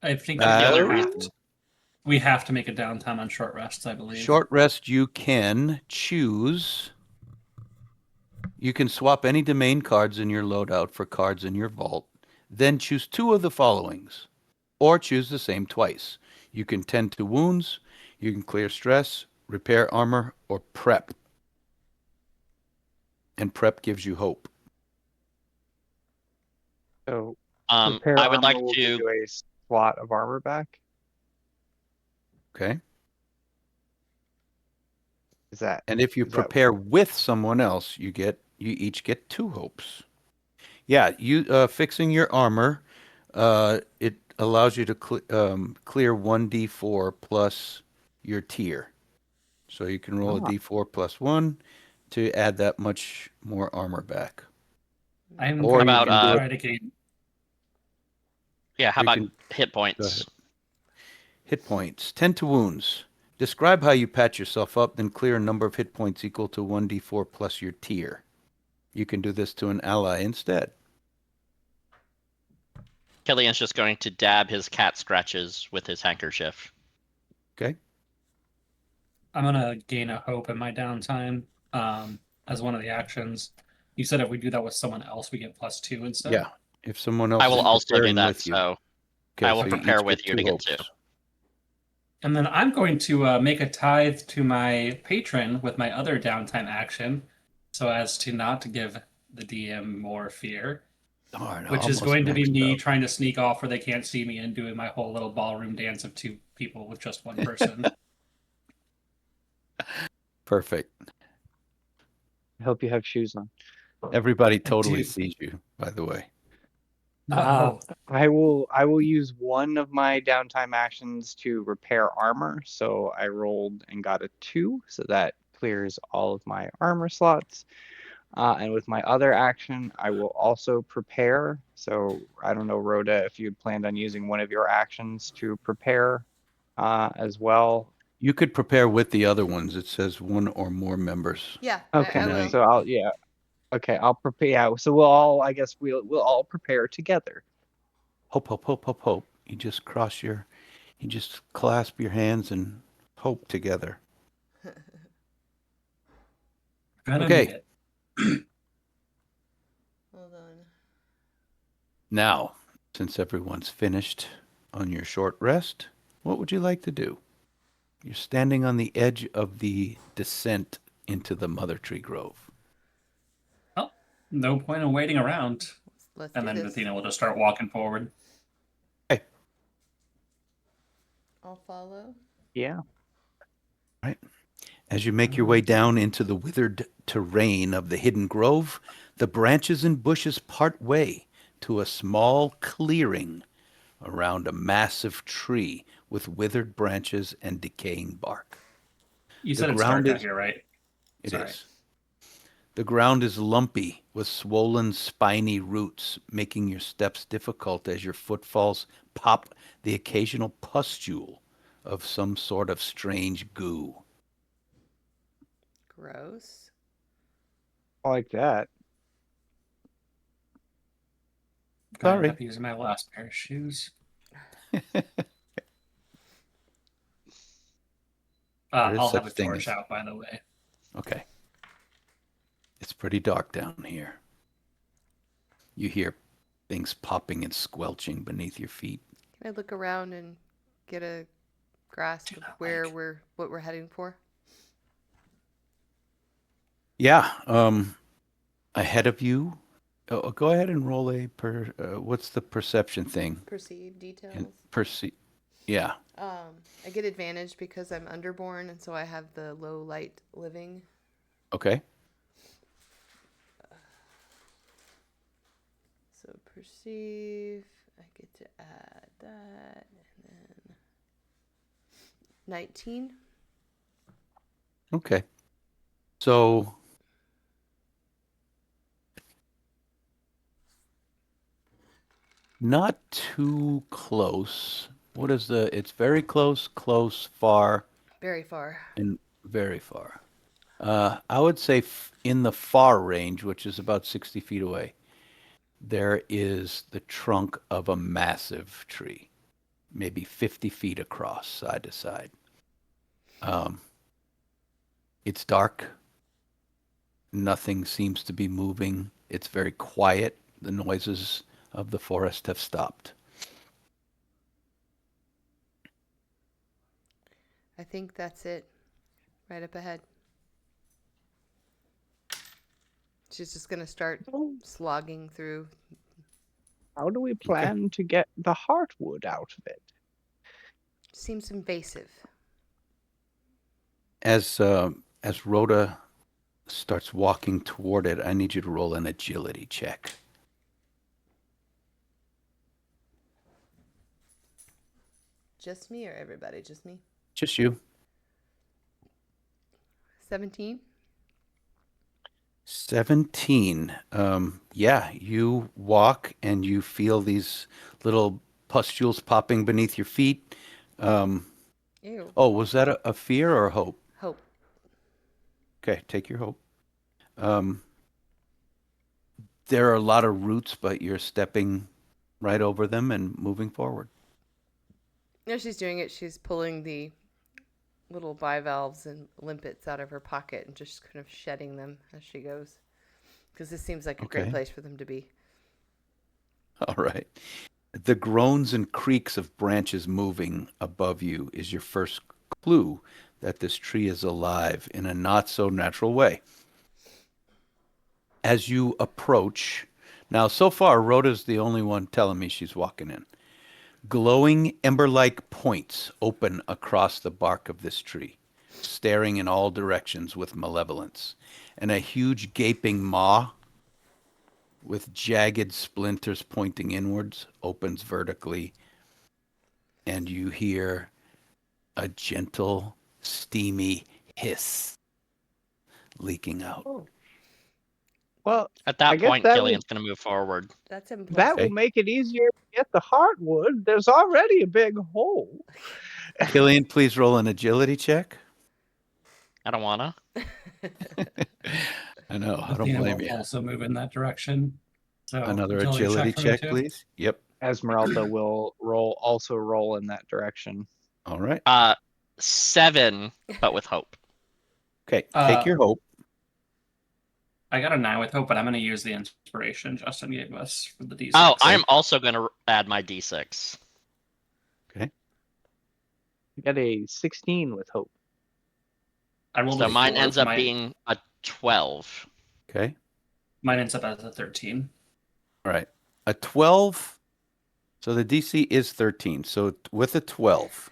I think That's the only we have reason. we have to make a downtime on short rests, I believe. Short rest, you can choose. You can swap any domain cards in your loadout for cards in your vault. Then choose 2 of the followings, or choose the same twice. You can tend to wounds, you can clear stress, repair armor, or prep. And prep gives you hope. So I repair would armor like will give to. you a slot of armor back. Okay. Is that And if you Is that- prepare with someone else, you each get 2 hopes. Yeah, you fixing your armor, it allows you to clear 1d4 plus your tier. So you can roll a d4 plus 1 to add that much more armor back. I'm Or going you About, can do try it. to gain. Yeah, how You about can- hit Go ahead. points? Hit points. Tend to wounds. Describe how you patch yourself up, then clear a number of hit points equal to 1d4 plus your tier. You can do this to an ally instead. Killian's just going to dab his cat scratches with his handkerchief. Okay? I'm gonna gain a hope in my downtime as one of the actions. You said if we do that with someone else, we get +2 instead. Yeah. If someone else I will is also do preparing that, with you. so Okay, I will so you prepare each with get you to 2 get hopes. 2. And then I'm going to make a tithe to my patron with my other downtime action, so as to not to give the DM more fear, Darn, which is almost going to be maxed me out. trying to sneak off where they can't see me and doing my whole little ballroom dance of 2 people with just 1 person. Perfect. I hope you have shoes on. Everybody totally do. sees you, by the way. Oh, I will use one of my downtime actions to repair armor. So I rolled and got a 2, so that clears all of my armor slots. And with my other action, I will also prepare. So I don't know, Rhoda, if you had planned on using one of your actions to prepare as well. You could prepare with the other ones. It says 1 or more members. Yeah. Okay, I will. so I'll prepare. Yeah, so I guess we'll all prepare together. Hope, hope, hope, hope, hope. You just clasp your hands and hope together. gonna Okay. need it. Hold on. Now, since everyone's finished on your short rest, what would you like to do? You're standing on the edge of the descent into the Mother Tree Grove. Well, no point in waiting around. Let's And do then this. Athena will just start walking forward. Hey, I'll follow. Yeah. right. As you make your way down into the withered terrain of the hidden grove, the branches and bushes part way to a small clearing around a massive tree with withered branches and decaying bark. You The said it's dark ground out is- here, right? It Sorry. is. The ground is lumpy with swollen, spiny roots, making your steps difficult as your footfalls pop the occasional pustule of some sort of strange goo. Gross. I like that. Gonna Sorry. end up using my last pair of shoes. There is I'll such have a thing torch as- out, by the way. Okay. It's pretty dark down here. You hear things popping and squelching beneath your feet. Can I look around and get a grasp of not where like- what we're heading for? Yeah, ahead of you, Go ahead and roll what's the perception thing? Perceive details. And yeah. I get advantage because I'm underborn, and so I have the low light living. Okay. So perceive, I get to add that, and then 19. Okay. So not too close. It's very close, close, far, Very far. and very far. I would say in the far range, which is about 60 feet away, there is the trunk of a massive tree, maybe 50 feet across, side to side. It's dark. Nothing seems to be moving. It's very quiet. The noises of the forest have stopped. I think that's it. Right up ahead. She's just gonna start slogging through. How do we plan to get the heartwood out of it? Seems invasive. As Rhoda starts walking toward it, I need you to roll an agility check. Just me or everybody? Just me. Just you. 17. 17. Yeah, you walk and you feel these little pustules popping beneath your feet. Ew. Oh, was that a fear or a hope? Hope. Okay, take your hope. There are a lot of roots, but you're stepping right over them and moving forward. As she's doing it, she's pulling the little bivalves and limpets out of her pocket and just kind of shedding them as she goes. Because this seems like a great Okay. place for them to be. All right. The groans and creaks of branches moving above you is your first clue that this tree is alive in a not so natural way. As you approach, now so far, Rhoda's the only one telling me she's walking in. Glowing ember-like points open across the bark of this tree, staring in all directions with malevolence, and a huge gaping maw with jagged splinters pointing inwards opens vertically, and you hear a gentle, steamy hiss leaking out. Oh. Well, At I that guess point, that Killian's going to move forward. That's implied. that Okay. will make it easier to get the heartwood. There's already a big hole. Killian, please roll an agility check. I don't want to. I know, I don't Athena blame will you. also move in that direction. So Another agility agility for me check, too. please. Yep. Esmeralda will also roll in that direction. All right. 7, but with hope. Okay, take your hope. I got a 9 with hope, but I'm going to use the inspiration Justin gave us for the D6. Oh, I'm also going to add my D6. Okay. I got a 16 with hope. I rolled So a mine 4. ends up being a 12. Okay. Mine ends up as a 13. All right. A 12. So the DC is 13. So with a 12.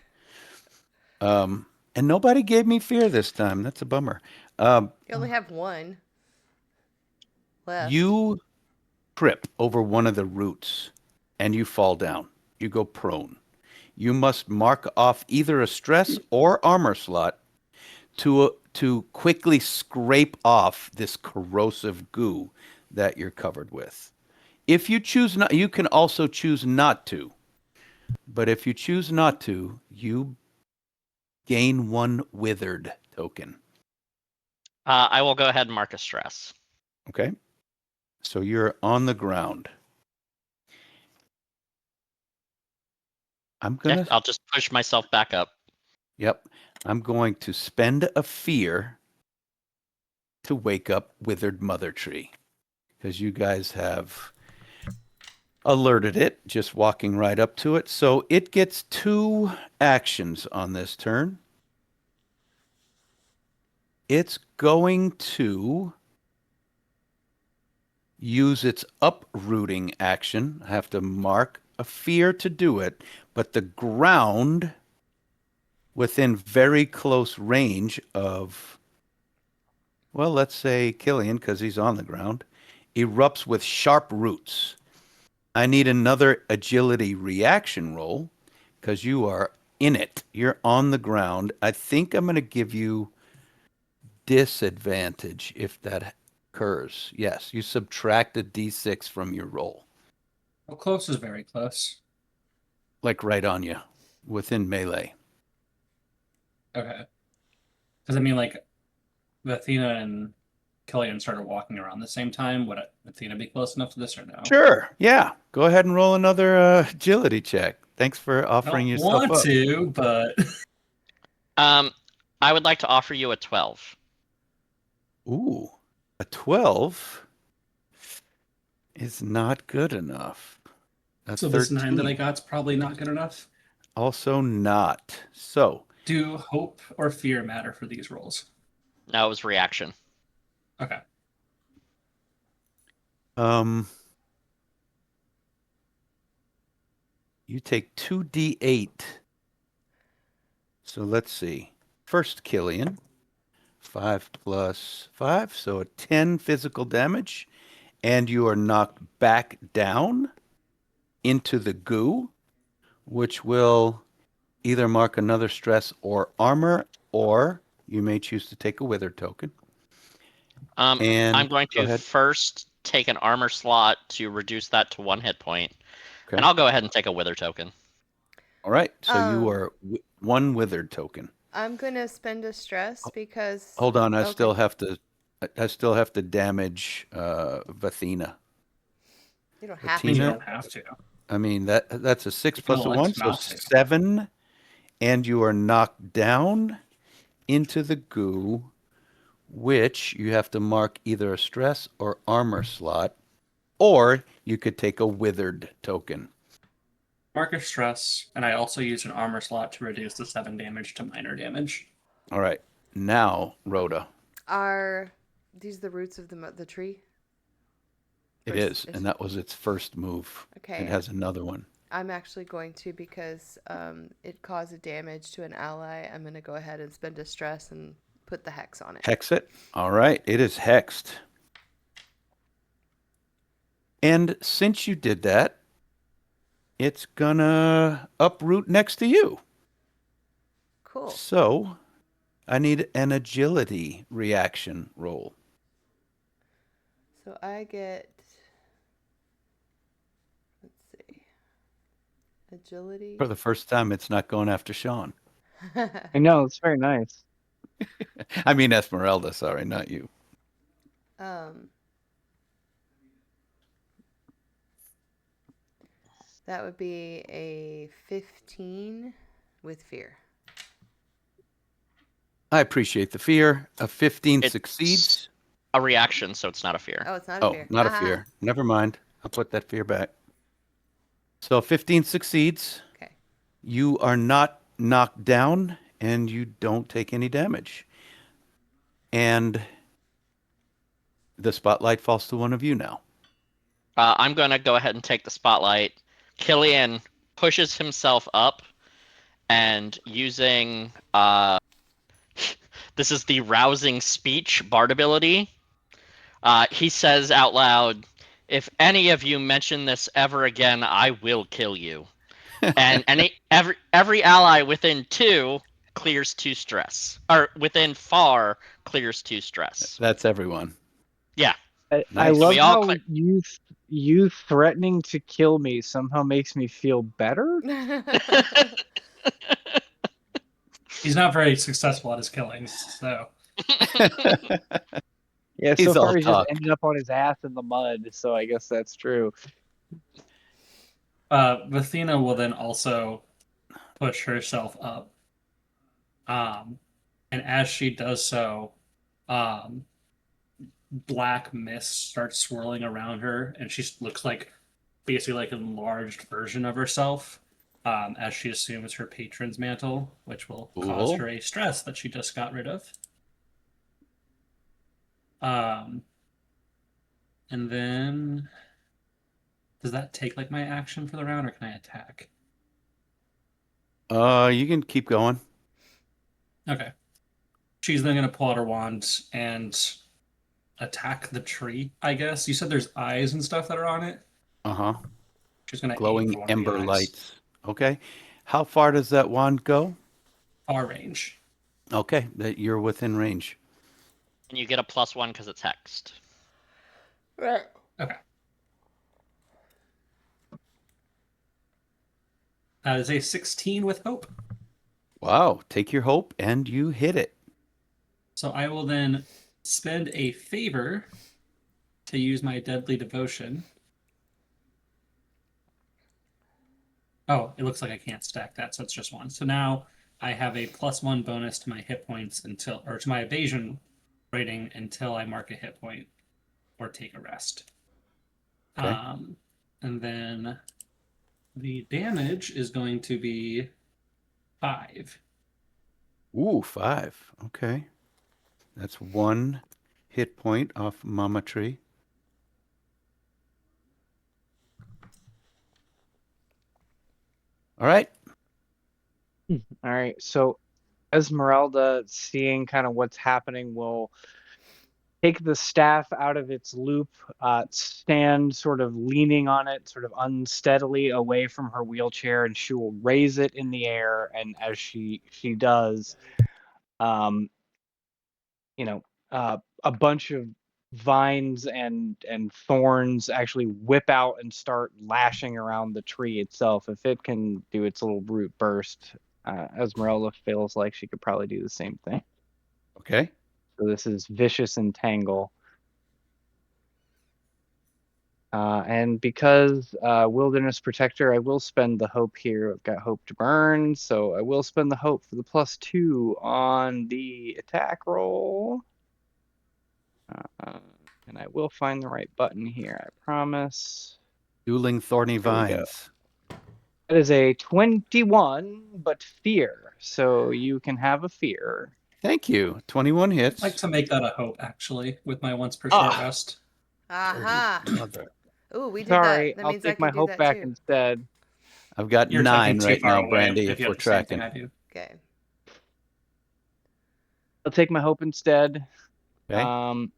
And nobody gave me fear this time. That's a bummer. You only have one left. You trip over one of the roots and you fall down. You go prone. You must mark off either a stress or armor slot to quickly scrape off this corrosive goo that you're covered with. If you choose not, you can also choose not to. But if you choose not to, you gain 1 withered token. I will go ahead and mark a stress. Okay? So you're on the ground. I'm Okay, going to I'll just push myself back up. Yep. I'm going to spend a fear to wake up Withered Mother Tree. Because you guys have alerted it, just walking right up to it. So it gets 2 actions on this turn. It's going to use its uprooting action. I have to mark a fear to do it, but the ground within very close range of, well, let's say Killian, because he's on the ground, erupts with sharp roots. I need another agility reaction roll because you are in it. You're on the ground. I think I'm going to give you disadvantage if that occurs. Yes, you subtract a d6 from your roll, How close is very close? like right on you, within melee. Okay. Because I mean, like, Athena and Killian started walking around the same time. Would Athena be close enough to this or no? Sure. Yeah. Go ahead and roll another agility check. Thanks for I offering don't yourself want up. to, but I would like to offer you a 12. Ooh, a 12 is not good enough. A so this 9 that I 13, got's probably not good enough. also not. So, Do hope or fear matter for these rolls? No, it was reaction. Okay. you take 2d8. So let's see. First, Killian, 5 plus 5, so a 10 physical damage, and you are knocked back down into the goo, which will either mark another stress or armor, or you may choose to take a wither token. And I'm going go to ahead. first take an armor slot to reduce that to 1 hit point, Okay. and I'll go ahead and take a wither token. All right. So you Um, are one withered token. I'm gonna spend a stress because. Hold on, I Okay. still have to damage Vathina. You don't I have mean, you Tina? don't have to. I mean that's a 6 You can plus a elect 1, so not to. 7, and you are knocked down into the goo, which you have to mark either a stress or armor slot, or you could take a withered token. Mark stress, and I also use an armor slot to reduce the 7 damage to minor damage. All right. Now, Rhoda. Are these the roots of the tree? It Or is, and is- that was its first move. Okay. It has another one. I'm actually going to, because it caused a damage to an ally, I'm going to go ahead and spend a stress and put the hex on it. Hex it. All right. It is hexed. And since you did that, it's gonna uproot next to you. Cool. So I need an agility reaction roll. So I get, let's see, agility. For the first time, it's not going after Sean. I know, it's very nice. I mean Esmeralda, sorry, not you. That would be a 15 with fear. I appreciate the fear. A 15 It's succeeds. a reaction, so it's not a fear. Oh, it's not a Oh, fear. not a fear. Never mind. I'll put that fear back. So 15 succeeds. Okay. You are not knocked down, and you don't take any damage. And the spotlight falls to one of you now. I'm going to go ahead and take the spotlight. Killian pushes himself up, and using this is the rousing speech bard ability. He says out loud, "If any of you mention this ever again, I will kill you." And every ally within 2 clears 2 stress, or within far clears 2 stress. That's everyone. Yeah. I Nice. love We all how clear. you threatening to kill me somehow makes me feel better. He's not very successful at his killings, so Yeah, He's so far all he's talk. just ended up on his ass in the mud, so I guess that's true. Athena will then also push herself up. And as she does so, black mist starts swirling around her, and she looks like basically like an enlarged version of herself, as she assumes her patron's mantle, which will cause Cool. her a stress that she just got rid of. And then, does that take like my action for the round, or can I attack? You can keep going. Okay. She's then gonna pull out her wand and attack the tree, I guess. You said there's eyes and stuff that are on it. Uh-huh. She's gonna aim Glowing for one of the ember eyes. lights. Okay. How far does that wand go? Far range. Okay, that you're within range. And you get a +1 because it's hexed. Right. Okay. That is a 16 with hope. Wow, take your hope and you hit it. So I will then spend a favor to use my deadly devotion. Oh, it looks like I can't stack that, so it's just one. So now I have a +1 bonus to my hit points or to my evasion rating until I mark a hit point or take a rest. Okay. And then the damage is going to be 5. Ooh, 5. Okay. That's 1 hit point off Mama Tree. All right. All right. So Esmeralda, seeing kind of what's happening, will take the staff out of its loop, stand sort of leaning on it, sort of unsteadily away from her wheelchair, and she will raise it in the air. And as she does, you know, a bunch of vines and thorns actually whip out and start lashing around the tree itself. If it can do its little root burst, Esmeralda feels like she could probably do the same thing. Okay. So this is Vicious Entangle. And because Wilderness Protector, I will spend the hope here. I've got hope to burn, so I will spend the hope for the +2 on the attack roll. And I will find the right button here, I promise. Dueling Thorny Here we go. Vines. That is a 21, but fear. So you can have a fear. Thank you. 21 hits. I'd like to make that a hope, actually, with my once per short rest. Aha. Mother. Ooh, we did Sorry, that. That I'll means I take can my do hope that back too. instead. I've got You're 9 taking too right far now, away Brandy, if if you we're have the same tracking. thing I do. Okay. I'll take my hope instead. Okay.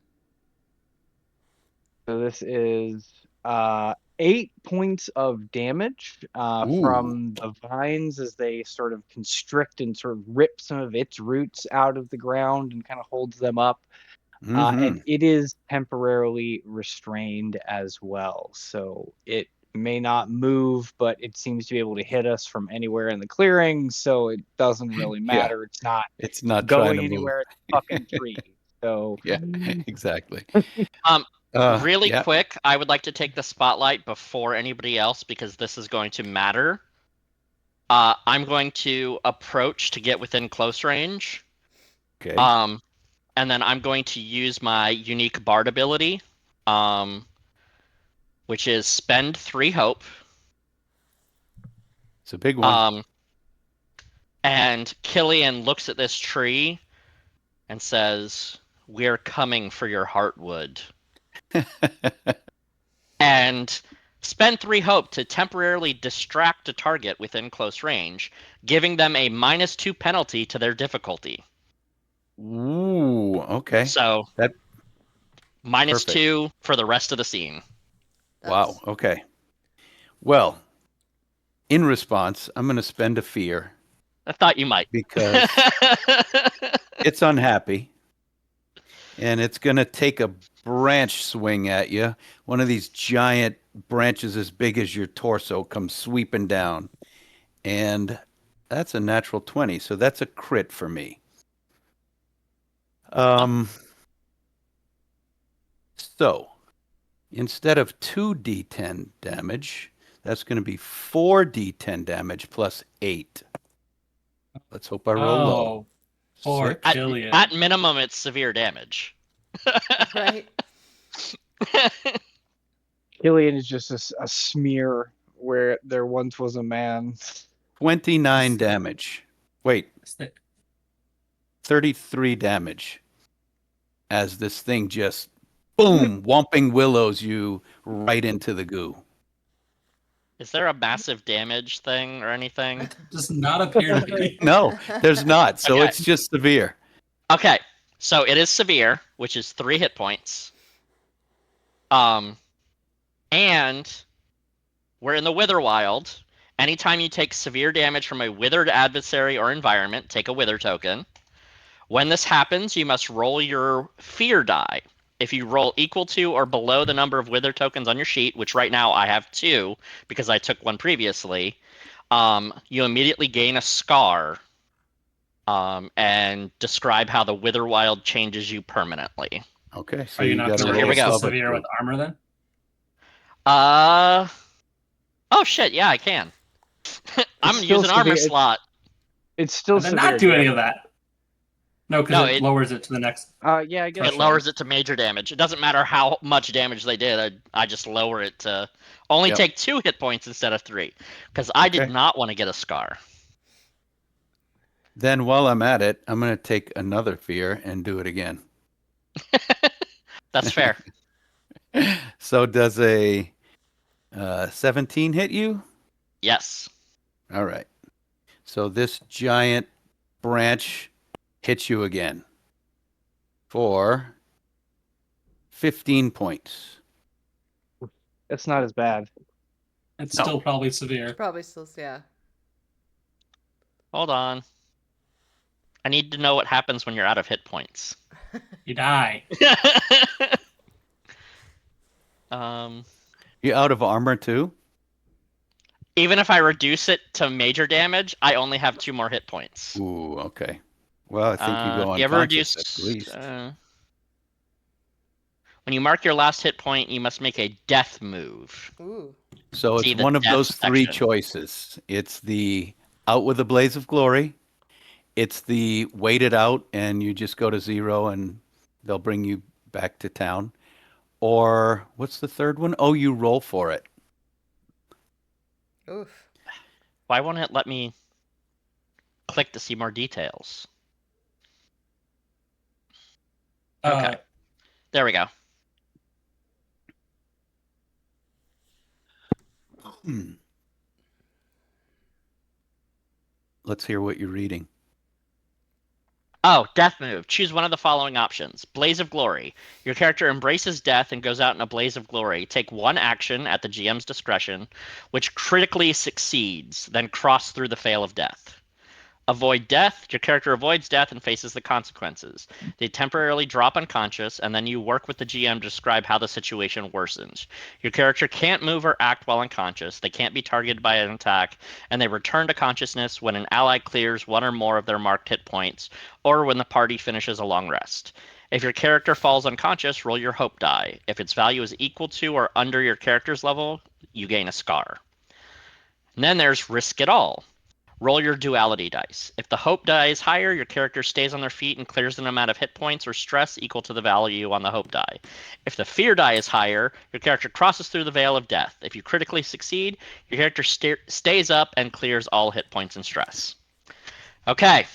So this is 8 points of damage Ooh. from the vines as they sort of constrict and sort of rip some of its roots out of the ground and kind of holds them up. And it is temporarily restrained as well. So it may not move, but it seems to be able to hit us from anywhere in the clearing. So it doesn't really matter. It's not going trying to anywhere. It's a fucking tree. So move. Yeah, exactly. Really yeah. quick, I would like to take the spotlight before anybody else because this is going to matter. I'm going to approach to get within close range. Okay. And then I'm going to use my unique bard ability, which is spend 3 hope. It's a big one. And Killian looks at this tree and says, "We're coming for your heartwood." And spend 3 hope to temporarily distract a target within close range, giving them a -2 penalty to their difficulty. Ooh, okay. So That -2 for the rest of the scene. Wow, okay. Well, in response, I'm going to spend a fear I thought you might. because it's unhappy and it's going to take a branch swing at you. One of these giant branches as big as your torso comes sweeping down. And that's a natural 20, so that's a crit for me. So instead of 2d10 damage, that's going to be 4d10 damage plus 8. Let's hope I roll low. Poor 6. Killian. At minimum, it's severe damage. Right. Killian is just a smear where there once was a man. 29 damage. Wait, 33 damage as this thing just boom, Whomping Willows you right into the goo. Is there a massive damage thing or anything? Does not appear to be. No, there's not. So Okay. it's just severe. Okay, so it is severe, which is 3 hit points. And we're in the Witherwild. Anytime you take severe damage from a withered adversary or environment, take a wither token. When this happens, you must roll your fear die. If you roll equal to or below the number of wither tokens on your sheet, which right now I have 2 because I took one previously, you immediately gain a scar and describe how the Witherwild changes you permanently. Okay, so Are you you not got to going So here to we roll go. so above a severe with 3. armor then? Oh shit, yeah, I can. I'm still using armor severe. slot. It's still And then severe. not do any of that. No, because No, it lowers it to the next. Yeah, I guess. It Threshold. lowers it to major damage. It doesn't matter how much damage they did. I just lower it to only Yep. take 2 hit points instead of 3. Because I did Okay. not want to get a scar. Then while I'm at it, I'm going to take another fear and do it again. That's fair. So does a 17 hit you? Yes. All right. So this giant branch hits you again for 15 points. That's not as bad. It's No. still probably severe. Probably still, yeah. Hold on. I need to know what happens when you're out of hit points. You die. You out of armor too? Even if I reduce it to major damage, I only have 2 more hit points. Ooh, okay. Well, I think you go You ever unconscious reduce, at least. when you mark your last hit point, you must make a death move. Ooh. So see it's the one of death those 3 section. choices. It's the out with a blaze of glory. It's the wait it out and you just go to 0 and they'll bring you back to town. Or what's the third one? Oh, you roll for it. Oof. Why won't it let me click to see more details? Okay. There we go. Let's hear what you're reading. Oh, death move. Choose one of the following options. Blaze of Glory. Your character embraces death and goes out in a blaze of glory. Take 1 action at the GM's discretion, which critically succeeds, then cross through the veil of death. Avoid death. Your character avoids death and faces the consequences. They temporarily drop unconscious, and then you work with the GM to describe how the situation worsens. Your character can't move or act while unconscious. They can't be targeted by an attack, and they return to consciousness when an ally clears 1 or more of their marked hit points, or when the party finishes a long rest. If your character falls unconscious, roll your hope die. If its value is equal to or under your character's level, you gain a scar. And then there's Risk It All. Roll your duality dice. If the hope die is higher, your character stays on their feet and clears an amount of hit points or stress equal to the value on the hope die. If the fear die is higher, your character crosses through the veil of death. If you critically succeed, your character stays up and clears all hit points and stress. Okay.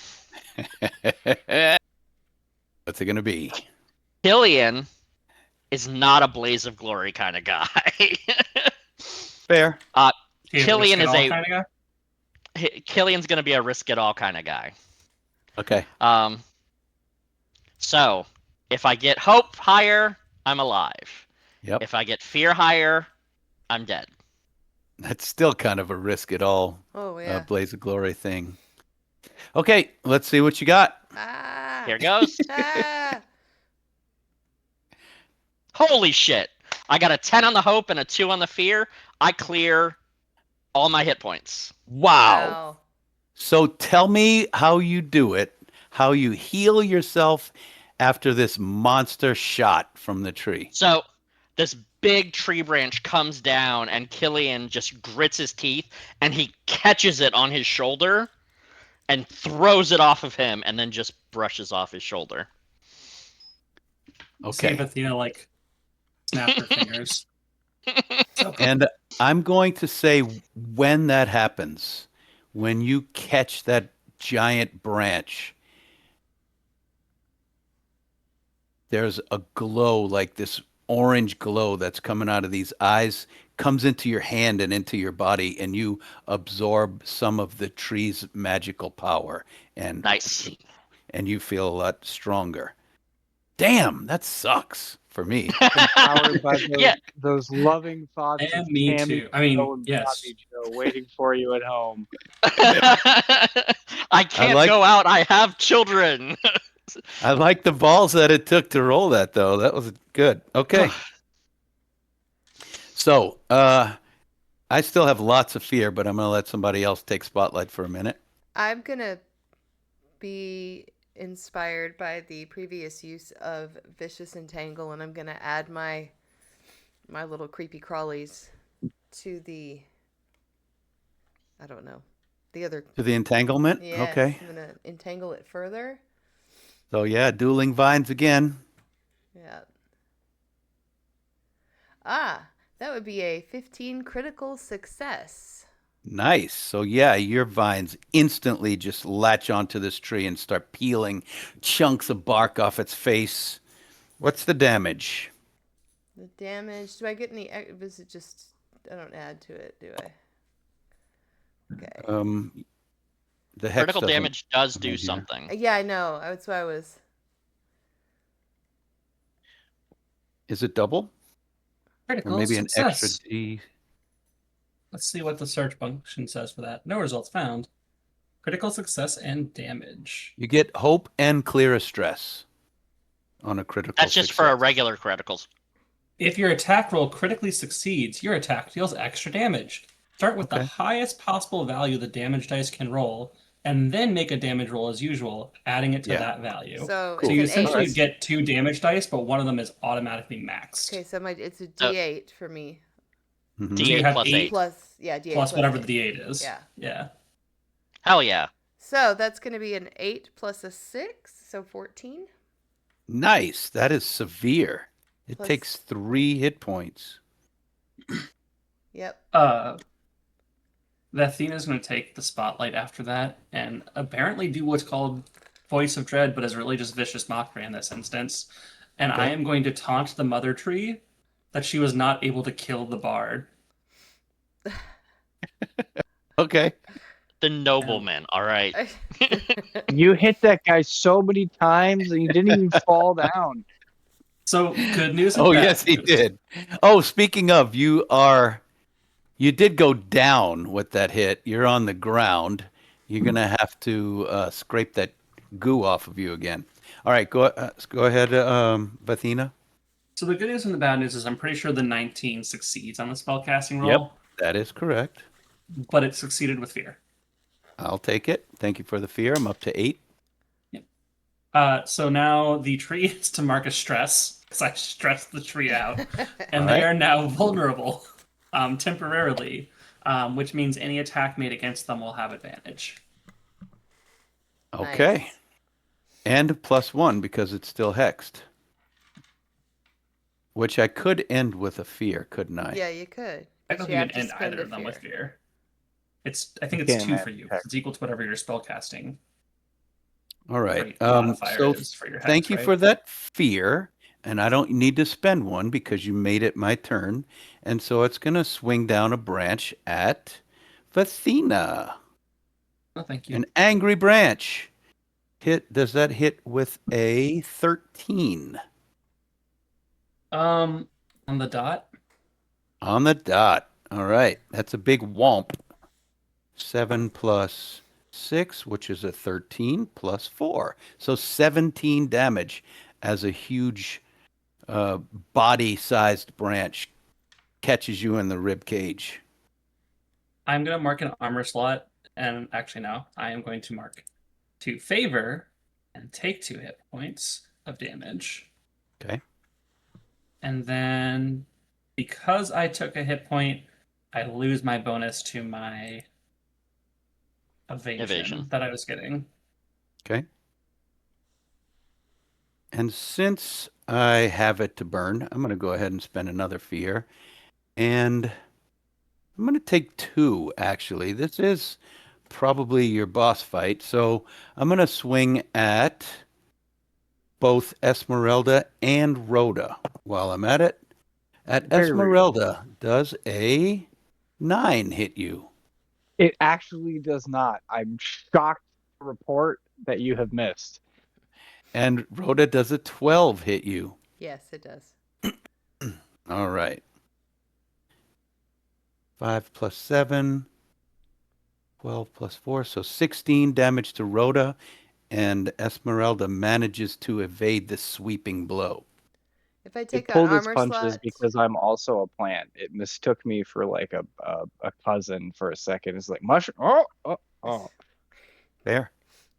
What's it going to be? Killian is not a blaze of glory kind of guy. Fair. Killian is a kind of guy. Killian's going to be a risk it all kind of guy. Okay. So if I get hope higher, I'm alive. Yep. If I get fear higher, I'm dead. That's still kind of a risk it all Oh, yeah. blaze of glory thing. Okay, let's see what you got. Ah. Here goes. Ah. Holy shit. I got a 10 on the hope and a 2 on the fear. I clear all my hit points. Wow. So tell me how you do it, how you heal yourself after this monster shot from the tree. So this big tree branch comes down and Killian just grits his teeth and he catches it on his shoulder and throws it off of him and then just brushes off his shoulder. Okay. See if Athena like snap her fingers. And I'm going to say when that happens, when you catch that giant branch, there's a glow, like this orange glow that's coming out of these eyes, comes into your hand and into your body, and you absorb some of the tree's magical power, and Nice. and you feel a lot stronger. Damn, that sucks for me. Empowered by Yeah. those loving thoughts And of me Tammy too. I mean, Joe and yes. Bobby Joe waiting for you at home. I can't like- go out. I have children. I like the balls that it took to roll that, though. That was good. Okay. So, I still have lots of fear, but I'm going to let somebody else take spotlight for a minute. I'm gonna be inspired by the previous use of vicious entangle, and I'm gonna add my little creepy crawlies to the, I don't know, the other. To the entanglement? Yeah, Okay. I'm gonna entangle it further. So, yeah, dueling vines again. Yeah. Ah, that would be a 15 critical success. Nice. So, yeah, your vines instantly just latch onto this tree and start peeling chunks of bark off its face. What's the damage? The damage. Do I get any? Is it just? I don't add to it, do I? Okay. The hex Critical doesn't damage does come do in here. something. Yeah, I know. That's why I was. Is it double? Or Critical maybe an extra success. D? Let's see what the search function says for that. No results found. Critical success and damage. You get hope and clear stress on a critical That's just for a success. regular criticals. If your attack roll critically succeeds, your attack deals extra damage. Start with the Okay. highest possible value the damage dice can roll, and then make a damage roll as usual, adding it to Yeah. that value. So Cool. So you it's an essentially 8. get 2 damage dice, but one of them is automatically maxed. Okay, so it's a D8 for me. Mhm. So you D8 have plus 8 8. Plus, yeah, D8 plus whatever 8. the D8 is. Yeah. Yeah. Hell yeah. So that's going to be an 8 plus a 6, so 14. Nice. That is severe. It Plus- takes 3 hit points. Yep. Athena's going to take the spotlight after that and apparently do what's called Voice of Dread, but is really just vicious mockery in this instance. And I Okay. am going to taunt the mother tree that she was not able to kill the bard. Okay. The nobleman. All right. You hit that guy so many times and you didn't even fall down. So good news. And Oh, bad yes, he news. did. Oh, speaking of, you did go down with that hit. You're on the ground. You're going to have to scrape that goo off of you again. All right, go ahead, Athena. So the good news and the bad news is I'm pretty sure the 19 succeeds on the spellcasting roll, That is correct. but it succeeded with fear. I'll take it. Thank you for the fear. I'm up to 8. So now the tree is to mark a stress, because I stressed the tree out, and All they right. are now vulnerable temporarily, which means any attack made against them will have advantage. Okay. Nice. And +1 because it's still hexed. Which I could end with a fear, couldn't I? Yeah, you could. I but don't you think have you to can end spend either a of them with fear. fear. I think You it's can't 2 for add you. attack. It's equal to whatever your spellcasting All right. rate modifier So is for your hex, thank you right? for that fear. And I don't need to spend one because you made it my turn. And so it's going to swing down a branch at Athena. Oh, thank you. An angry branch. Does that hit with a 13? On the dot. On the dot. All right. That's a big whomp. 7 plus 6, which is a 13, plus 4. So 17 damage as a huge body-sized branch catches you in the rib cage. I'm going to mark an armor slot, and actually no, I am going to mark 2 favor and take 2 hit points of damage. Okay. And then because I took a hit point, I lose my bonus to my evasion. That I was getting. Okay. And since I have it to burn, I'm going to go ahead and spend another fear. And I'm going to take 2, actually. This is probably your boss fight. So I'm going to swing at both Esmeralda and Rhoda. While I'm at it, Very rude. Esmeralda, does a 9 hit you? It actually does not. I'm shocked to report that you have missed. And Rhoda, does a 12 hit you? Yes, it does. All right. 5 plus 7, 12 plus 4, so 16 damage to Rhoda, and Esmeralda manages to evade this sweeping blow. If I It take an pulled its armor punches slot, because I'm also a plant. It mistook me for like a cousin for a second. It's like mushroom. Oh. Fair.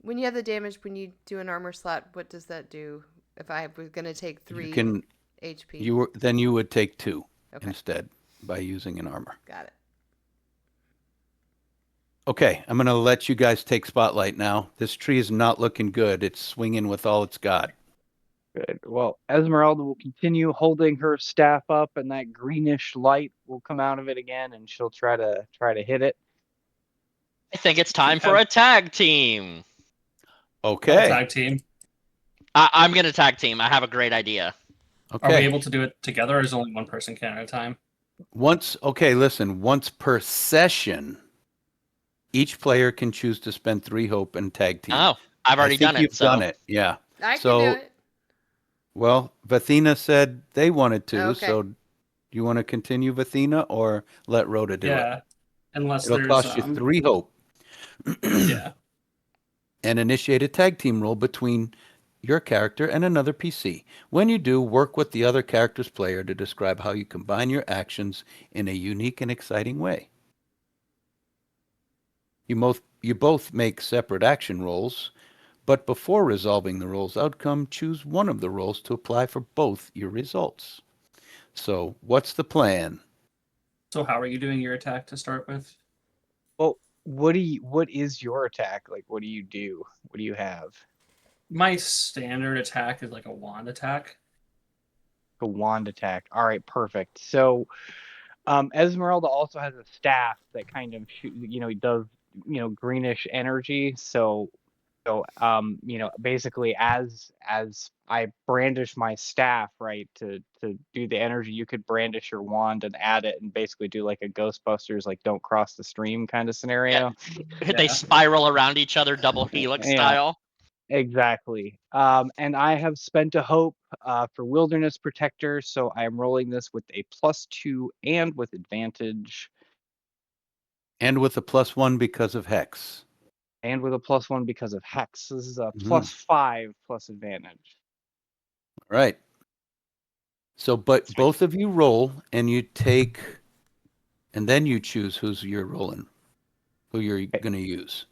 when you have the damage, when you do an armor slot, what does that do? If I was going to take 3 You can HP. then you would take 2 Okay, instead by using an armor. got it. Okay, I'm going to let you guys take spotlight now. This tree is not looking good. It's swinging with all it's got. Good. Well, Esmeralda will continue holding her staff up, and that greenish light will come out of it again, and she'll try to hit it. I think it's time for a tag team. Okay. Tag team. I'm gonna tag team. I have a great idea. Okay. Are we able to do it together, or is only one person can at a time? Once per session, each player can choose to spend 3 hope and tag team. Oh, I've already done it. You've done it. Yeah. I can So- do it. Well, Vathina said they wanted to, Okay. so do you want to continue, Vathina, or let Rhoda do it? Yeah, unless It'll there's cost you 3 hope. yeah. And initiate a tag team roll between your character and another PC. When you do, work with the other character's player to describe how you combine your actions in a unique and exciting way. You both make separate action rolls, but before resolving the roll's outcome, choose one of the rolls to apply for both your results. So, what's the plan? So how are you doing your attack to start with? Well, what is your attack? Like, what do you do? What do you have? My standard attack is like a wand attack. A wand attack. All right, perfect. So, Esmeralda also has a staff that kind of does greenish energy. So, basically, as I brandish my staff, right, to do the energy, you could brandish your wand and add it, and basically do like a Ghostbusters, like don't cross the stream kind of scenario. They spiral around each other, double helix Yeah. style. Exactly. And I have spent a hope for Wilderness Protector, so I am rolling this with a +2 and with advantage, And with a +1 because of Hex. and with a +1 because of Hex. This is a Mhm. +5 plus advantage. All right. So, but Sweet. both of you roll, and you take, and then you choose who you're going to use.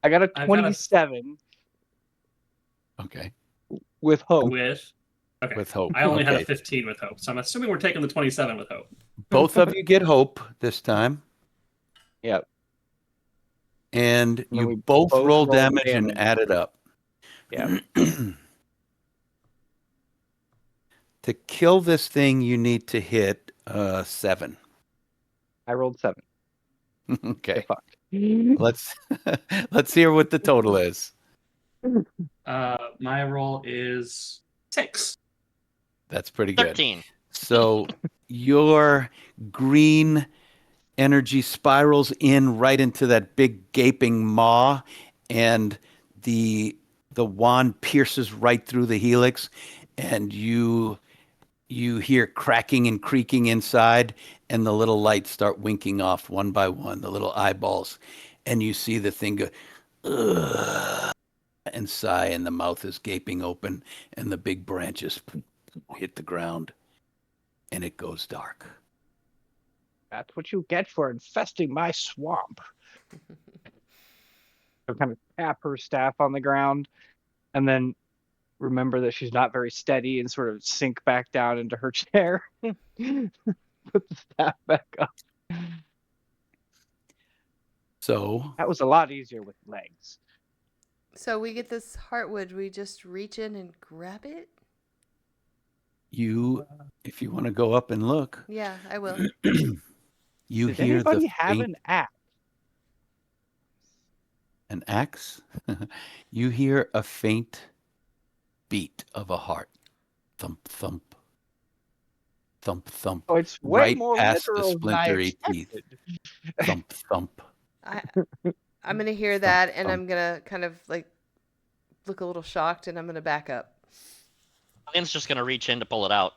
I got a I've got a- 27 Okay. with hope. With okay. With hope. I only had a Okay. 15 with hope, so I'm assuming we're taking the 27 with hope. Both of you get hope this time, Yep. and then you we both both roll roll damage and damage. add it up. Yeah. To kill this thing, you need to hit 7. I rolled 7. Okay. Get fucked. Let's hear what the total is. My roll is 6. That's pretty good. 13. So your green energy spirals in right into that big gaping maw, and the wand pierces right through the helix, and you hear cracking and creaking inside, and the little lights start winking off one by one, the little eyeballs, and you see the thing go "Ugh," and sigh, and the mouth is gaping open, and the big branches hit the ground, and it goes dark. That's what you get for infesting my swamp. I kind of tap her staff on the ground, and then remember that she's not very steady, and sort of sink back down into her chair. Put the staff back up. So That was a lot easier with legs. So we get this heartwood. We just reach in and grab it? if you want to go up and look, Yeah, I will. you Does hear anybody the have faint, an axe? an axe. You hear a faint beat of a heart. Thump, thump, thump, thump. Oh, it's way Right more past the literal than I splintery teeth. expected. Thump, thump. I'm gonna hear Thump, that, and thump. I'm gonna kind of like look a little shocked, and I'm gonna back up. Ian's just gonna reach in to pull it out.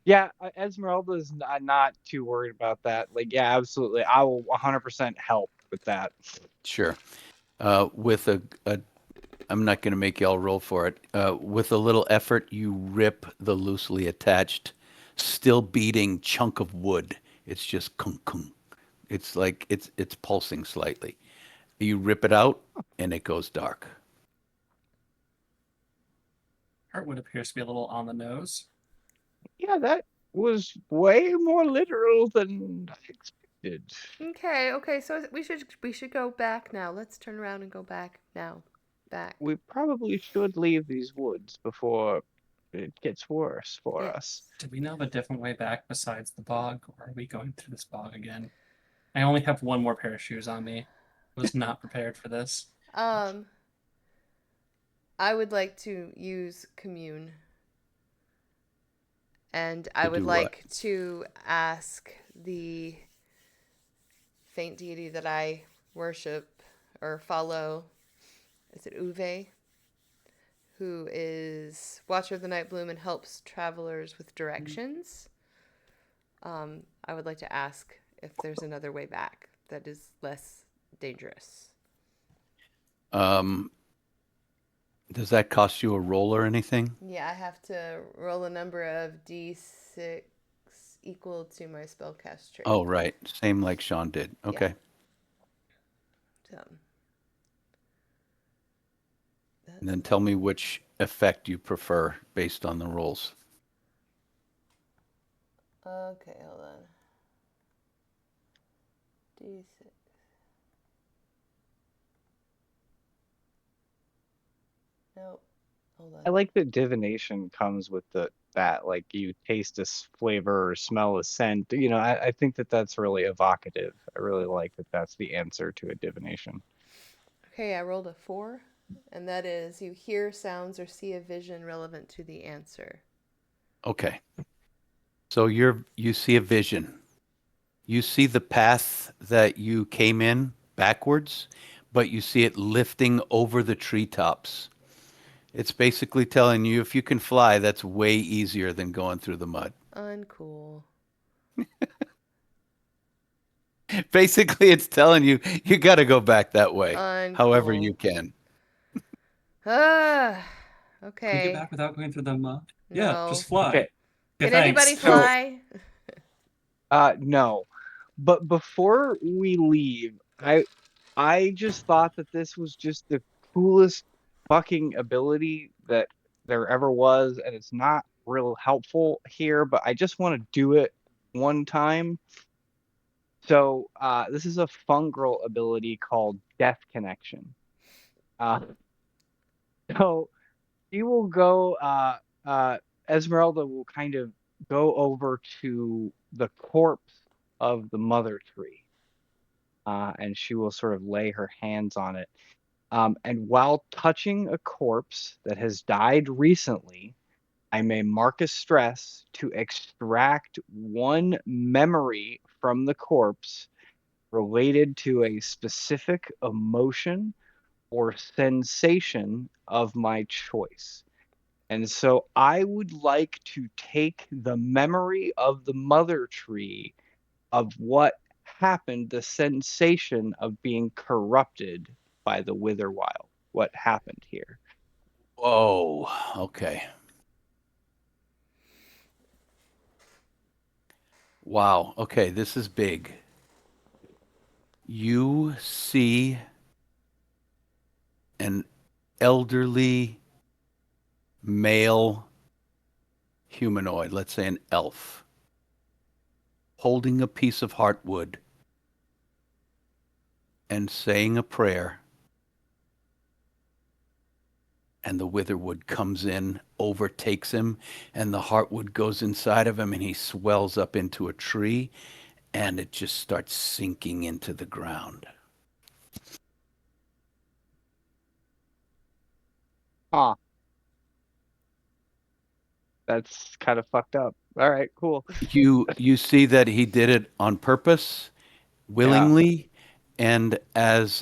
Yeah, Esmeralda's not too worried about that. Like, yeah, absolutely. I will 100% help with that. Sure. With I'm not going to make y'all roll for it. With a little effort, you rip the loosely attached, still beating chunk of wood. It's just kunk kunk. It's like it's pulsing slightly. You rip it out, and it goes dark. Heartwood appears to be a little on the nose. Yeah, that was way more literal than I expected. Okay, so we should go back now. Let's turn around and go back now. Back. We probably should leave these woods before it gets worse for us. Yes. Do we know of a different way back besides the bog, or are we going through this bog again? I only have one more pair of shoes on me. Was not prepared for this. I would like to use commune. And I To would do like to ask the faint deity that I worship or follow. Is it Uve? Who is Watcher of the Night Bloom and helps travelers with directions. I would like to ask if there's another way back that is less dangerous. Does that cost you a roll or anything? Yeah, I have to roll a number of d6 equal to my spellcast trait. Oh, right. Same like Sean did. Okay. So, And then tell me which effect you prefer based on the rolls. okay, hold on. D6. Nope. Hold on. I like that divination comes with that like you taste this flavor or smell a scent. You know, I think that's really evocative. I really like that that's the answer to a divination. Okay, I rolled a 4, and that is you hear sounds or see a vision relevant to the answer. Okay. So you see a vision. You see the path that you came in backwards, but you see it lifting over the treetops. It's basically telling you if you can fly, that's way easier than going through the mud. Uncool. Basically, it's telling you you got to go back that way, Uncool. however you can. Ah, Can we okay. get back without going through the mud? No. Yeah, just fly. Okay. Yeah, Can anybody thanks. fly? No. But before we leave, I just thought that this was just the coolest fucking ability that there ever was, and it's not real helpful here, but I just want to do it one time. So this is a fungal ability called Death Connection. So you will go Esmeralda will kind of go over to the corpse of the mother tree. And she will sort of lay her hands on it. And while touching a corpse that has died recently, I may mark a stress to extract one memory from the corpse related to a specific emotion or sensation of my choice. And so I would like to take the memory of the mother tree of what happened, the sensation of being corrupted by the Witherwild, what happened here. Whoa. Okay. Wow. Okay, this is big. You see an elderly male humanoid, let's say an elf, holding a piece of heartwood and saying a prayer. And the witherwood comes in, overtakes him, and the heartwood goes inside of him, and he swells up into a tree, and it just starts sinking into the ground. Huh. That's kind of fucked up. All right, cool. You see that he did it on purpose, willingly, and as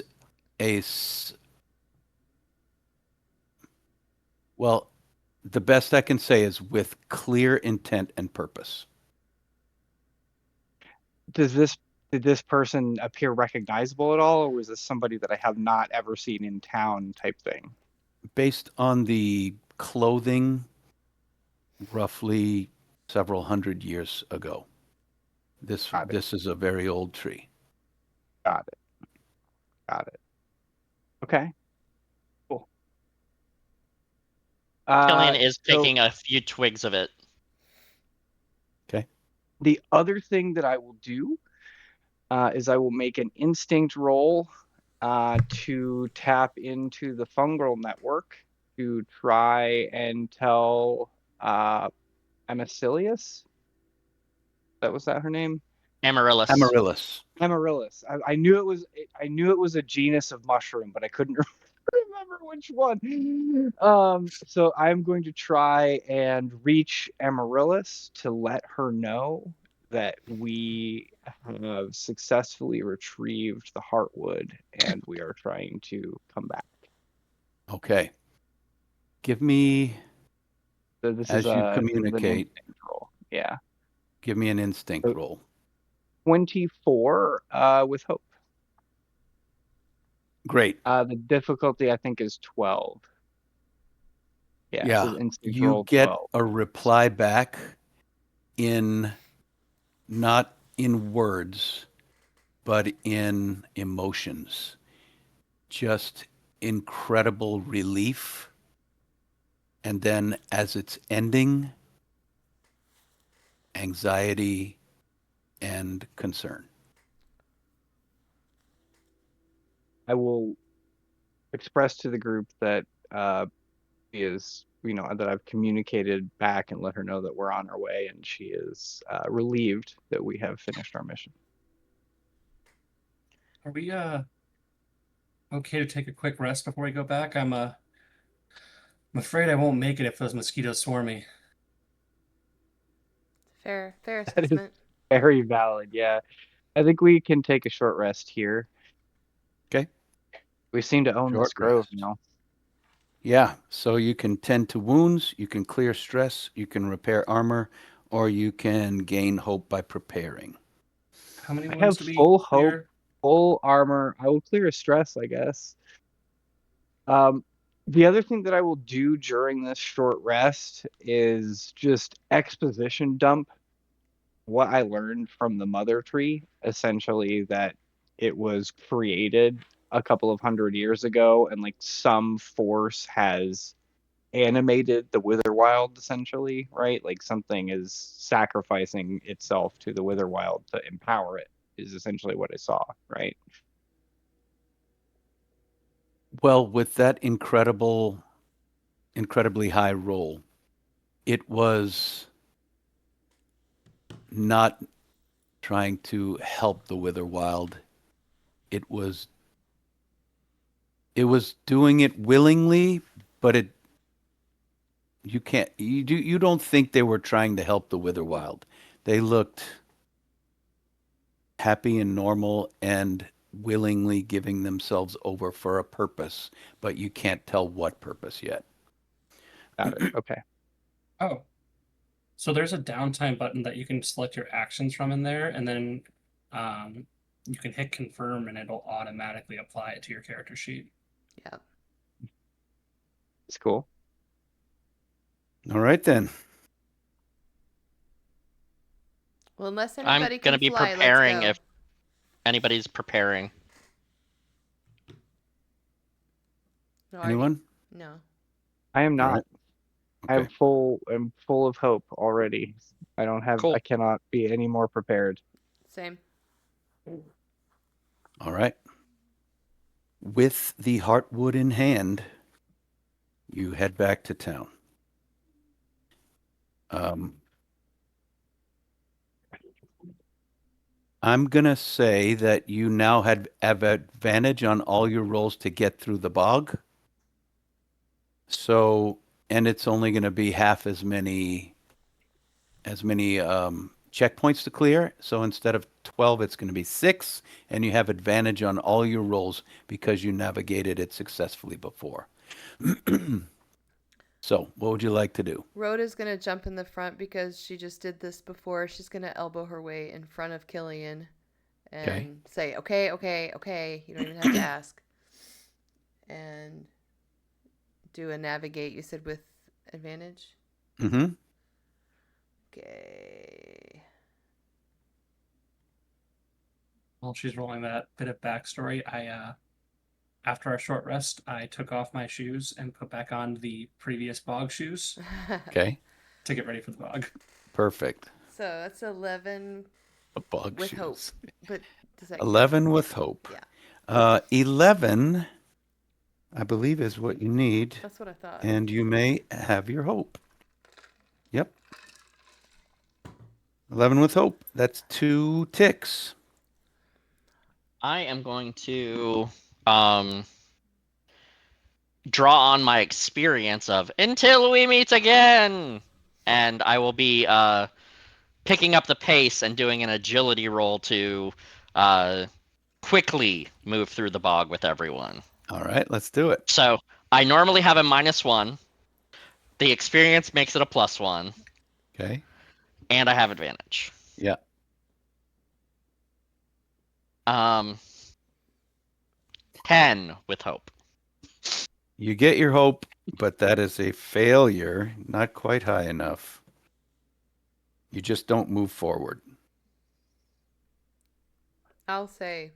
well, the best I can say is with clear intent and purpose. Did this person appear recognizable at all, or was this somebody that I have not ever seen in town type thing? Based on the clothing, roughly several hundred years ago. This is a very old tree. Got it. Okay, cool. Killian is So taking a few twigs of it. Okay. the other thing that I will do is I will make an instinct roll to tap into the fungal network to try and tell Amacilius. Was that her name? Amaryllis. Amaryllis. Amaryllis. I knew it was. I knew it was a genus of mushroom, but I couldn't remember which one. So I'm going to try and reach Amaryllis to let her know that we have successfully retrieved the Heartwood and we are trying to come back. Okay. Give me, So this as is you an communicate, instinct roll. Yeah. give me an instinct So- roll. 24 with hope. Great. The difficulty I think is 12. Yeah. So the instinct You roll get 12. a reply back not in words, but in emotions. Just incredible relief. And then as it's ending, anxiety and concern. I will express to the group that that I've communicated back and let her know that we're on our way, and she is relieved that we have finished our mission. Are we okay to take a quick rest before we go back? I'm afraid I won't make it if those mosquitoes swarm me. Fair That is assessment. very valid. Yeah, I think we can take a short rest here. Okay. We seem to own this Short grove, rest. Yeah, so you can tend to wounds, you can clear stress, you can repair armor, or you can gain hope by preparing. How many I wounds have do we full hope, clear? full armor. I will clear a stress, I guess. The other thing that I will do during this short rest is just exposition dump what I learned from the mother tree, essentially that it was created a couple of hundred years ago and like some force has animated the Witherwild, essentially, right? Like something is sacrificing itself to the Witherwild to empower it, is essentially what I saw, right? Well, with that incredibly high roll, it was not trying to help the Witherwild. It was doing it willingly, but you don't think they were trying to help the Witherwild. They looked happy and normal and willingly giving themselves over for a purpose, but you can't tell what purpose yet. Got it. Okay. Oh, so there's a downtime button that you can select your actions from in there, and then you can hit confirm, and it'll automatically apply it to your character sheet. Yeah. It's cool. All right then. Well, unless I'm anybody going to can be fly, preparing let's if anybody's preparing. go. No, Anyone? No. I am All not. right. I'm Okay. full of hope already. Cool. I cannot be any more prepared. Same. All right. With the Heartwood in hand, you head back to town. I'm going to say that you now have advantage on all your rolls to get through the bog. So, and it's only going to be half as many as many checkpoints to clear. So instead of 12, it's going to be 6, and you have advantage on all your rolls because you navigated it successfully before. So, what would you like to do? Rhoda's going to jump in the front because she just did this before. She's going to elbow her way in front of Killian and Okay. say, okay, okay, okay. You don't even have to ask. And do a navigate, you said, with advantage? Mm-hmm. Okay. While she's rolling that bit of backstory, after our short rest, I took off my shoes and put back on the previous bog shoes Okay. to get ready for the bog. Perfect. So that's 11 A bug with shoes. hope. But does that 11 with hope. Yeah. 11, I believe, is what you need, That's what I thought. and you may have your hope. Yep. 11 with hope. That's 2 ticks. I am going to draw on my experience of until we meet again, and I will be picking up the pace and doing an agility roll to quickly move through the bog with everyone. All right, let's do it. So I normally have a -1. The experience makes it a +1, Okay. and I have advantage. Yeah. 10 with hope. You get your hope, but that is a failure. Not quite high enough. You just don't move forward. I'll say,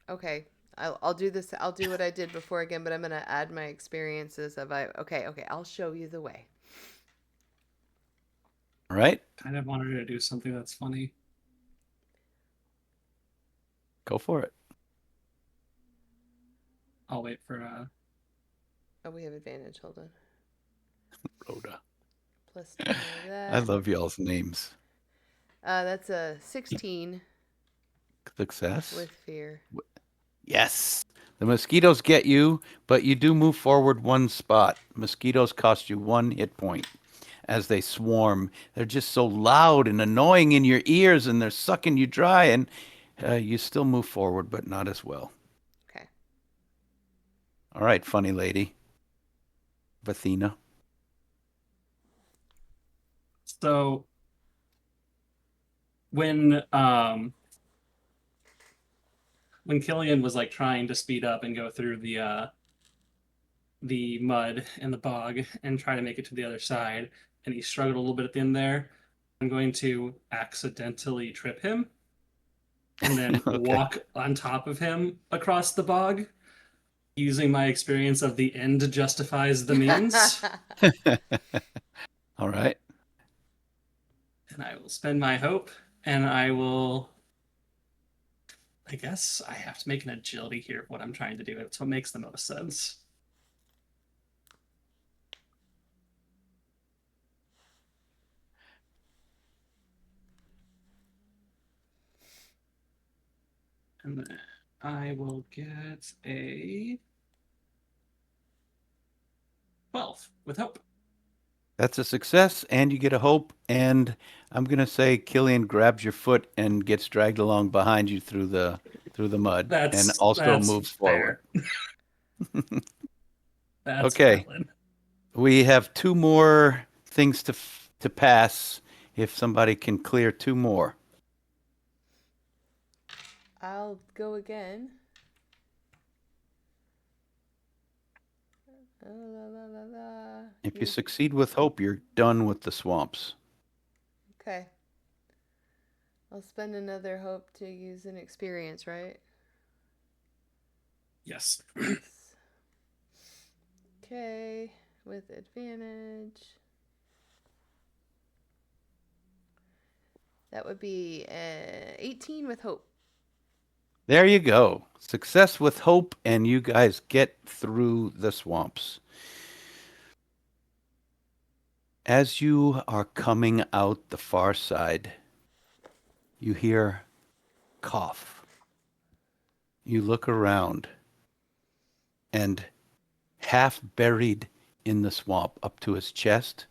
okay, I'll do this. I'll do what I did before again, but I'm going to add my experiences of, okay, I'll show you the way. All right, Kind of wanted her to do something that's funny. go for it. I'll wait for Oh, we have advantage. Hold on. Rhoda. Plus 10 of that. I love y'all's names. That's a 16 Success. with fear. Yes. The mosquitoes get you, but you do move forward 1 spot. Mosquitoes cost you 1 hit point as they swarm. They're just so loud and annoying in your ears, and they're sucking you dry, and you still move forward, but not as well. Okay. All right, funny lady. Athena. So when Killian was like trying to speed up and go through the mud and the bog and try to make it to the other side, and he struggled a little bit at the end there, I'm going to accidentally trip him and then Okay. walk on top of him across the bog, using my experience of the end justifies the means. All right. And I will spend my hope, and I will. I guess I have to make an agility here of what I'm trying to do. It's what makes the most sense. And then I will get a 12 with hope. That's a success, and you get a hope. And I'm gonna say Killian grabs your foot and gets dragged along behind you through the mud, and also moves forward. That's Okay. valid. We have 2 more things to pass. If somebody can clear 2 more. I'll go again. If you succeed with hope, you're done with the swamps. Okay. I'll spend another hope to use an experience, right? Yes. Yes. Okay, with advantage. That would be 18 with hope. There you go. Success with hope, and you guys get through the swamps. As you are coming out the far side, you hear cough. You look around, and half buried in the swamp up to his chest,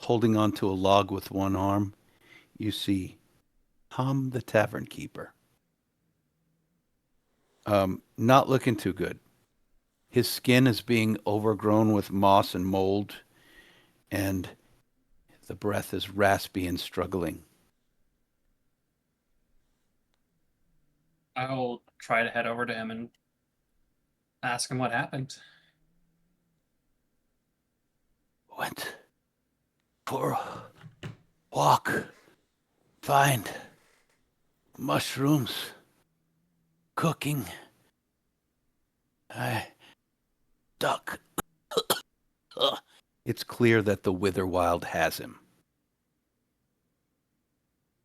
holding onto a log with one arm, you see Tom the tavern keeper. Not looking too good. His skin is being overgrown with moss and mold, and the breath is raspy and struggling. I'll try to head over to him and ask him what happened. Went for a walk. Find mushrooms. Cooking. I duck. It's clear that the Witherwild has him.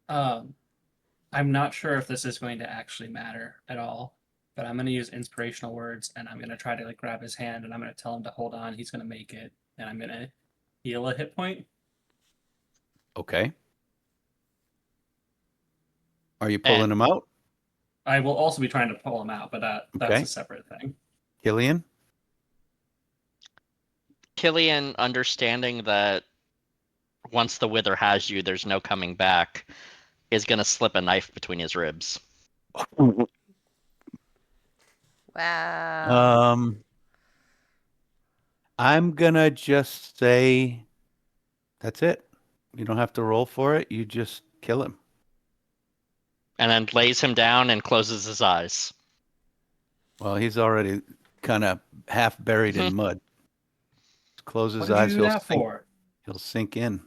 I'm not sure if this is going to actually matter at all, but I'm going to use inspirational words, and I'm going to try to like grab his hand, and I'm going to tell him to hold on. He's going to make it, and I'm going to heal a hit point. Okay. Are you pulling him out? I will also be trying to pull him out, but that's Okay. a separate thing. Killian? Killian, understanding that once the Wither has you, there's no coming back, is going to slip a knife between his ribs. Wow. I'm gonna just say that's it. You don't have to roll for it. You just kill him. And then lays him down and closes his eyes. Well, he's already kind of half buried in mud. Close his What did eyes. you do that for? He'll sink in.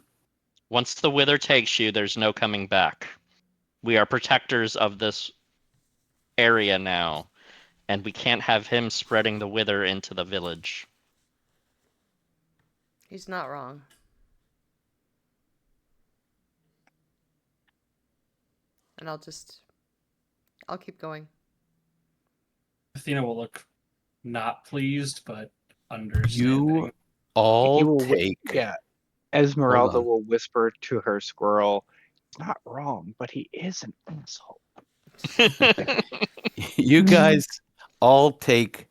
Once the Wither takes you, there's no coming back. We are protectors of this area now, and we can't have him spreading the Wither into the village. He's not wrong. And I'll keep going. Athena will look not pleased, but understanding. You all He will take. Yeah. Esmeralda on. will whisper to her squirrel, "Not wrong, but he is an asshole." You guys all take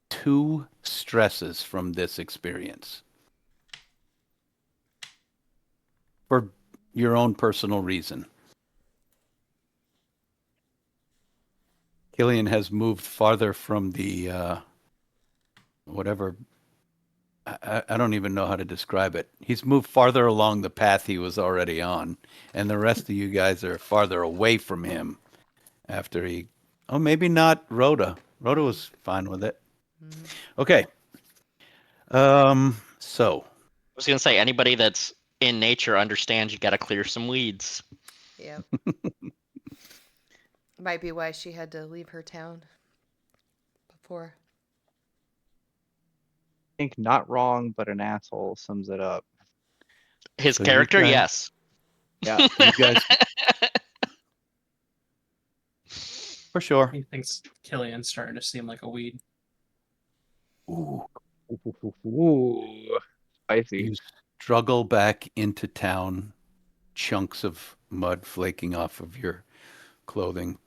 2 stresses from this experience for your own personal reason. Killian has moved farther from the whatever. I don't even know how to describe it. He's moved farther along the path he was already on, and the rest of you guys are farther away from him after he. Oh, maybe not Rhoda. Rhoda was fine with it. Okay. So I was gonna say, anybody that's in nature understands you gotta clear some weeds. Yep. Might be why she had to leave her town before. I think "not wrong, but an asshole" sums it up. His So you character, guys- yes. Yeah. you guys, for sure. He thinks Killian's starting to seem like a weed. Ooh. Ooh, spicy. You struggle back into town, chunks of mud flaking off of your clothing,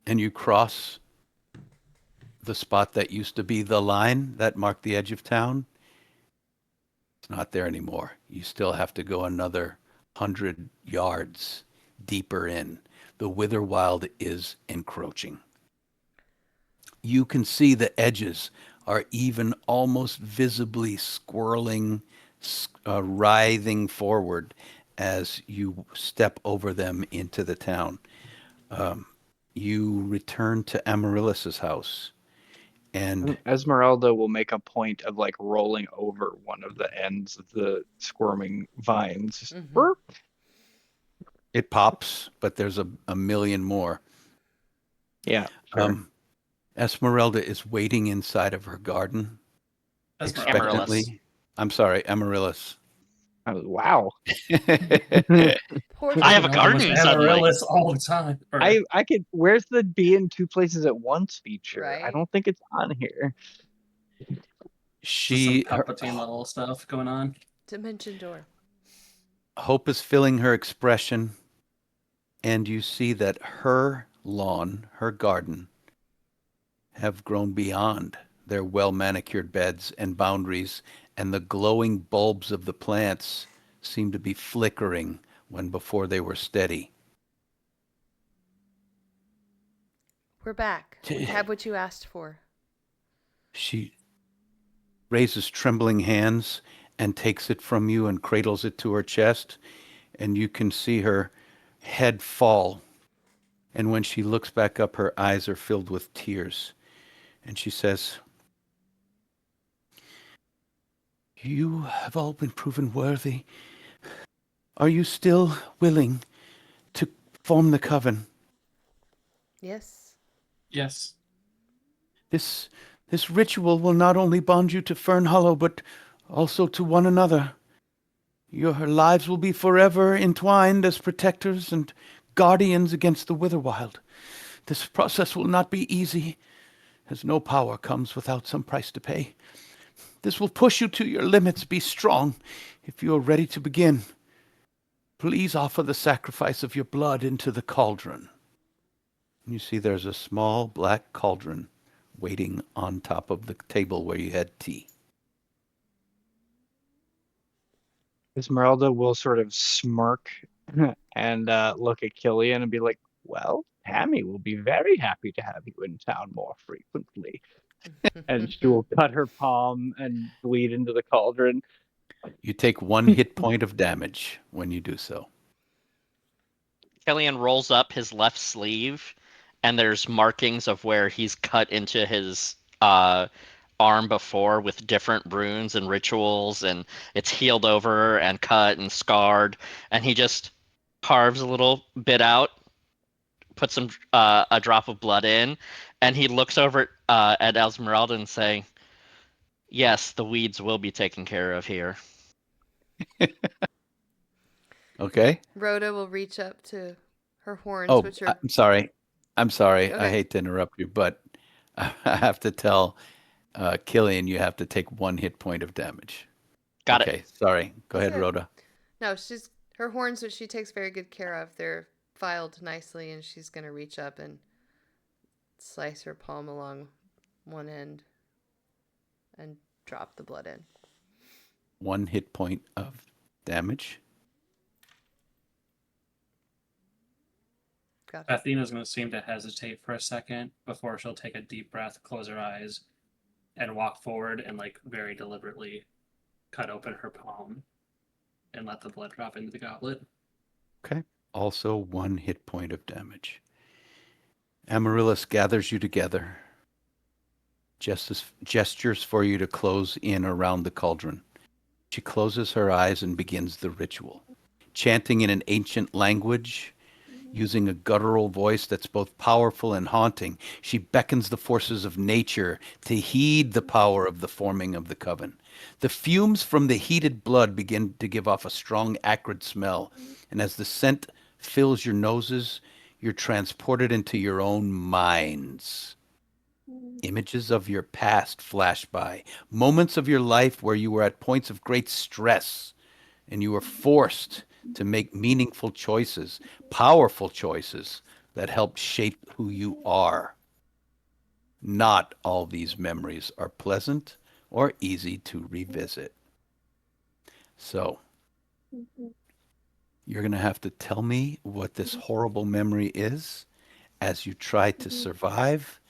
and you cross the spot that used to be the line that marked the edge of town. It's not there anymore. You still have to go another 100 yards deeper in. The Witherwild is encroaching. You can see the edges are even almost visibly swirling, writhing forward as you step over them into the town. You return to Amaryllis's house, and Esmeralda will make a point of like rolling over one of the ends of the squirming vines. Just Mhm. burp. it pops, but there's a million more. Yeah. Sure. Esmeralda is waiting inside of her garden, Esmeralda. expectantly. I'm sorry, Amaryllis. Wow. Poor I have a Esmeralda was garden suddenly. Amaryllis all the time. Or- I could. Where's the "be in 2 places at once" feature? I Right? don't think it's on here. There's She, some Palpatine level stuff going on. Dimension door. hope is filling her expression, and you see that her lawn, her garden, have grown beyond their well-manicured beds and boundaries, and the glowing bulbs of the plants seem to be flickering when before they were steady. We're back. We have what you asked for. She raises trembling hands and takes it from you and cradles it to her chest, and you can see her head fall. And when she looks back up, her eyes are filled with tears. And she says, "You have all been proven worthy. Are you still willing to form the coven? Yes. Yes. This ritual will not only bond you to Fern Hollow, but also to one another. Your lives will be forever entwined as protectors and guardians against the Witherwild. This process will not be easy, as no power comes without some price to pay. This will push you to your limits. Be strong if you are ready to begin. Please offer the sacrifice of your blood into the cauldron." And you see there's a small black cauldron waiting on top of the table where you had tea. Esmeralda will sort of smirk and look at Killian and be like, "Well, Tammy will be very happy to have you in town more frequently." And she will cut her palm and bleed into the cauldron. You take 1 hit point of damage when you do so. Killian rolls up his left sleeve, and there's markings of where he's cut into his arm before with different runes and rituals, and it's healed over and cut and scarred. And he just carves a little bit out, puts some a drop of blood in, and he looks over at Esmeralda and say, "Yes, the weeds will be taken care of here." Okay? Rhoda will reach up to her horns, Oh, which are I'm sorry. I'm sorry. I Okay. hate to interrupt you, but I have to tell Killian you have to take 1 hit point of damage. Got it. Okay, sorry. Go ahead, Okay. Rhoda. no, she's her horns, which she takes very good care of. They're filed nicely, and she's gonna reach up and slice her palm along one end and drop the blood in. 1 hit point of damage. Gotcha. Athena's going to seem to hesitate for a second before she'll take a deep breath, close her eyes, and walk forward and, like, very deliberately cut open her palm and let the blood drop into the goblet. Okay. Also 1 hit point of damage. Amaryllis gathers you together, gestures for you to close in around the cauldron. She closes her eyes and begins the ritual, chanting in an ancient language, using a guttural voice that's both powerful and haunting. She beckons the forces of nature to heed the power of the forming of the coven. The fumes from the heated blood begin to give off a strong, acrid smell, and as the scent fills your noses, you're transported into your own minds. Images of your past flash by, moments of your life where you were at points of great stress and you were forced to make meaningful choices, powerful choices that help shape who you are. Not all these memories are pleasant or easy to revisit. So, you're going to have to tell me what this horrible memory is as you try to survive.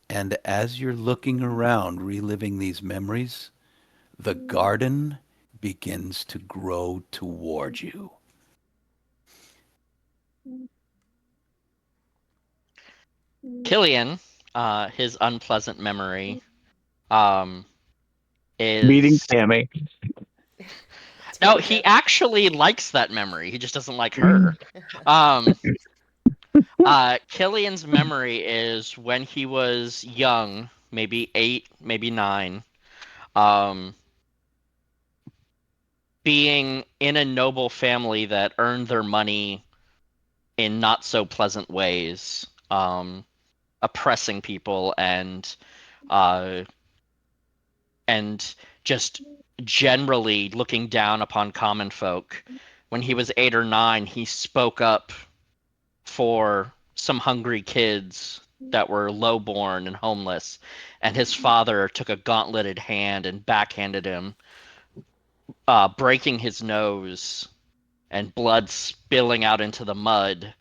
And as you're looking around, reliving these memories, the garden begins to grow toward you. Killian, his unpleasant memory, Meeting is Tammy. no, he actually likes that memory. He just doesn't like her. Um, Killian's memory is when he was young, maybe 8, maybe 9, um, being in a noble family that earned their money in not so pleasant ways, oppressing people uh, and just generally looking down upon common folk. When he was 8 or 9, he spoke up for some hungry kids that were lowborn and homeless, and his father took a gauntleted hand and backhanded him, breaking his nose and blood spilling out into the mud.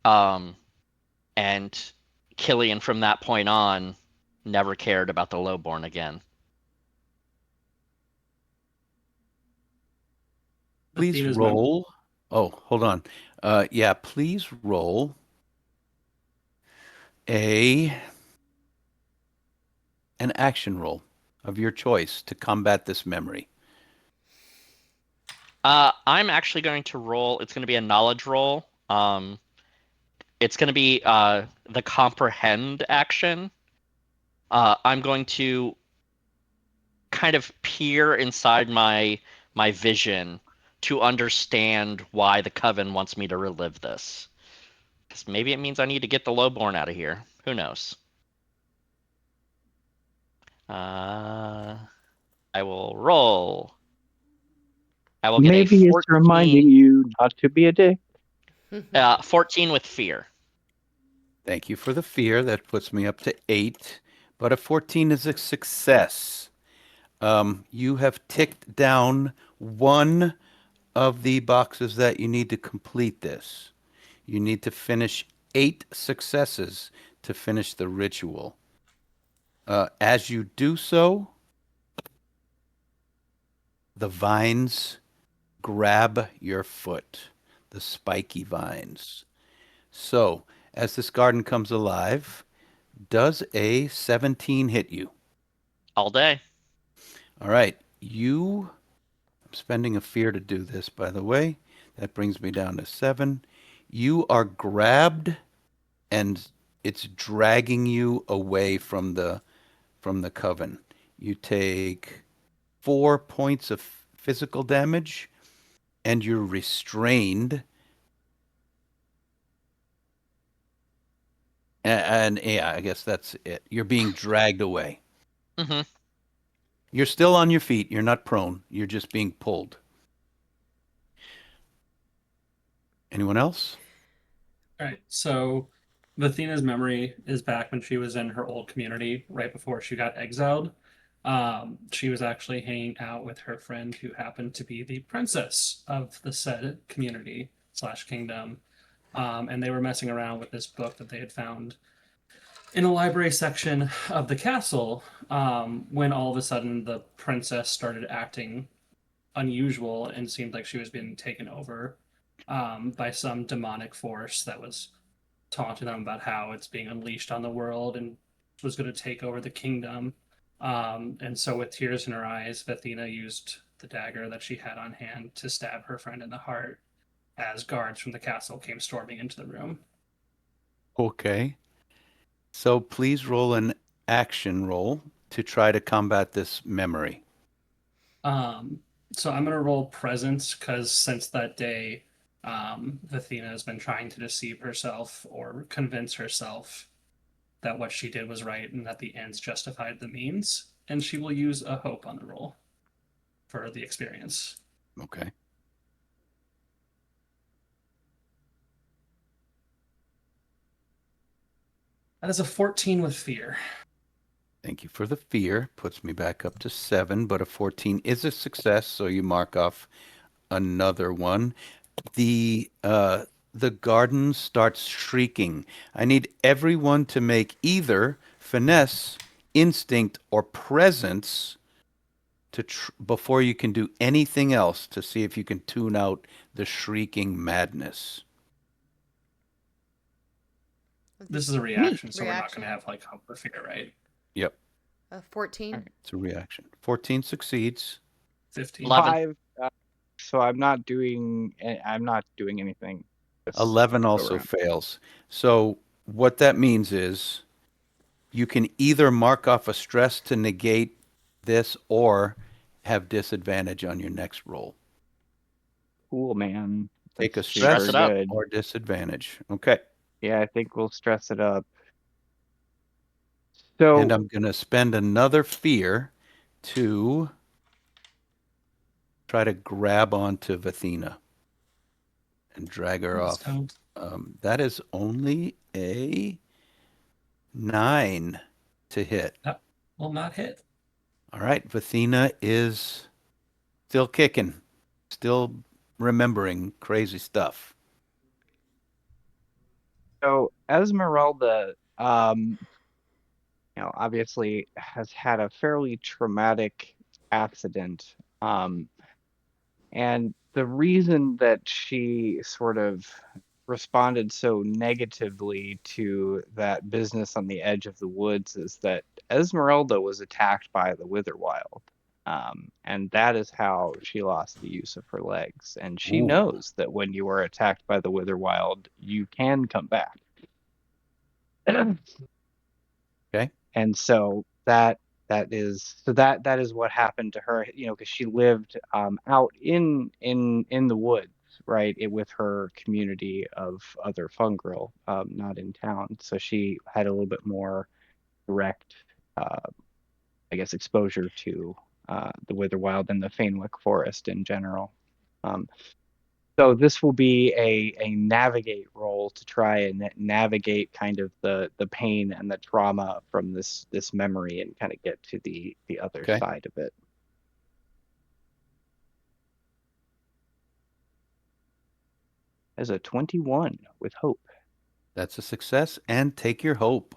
And Killian, from that point on, never cared about the lowborn again. Please Athena's roll. Oh, hold on. Yeah, please roll an action roll of your choice to combat this memory. I'm actually going to roll. It's going to be a knowledge roll. It's going to be the comprehend action. I'm going to kind of peer inside my vision to understand why the coven wants me to relive this. Because maybe it means I need to get the lowborn out of here. Who knows? I will roll. I will get a Maybe it's 14, reminding you not to be a dick. 14 with fear. Thank you for the fear. That puts me up to 8, but a 14 is a success. You have ticked down one of the boxes that you need to complete this. You need to finish 8 successes to finish the ritual. As you do so, the vines grab your foot, the spiky vines. So, as this garden comes alive, does a 17 hit you? All day. All right. I'm spending a fear to do this, by the way. That brings me down to 7. You are grabbed and it's dragging you away from the coven. You take 4 points of physical damage and you're restrained. And yeah, I guess that's it. You're being dragged away. Mm-hmm. You're still on your feet. You're not prone. You're just being pulled. Anyone else? All right, so Athena's memory is back when she was in her old community right before she got exiled. She was actually hanging out with her friend who happened to be the princess of the said community slash kingdom. And they were messing around with this book that they had found in a library section of the castle, when all of a sudden the princess started acting unusual and seemed like she was being taken over by some demonic force that was taunting them about how it's being unleashed on the world and was going to take over the kingdom. And so, with tears in her eyes, Athena used the dagger that she had on hand to stab her friend in the heart as guards from the castle came storming into the room. Okay. So please roll an action roll to try to combat this memory. Um, so I'm going to roll presence because since that day, Athena has been trying to deceive herself or convince herself that what she did was right and that the ends justified the means. And she will use a hope on the roll for the experience. Okay. That is a 14 with fear. Thank you for the fear. Puts me back up to 7, but a 14 is a success, so you mark off another one. The garden starts shrieking. I need everyone to make either finesse, instinct, or presence before you can do anything else to see if you can tune out the shrieking madness. This is a reaction, so we're not Reaction. going to have like hope or fear, right? Yep, 14. it's a reaction. 14 succeeds. 15. 11. 5. So I'm not doing anything. this 11 go also around. fails. So what that means is you can either mark off a stress to negate this or have disadvantage on your next roll. Cool, man. Take a That's stress Stress it up. good. or disadvantage. Okay. Yeah, I think we'll stress it up. So And I'm going to spend another fear to try to grab onto Athena and drag her off. So, That is only a 9 to hit. That will not hit. All right, Vathina is still kicking, still remembering crazy stuff. So Esmeralda, obviously has had a fairly traumatic accident. And the reason that she sort of responded so negatively to that business on the edge of the woods is that Esmeralda was attacked by the Witherwild. And that is how she lost the use of her legs. And she Ooh. knows that when you are attacked by the Witherwild, you can come back. Okay. And so that is what happened to her, because she lived out in the woods, right, with her community of other fungrel, not in town. So she had a little bit more direct, I guess, exposure to the Witherwild and the Fanewick Forest in general. So this will be a navigate roll to try and navigate kind of the pain and the trauma from this memory and kind of get to the other Okay. side of it. As a 21 with hope. That's a success, and take your hope.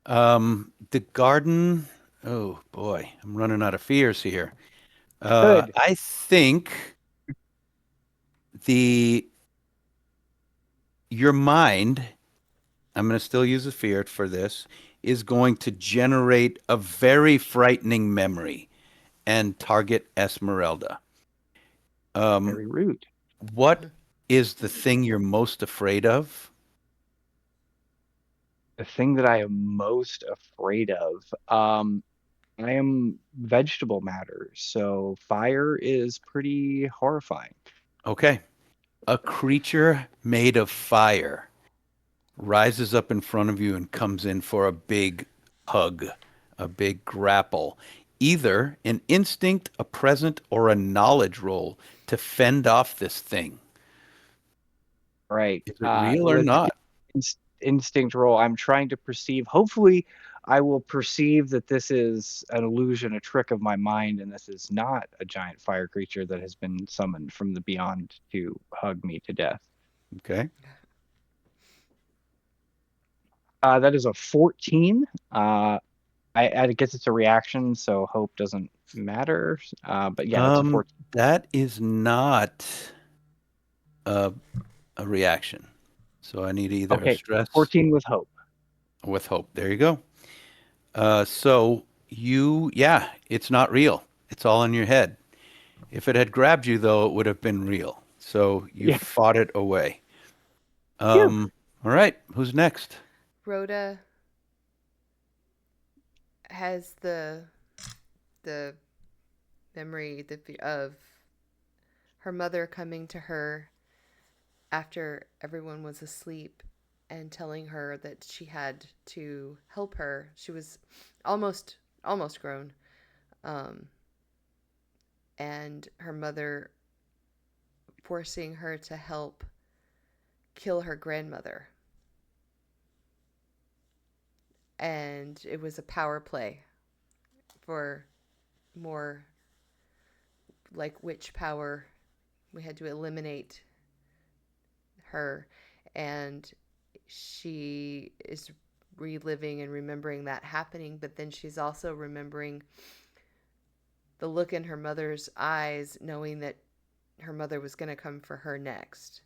The garden. Oh boy, I'm running out of fears here. Good. I think your mind, I'm going to still use a fear for this, is going to generate a very frightening memory and target Esmeralda. Very rude. What is the thing you're most afraid of? The thing that I am most afraid of, I am vegetable matter, so fire is pretty horrifying. Okay. A creature made of fire rises up in front of you and comes in for a big hug, a big grapple. Either an instinct, a present, or a knowledge roll to fend off this thing. Right. Is it real or With not? instinct roll, I'm trying to perceive. Hopefully, I will perceive that this is an illusion, a trick of my mind, and this is not a giant fire creature that has been summoned from the beyond to hug me to death. Okay. That is a 14. I guess it's a reaction, so hope doesn't matter. But yeah, that's a 14. That is not a, a reaction. So I need either a Okay, stress 14 with hope. or with hope. There you go. Yeah, it's not real. It's all in your head. If it had grabbed you, though, it would have been real. So you Yeah. fought it away. Phew. All right. Who's next? Rhoda has the memory of her mother coming to her after everyone was asleep and telling her that she had to help her. She was almost grown, and her mother forcing her to help kill her grandmother. And it was a power play for more like witch power. We had to eliminate her, and she is reliving and remembering that happening, but then she's also remembering the look in her mother's eyes, knowing that her mother was going to come for her next.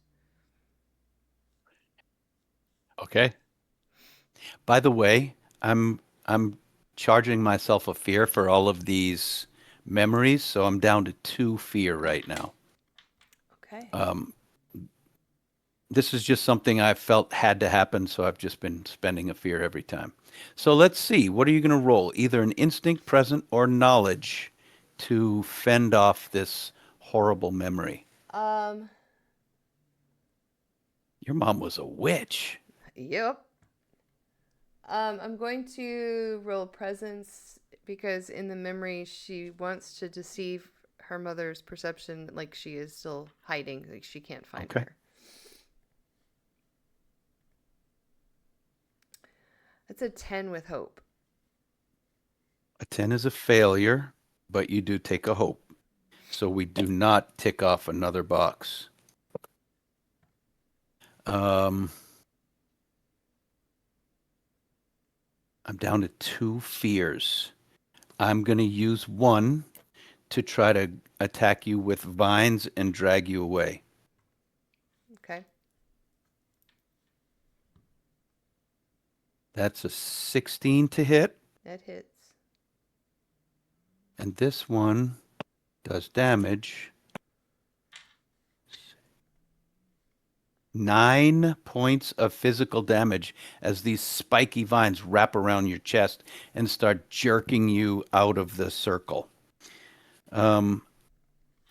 Okay. By the way, I'm charging myself a fear for all of these memories, so I'm down to 2 fear right now. Okay. This is just something I felt had to happen, so I've just been spending a fear every time. So let's see. What are you going to roll? Either an instinct, present, or knowledge to fend off this horrible memory. Your mom was a witch. Yep. I'm going to roll presence because in the memory she wants to deceive her mother's perception, like she is still hiding, like she can't find Okay. her. That's a 10 with hope. A 10 is a failure, but you do take a hope. So we do not tick off another box. I'm down to 2 fears. I'm going to use one to try to attack you with vines and drag you away. Okay. That's a 16 to hit. That hits. And this one does damage. 9 points of physical damage as these spiky vines wrap around your chest and start jerking you out of the circle.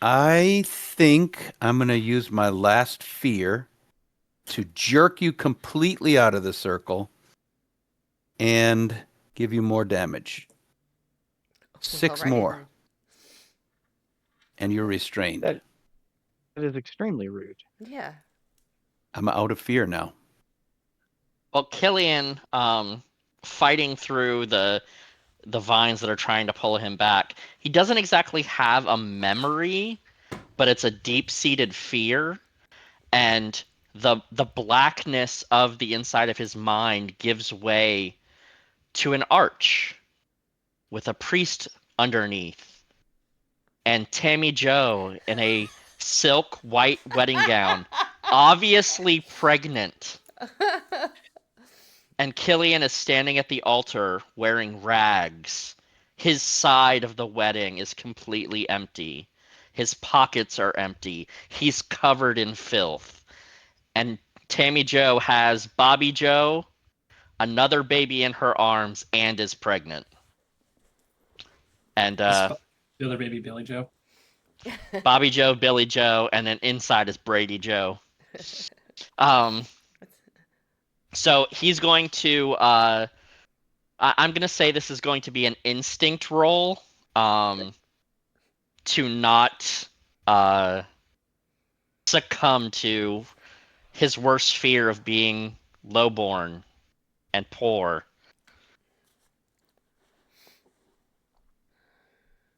I think I'm going to use my last fear to jerk you completely out of the circle and give you more damage. 6 Alrighty more. then. And you're restrained. That is extremely rude. Yeah. I'm out of fear now. Well, Killian, fighting through the vines that are trying to pull him back, he doesn't exactly have a memory, but it's a deep-seated fear, and the blackness of the inside of his mind gives way to an arch with a priest underneath, and Tammy Joe in a silk white wedding gown, obviously pregnant. And Killian is standing at the altar wearing rags. His side of the wedding is completely empty. His pockets are empty. He's covered in filth. And Tammy Joe has Bobby Joe, another baby in her arms, and is pregnant. And The other baby, Billy Joe. Bobby Joe, Billy Joe, and then inside is Brady Joe. So he's going to I'm going to say this is going to be an instinct roll to not succumb to his worst fear of being lowborn and poor.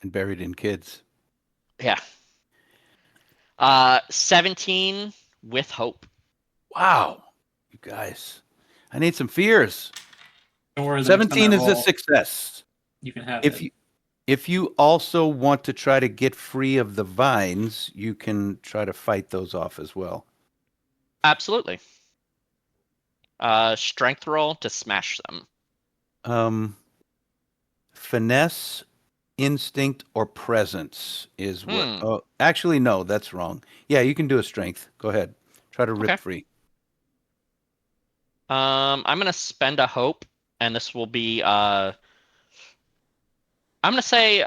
And buried in kids. Yeah. 17 with hope. Wow. You guys. I need some fears. Don't worry, the next time 17 I is a roll, success. you can have If it. if you also want to try to get free of the vines, you can try to fight those off as well. Absolutely. Strength roll to smash them. Finesse, instinct, or presence is what. Hmm. Oh, actually, no, that's wrong. Yeah, you can do a strength. Go ahead. Try to rip Okay. free. I'm gonna spend a hope, and this will be I'm gonna say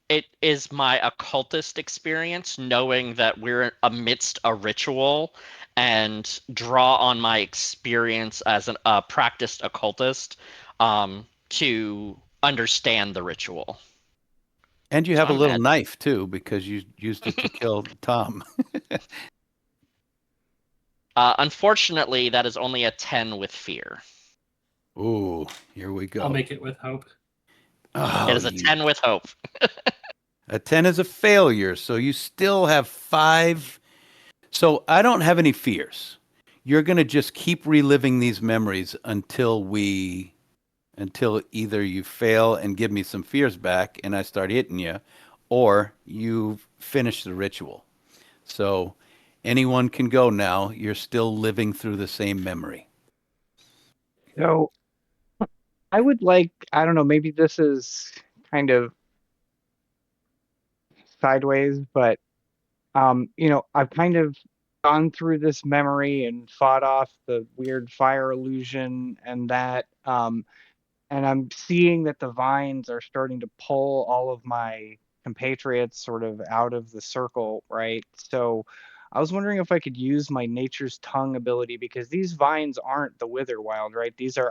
it is my occultist experience, knowing that we're amidst a ritual, and draw on my experience as a practiced occultist to understand the ritual. And you So have a I'm little gonna knife too, because you used it to kill Tom. unfortunately that is only a 10 with fear. Ooh, here we go. I'll make it with hope. Oh, It is a 10 with hope. A 10 is a failure, so you still have 5. So I don't have any fears. You're going to just keep reliving these memories until either you fail and give me some fears back and I start hitting you, or you finish the ritual. So anyone can go now. You're still living through the same memory. So I would like, I don't know, maybe this is kind of sideways, but I've kind of gone through this memory and fought off the weird fire illusion and that, and I'm seeing that the vines are starting to pull all of my compatriots sort of out of the circle, right? So I was wondering if I could use my nature's tongue ability because these vines aren't the Witherwild, right? These are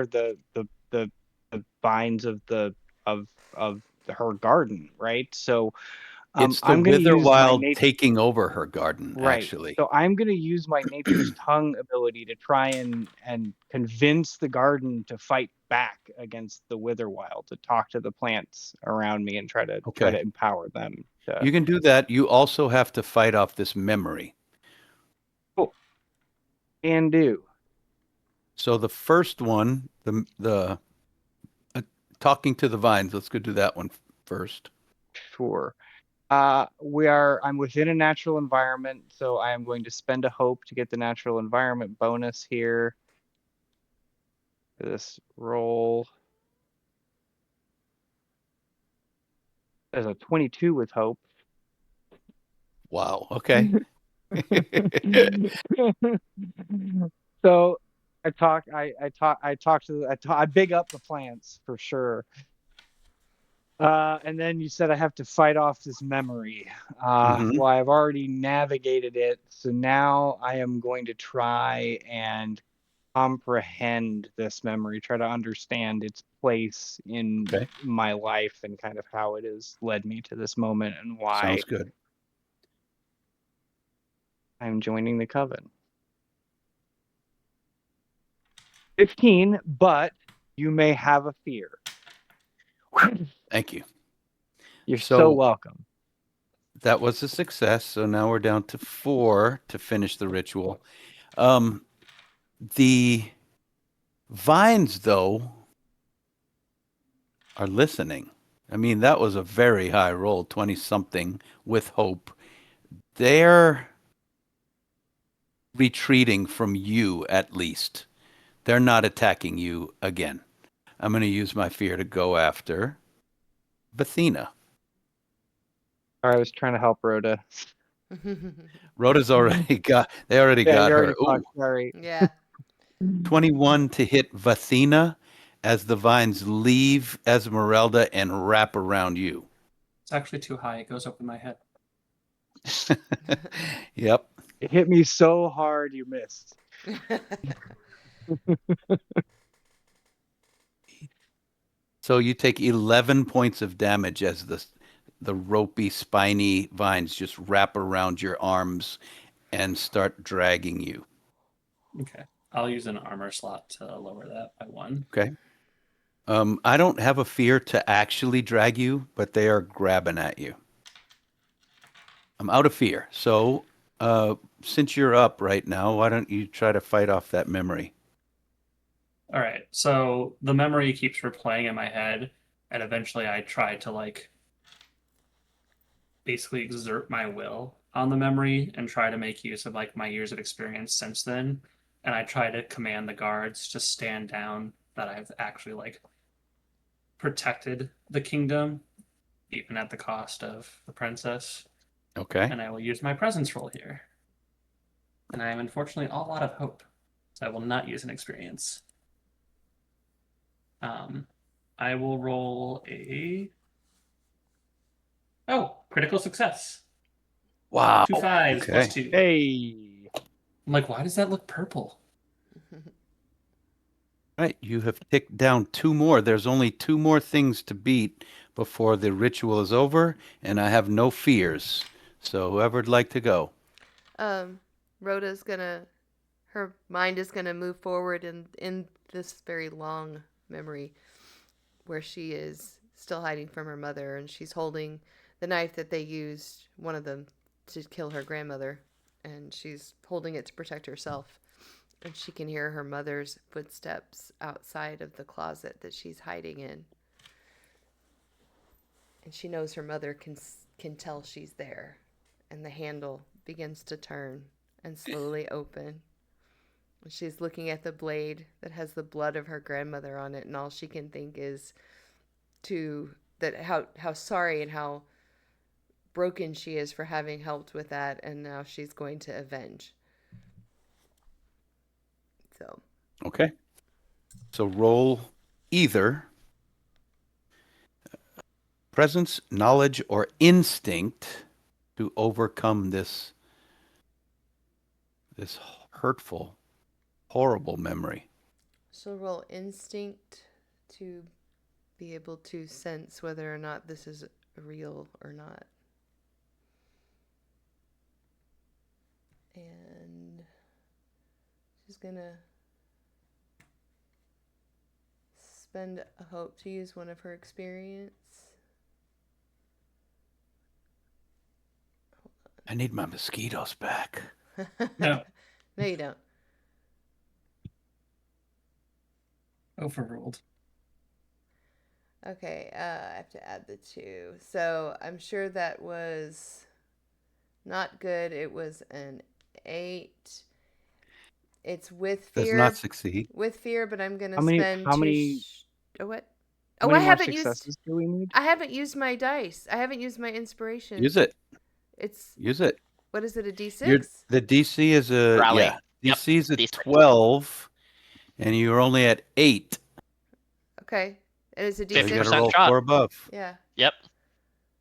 the vines of the of her garden, right? So It's the I'm going to use my Witherwild taking over her garden, right. actually. So I'm going to use my nature's tongue ability to try and convince the garden to fight back against the Witherwild, to talk to the plants around me and try to Okay. empower them. You can do that. You also have to fight off this memory. Can do. So the first one, the talking to the vines. Let's go do that one first. Sure. I'm within a natural environment, so I am going to spend a hope to get the natural environment bonus here for this roll. There's a 22 with hope. Wow. Okay. So I big up the plants for sure. And then you said I have to fight off this memory. Mhm. Well, I've already navigated it, so now I am going to try and comprehend this memory, try to understand its place in Okay. my life and kind of how it has led me to this moment and why Sounds good. I'm joining the coven. 15, but you may have a fear. Thank you. You're So- so welcome. That was a success. So now we're down to 4 to finish the ritual. The vines, though, are listening. I mean, that was a very high roll, 20 something with hope. They're retreating from you at least. They're not attacking you again. I'm going to use my fear to go after Bethina. I was trying to help Rhoda. Rhoda's already got, they already Yeah, got you already her. Ooh, talked. Sorry. Yeah. 21 to hit Vathina as the vines leave Esmeralda and wrap around you. It's actually too high. It goes over my head. Yep. It hit me so hard you missed. So you take 11 points of damage as the ropey, spiny vines just wrap around your arms and start dragging you. Okay. I'll use an armor slot to lower that by 1. Okay. I don't have a fear to actually drag you, but they are grabbing at you. I'm out of fear. So since you're up right now, why don't you try to fight off that memory? All right. So the memory keeps replaying in my head, and eventually I try to basically exert my will on the memory and try to make use of my years of experience since then. And I try to command the guards to stand down that I've actually protected the kingdom, even at the cost of the princess. Okay. And I will use my presence roll here. And I am unfortunately all out of hope, so I will not use an experience. I will roll critical success. Wow. 2 5s plus 2. Hey. I'm like, why does that look purple? Right. You have ticked down 2 more. There's only 2 more things to beat before the ritual is over, and I have no fears. So whoever'd like to go. Rhoda's gonna, her mind is gonna move forward in this very long memory where she is still hiding from her mother, and she's holding the knife that they used, one of them, to kill her grandmother, and she's holding it to protect herself. And she can hear her mother's footsteps outside of the closet that she's hiding in. And she knows her mother can tell she's there. And the handle begins to turn and slowly open. She's looking at the blade that has the blood of her grandmother on it, and all she can think is how sorry and how broken she is for having helped with that, and now she's going to avenge. So. Okay. So roll either presence, knowledge, or instinct to overcome this hurtful, horrible memory. So roll instinct to be able to sense whether or not this is real or not. And she's gonna spend a hope to use one of her experience. I need my mosquitoes back. No. No, you don't. Overruled. Okay, I have to add the 2. So I'm sure that was not good. It was an 8. It's with Does fear. not succeed. With fear, but I'm gonna How many- spend how 2. many- Oh, what? How Oh, many I more haven't used. successes do we need? I haven't used my dice. I haven't used my inspiration. Use it. It's Use it. what is it? A D6? The DC is a Rally. yeah. Yep, DC is a DC. 12, and you're only at 8. Okay, and it's a So you got 50% to roll shot. 4 above. Yeah. Yep.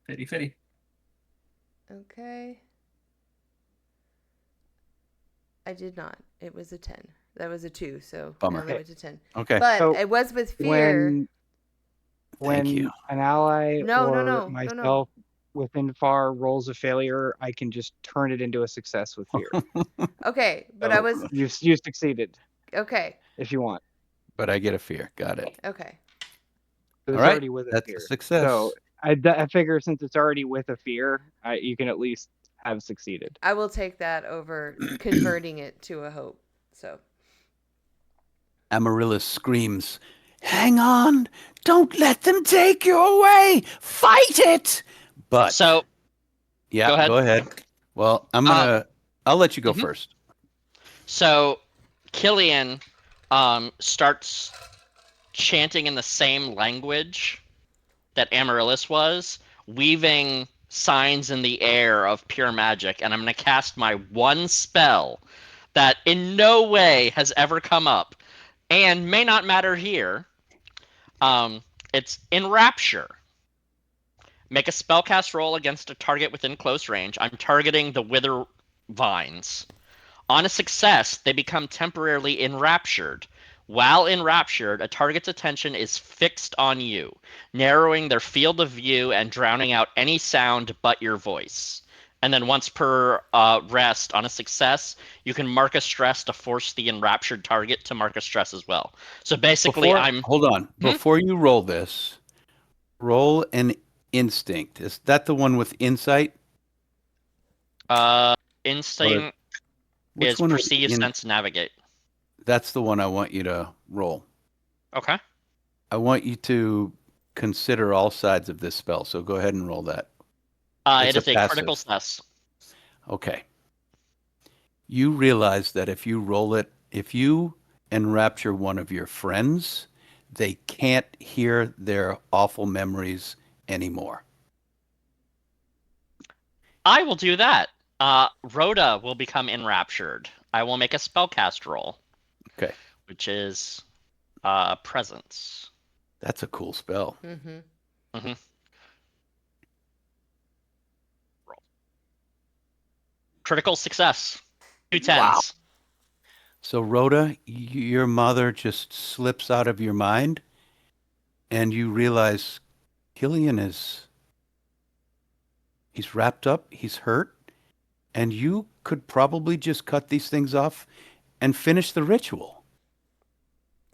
Fitty. Okay. I did not. It was a 10. That was a 2, so Bummer. now that went to 10. Okay. But So it was with fear. When you. an ally No, or no. myself within far rolls a failure, I can just turn it into a success with fear. Okay, but So I was you succeeded okay. if you want. But I get a fear. Got it. Okay. It's All right, already with a that's fear. a success. So I figure since it's already with a fear, you can at least have succeeded. I will take that over converting it to a hope. So Amaryllis screams, "Hang on! Don't let them take you away! Fight it!" But So yeah, go ahead. Well, I'll let you go Mhm. first. So Killian starts chanting in the same language that Amaryllis was, weaving signs in the air of pure magic, and I'm going to cast my one spell that in no way has ever come up and may not matter here. It's Enrapture. Make a spellcast roll against a target within close range. I'm targeting the Wither Vines. On a success, they become temporarily enraptured. While enraptured, a target's attention is fixed on you, narrowing their field of view and drowning out any sound but your voice. And then once per rest, on a success, you can mark a stress to force the enraptured target to mark a stress as well. So basically, Hold on. Before you roll this, roll an instinct. Is that the one with insight? instinct Which is one are perceive, in- sense, navigate. That's the one I want you to roll. Okay. I want you to consider all sides of this spell. So go ahead and roll that. It It's is a a critical passive. success. Okay. You realize that if you roll it, if you enrapture one of your friends, they can't hear their awful memories anymore. I will do that. Rhoda will become enraptured. I will make a spellcast roll. Okay. Which is presence. That's a cool spell. Roll. Critical success. 2 10s. Wow. So Rhoda, your mother just slips out of your mind and you realize Killian he's wrapped up, he's hurt, and you could probably just cut these things off and finish the ritual.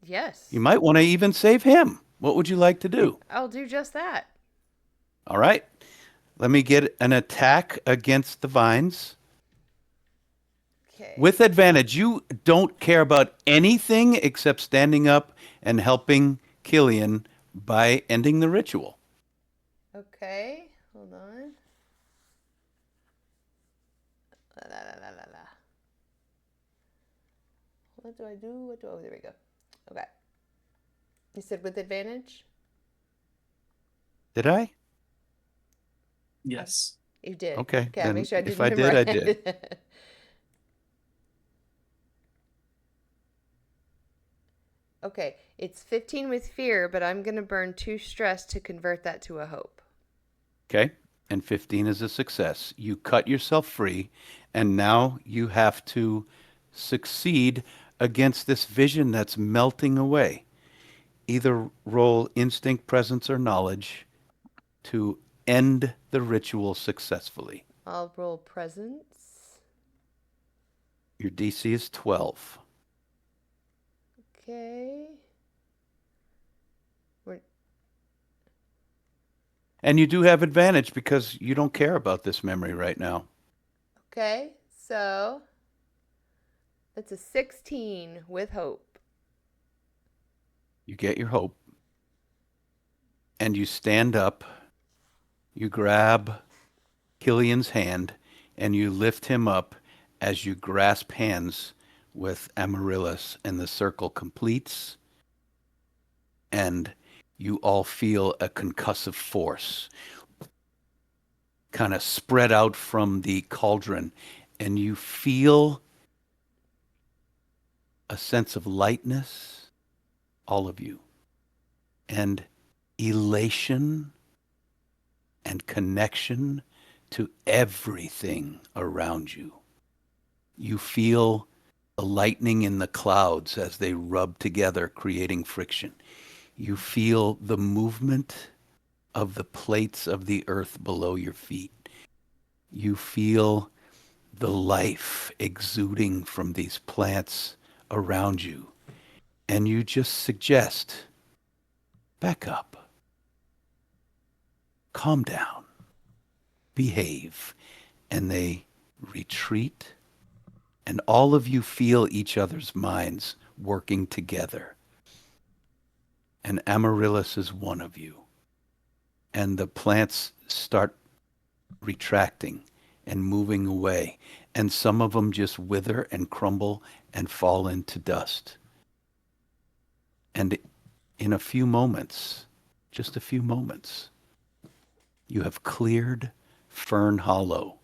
yes. You might want to even save him. What would you like to do? I'll do just that. All right. Let me get an attack against the vines. Okay. With advantage. You don't care about anything except standing up and helping Killian by ending the ritual. Okay. Hold on. La, la, la, la, la. What do I do? Oh, there we go. Okay. You said with advantage? Did I? Yes. You did. Okay, Okay, I'll then make sure I didn't if I did, I memorize. did. Okay, it's 15 with fear, but I'm going to burn 2 stress to convert that to a hope. Okay. And 15 is a success. You cut yourself free, and now you have to succeed against this vision that's melting away. Either roll instinct, presence, or knowledge to end the ritual successfully. I'll roll presence. Your DC is 12. Okay. We're And you do have advantage because you don't care about this memory right now. okay. So that's a 16 with hope. You get your hope. And you stand up. You grab Killian's hand and you lift him up as you grasp hands with Amaryllis, and the circle completes, and you all feel a concussive force kind of spread out from the cauldron, and you feel a sense of lightness, all of you, and elation and connection to everything around you. You feel the lightning in the clouds as they rub together, creating friction. You feel the movement of the plates of the earth below your feet. You feel the life exuding from these plants around you. And you just suggest, back up, calm down, behave. And they retreat, and all of you feel each other's minds working together. And Amaryllis is one of you. And the plants start retracting and moving away. And some of them just wither and crumble and fall into dust. And in a few moments, just a few moments, you have cleared Fern Hollow.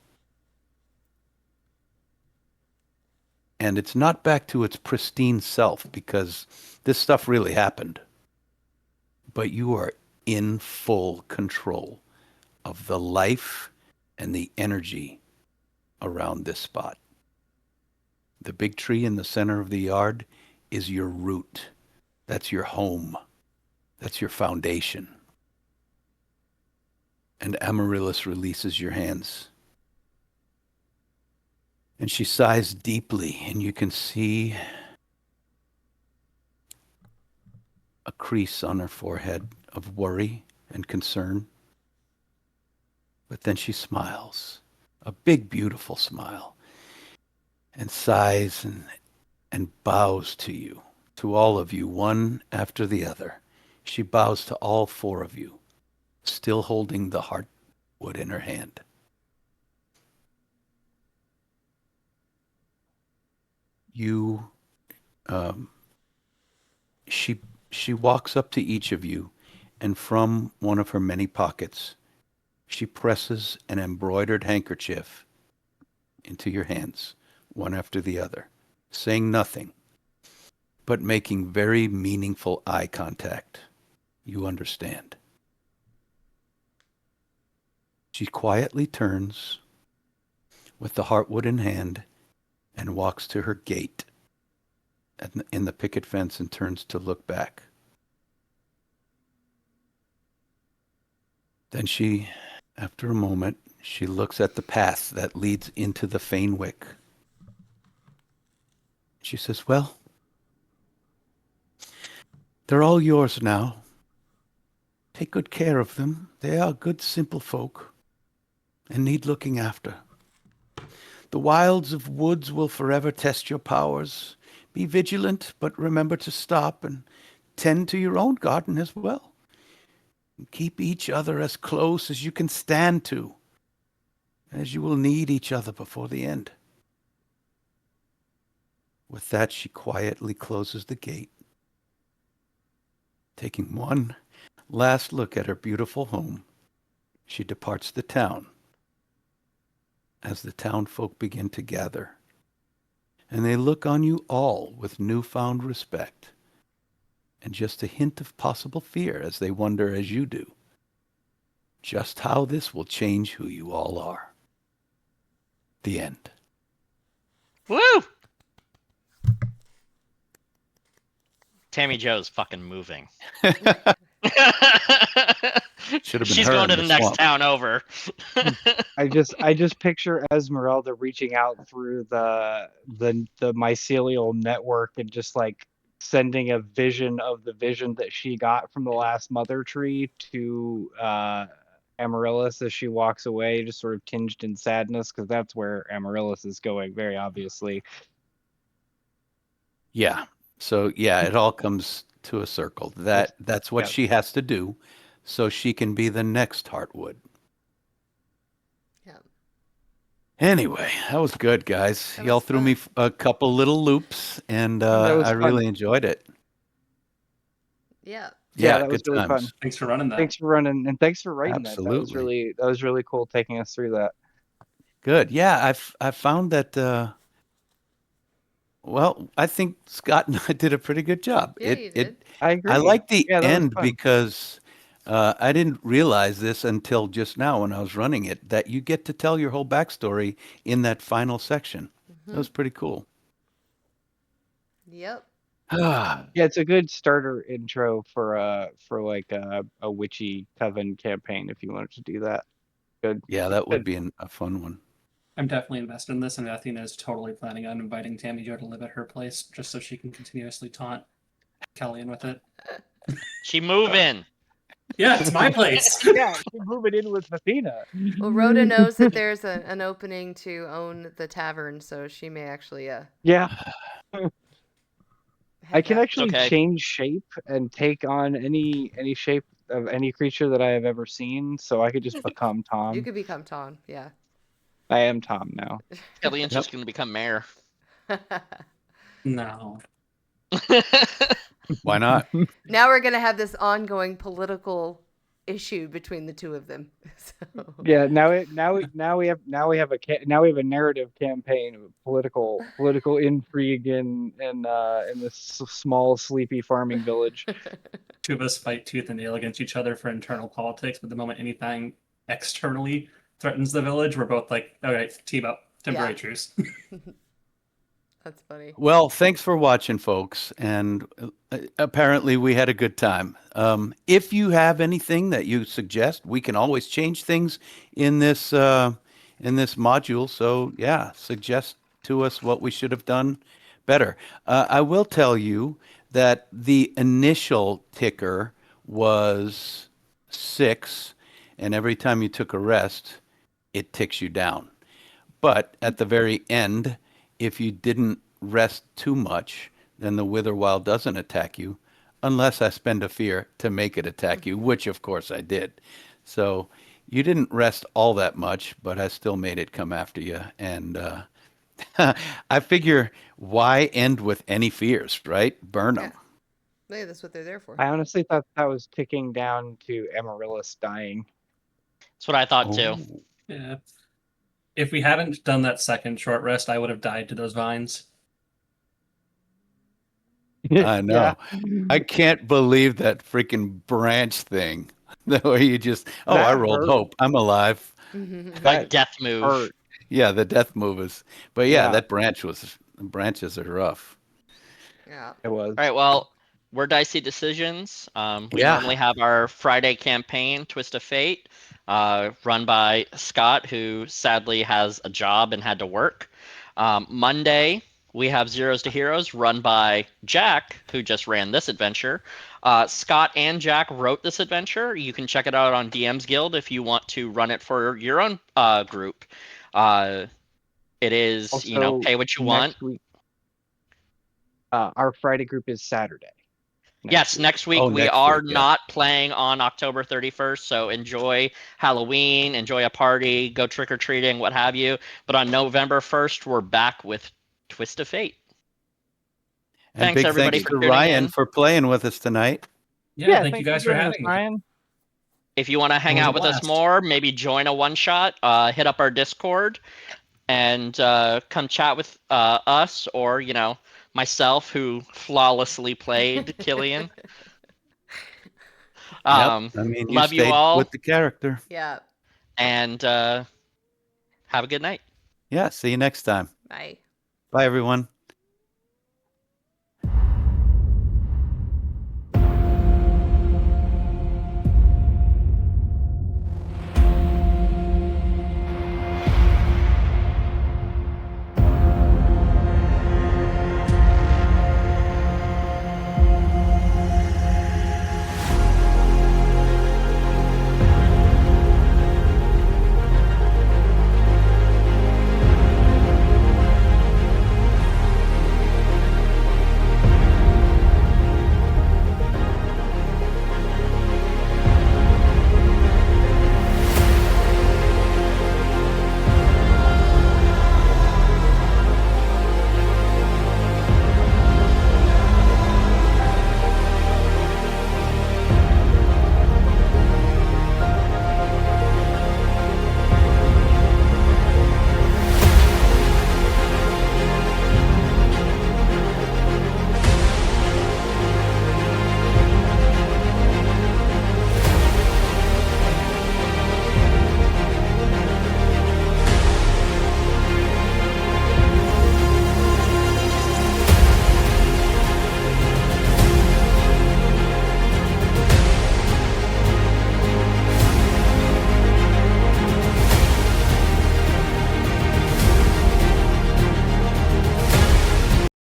And it's not back to its pristine self because this stuff really happened. But you are in full control of the life and the energy around this spot. The big tree in the center of the yard is your root. That's your home. That's your foundation. And Amaryllis releases your hands. And she sighs deeply, and you can see a crease on her forehead of worry and concern. But then she smiles, a big, beautiful smile, and sighs and bows to you, to all of you, one after the other. She bows to all four of you, still holding the heartwood in her hand. You, she walks up to each of you, and from one of her many pockets, she presses an embroidered handkerchief into your hands, one after the other, saying nothing, but making very meaningful eye contact. You understand. She quietly turns with the heartwood in hand and walks to her gate in the picket fence and turns to look back. Then she, after a moment, she looks at the path that leads into the Fanewick. She says, well, they're all yours now. Take good care of them. They are good, simple folk and need looking after. The wilds of woods will forever test your powers. Be vigilant, but remember to stop and tend to your own garden as well. Keep each other as close as you can stand to, as you will need each other before the end. With that, she quietly closes the gate, taking one last look at her beautiful home. She departs the town as the townfolk begin to gather, and they look on you all with newfound respect and just a hint of possible fear as they wonder, as you do, just how this will change who you all are. The end. Woo! Tammy Joe's fucking moving. Should have been She's her going in to the the next swamp. town over. I just picture Esmeralda reaching out through the mycelial network and just like sending a vision of the vision that she got from the last mother tree to Amaryllis as she walks away, just sort of tinged in sadness, because that's where Amaryllis is going, very obviously. Yeah. So yeah, it all comes to a circle. That's what Yeah. she has to do, so she can be the next Heartwood. Yeah. Anyway, that was good, guys. That Y'all was threw me fun. a couple little loops, and That was I fun. really enjoyed it. Yeah. Yeah, Yeah, that was good really times. fun. Thanks for running that. Thanks for running, and thanks for writing that. Absolutely. That was really cool taking us through that. Good. Yeah, I found that. Well, I think Scott and I did a pretty good job. Yeah, you did. I agree. I like the Yeah, that was end fun. because I didn't realize this until just now when I was running it, that you get to tell your whole backstory in that final section. That was pretty cool. Yep. Ah, Yeah, it's a good starter intro for like a witchy coven campaign if you wanted to do that. Good. yeah, that would Good. be a fun one. I'm definitely invested in this, and Athena is totally planning on inviting Tammy Jo to live at her place just so she can continuously taunt Kellyanne with it. She moving. Yeah, it's my place. Yeah, she's moving in with Athena. Well, Rhoda knows that there's an opening to own the tavern, so she may actually Yeah, head I can that. actually Okay. change shape and take on any shape of any creature that I have ever seen, so I could just become You Tom. could become Tom. Yeah. I am Tom now. Kellyanne's just going to become mayor. No. Why not? Now we're gonna have this ongoing political issue between the two of them. So. Yeah, now we have a narrative campaign of political intrigue in this small sleepy farming village. Two of us fight tooth and nail against each other for internal politics, but the moment anything externally threatens the village, we're both like, all right, team up, temporary Yeah. truce. That's funny. Well, thanks for watching, folks. And apparently, we had a good time. If you have anything that you suggest, we can always change things in this module. So, yeah, suggest to us what we should have done better. I will tell you that the initial ticker was 6, and every time you took a rest, it ticks you down. But at the very end, if you didn't rest too much, then the Witherwild doesn't attack you, unless I spend a fear to make it attack you, which of course I did. So you didn't rest all that much, but I still made it come after you. And I figure, why end with any fears, right? Burn them. Yeah. Hey, that's what they're there for. I honestly thought that was ticking down to Amaryllis dying. That's what I thought too. Oh. Yeah. If we hadn't done that second short rest, I would have died to those vines. I know. Yeah. I can't believe that freaking branch thing. The way you just, I That rolled hurt. hope. I'm alive. Like death move. Hurt. Yeah, the death move is, but yeah, Yeah. that branches are rough. Yeah. It was. All right, well, we're Dicey Decisions. We Yeah. normally have our Friday campaign, Twist of Fate, run by Scott, who sadly has a job and had to work. Monday, we have Zeros to Heroes, run by Jack, who just ran this adventure. Scott and Jack wrote this adventure. You can check it out on DM's Guild if you want to run it for your own group. It is, Also, pay what you want. next week, our Friday group is Saturday. Yes, next week Oh, we next are week, yeah. not playing on October 31st, so enjoy Halloween, enjoy a party, go trick-or-treating, what have you. But on November 1st, we're back with Twist of Fate. And Thanks, big everybody, thanks for to tuning Ryan in. for playing with us tonight. Yeah, thank you thanks guys for joining us, having me. Ryan. If you want to hang It was a out with us blast. more, maybe join a one-shot, hit up our Discord, and come chat with us or, myself, who flawlessly played Killian. I mean, you Love you stayed all, with the character. Yeah. and have a good night. Yeah, see you next time. Bye. Bye, everyone.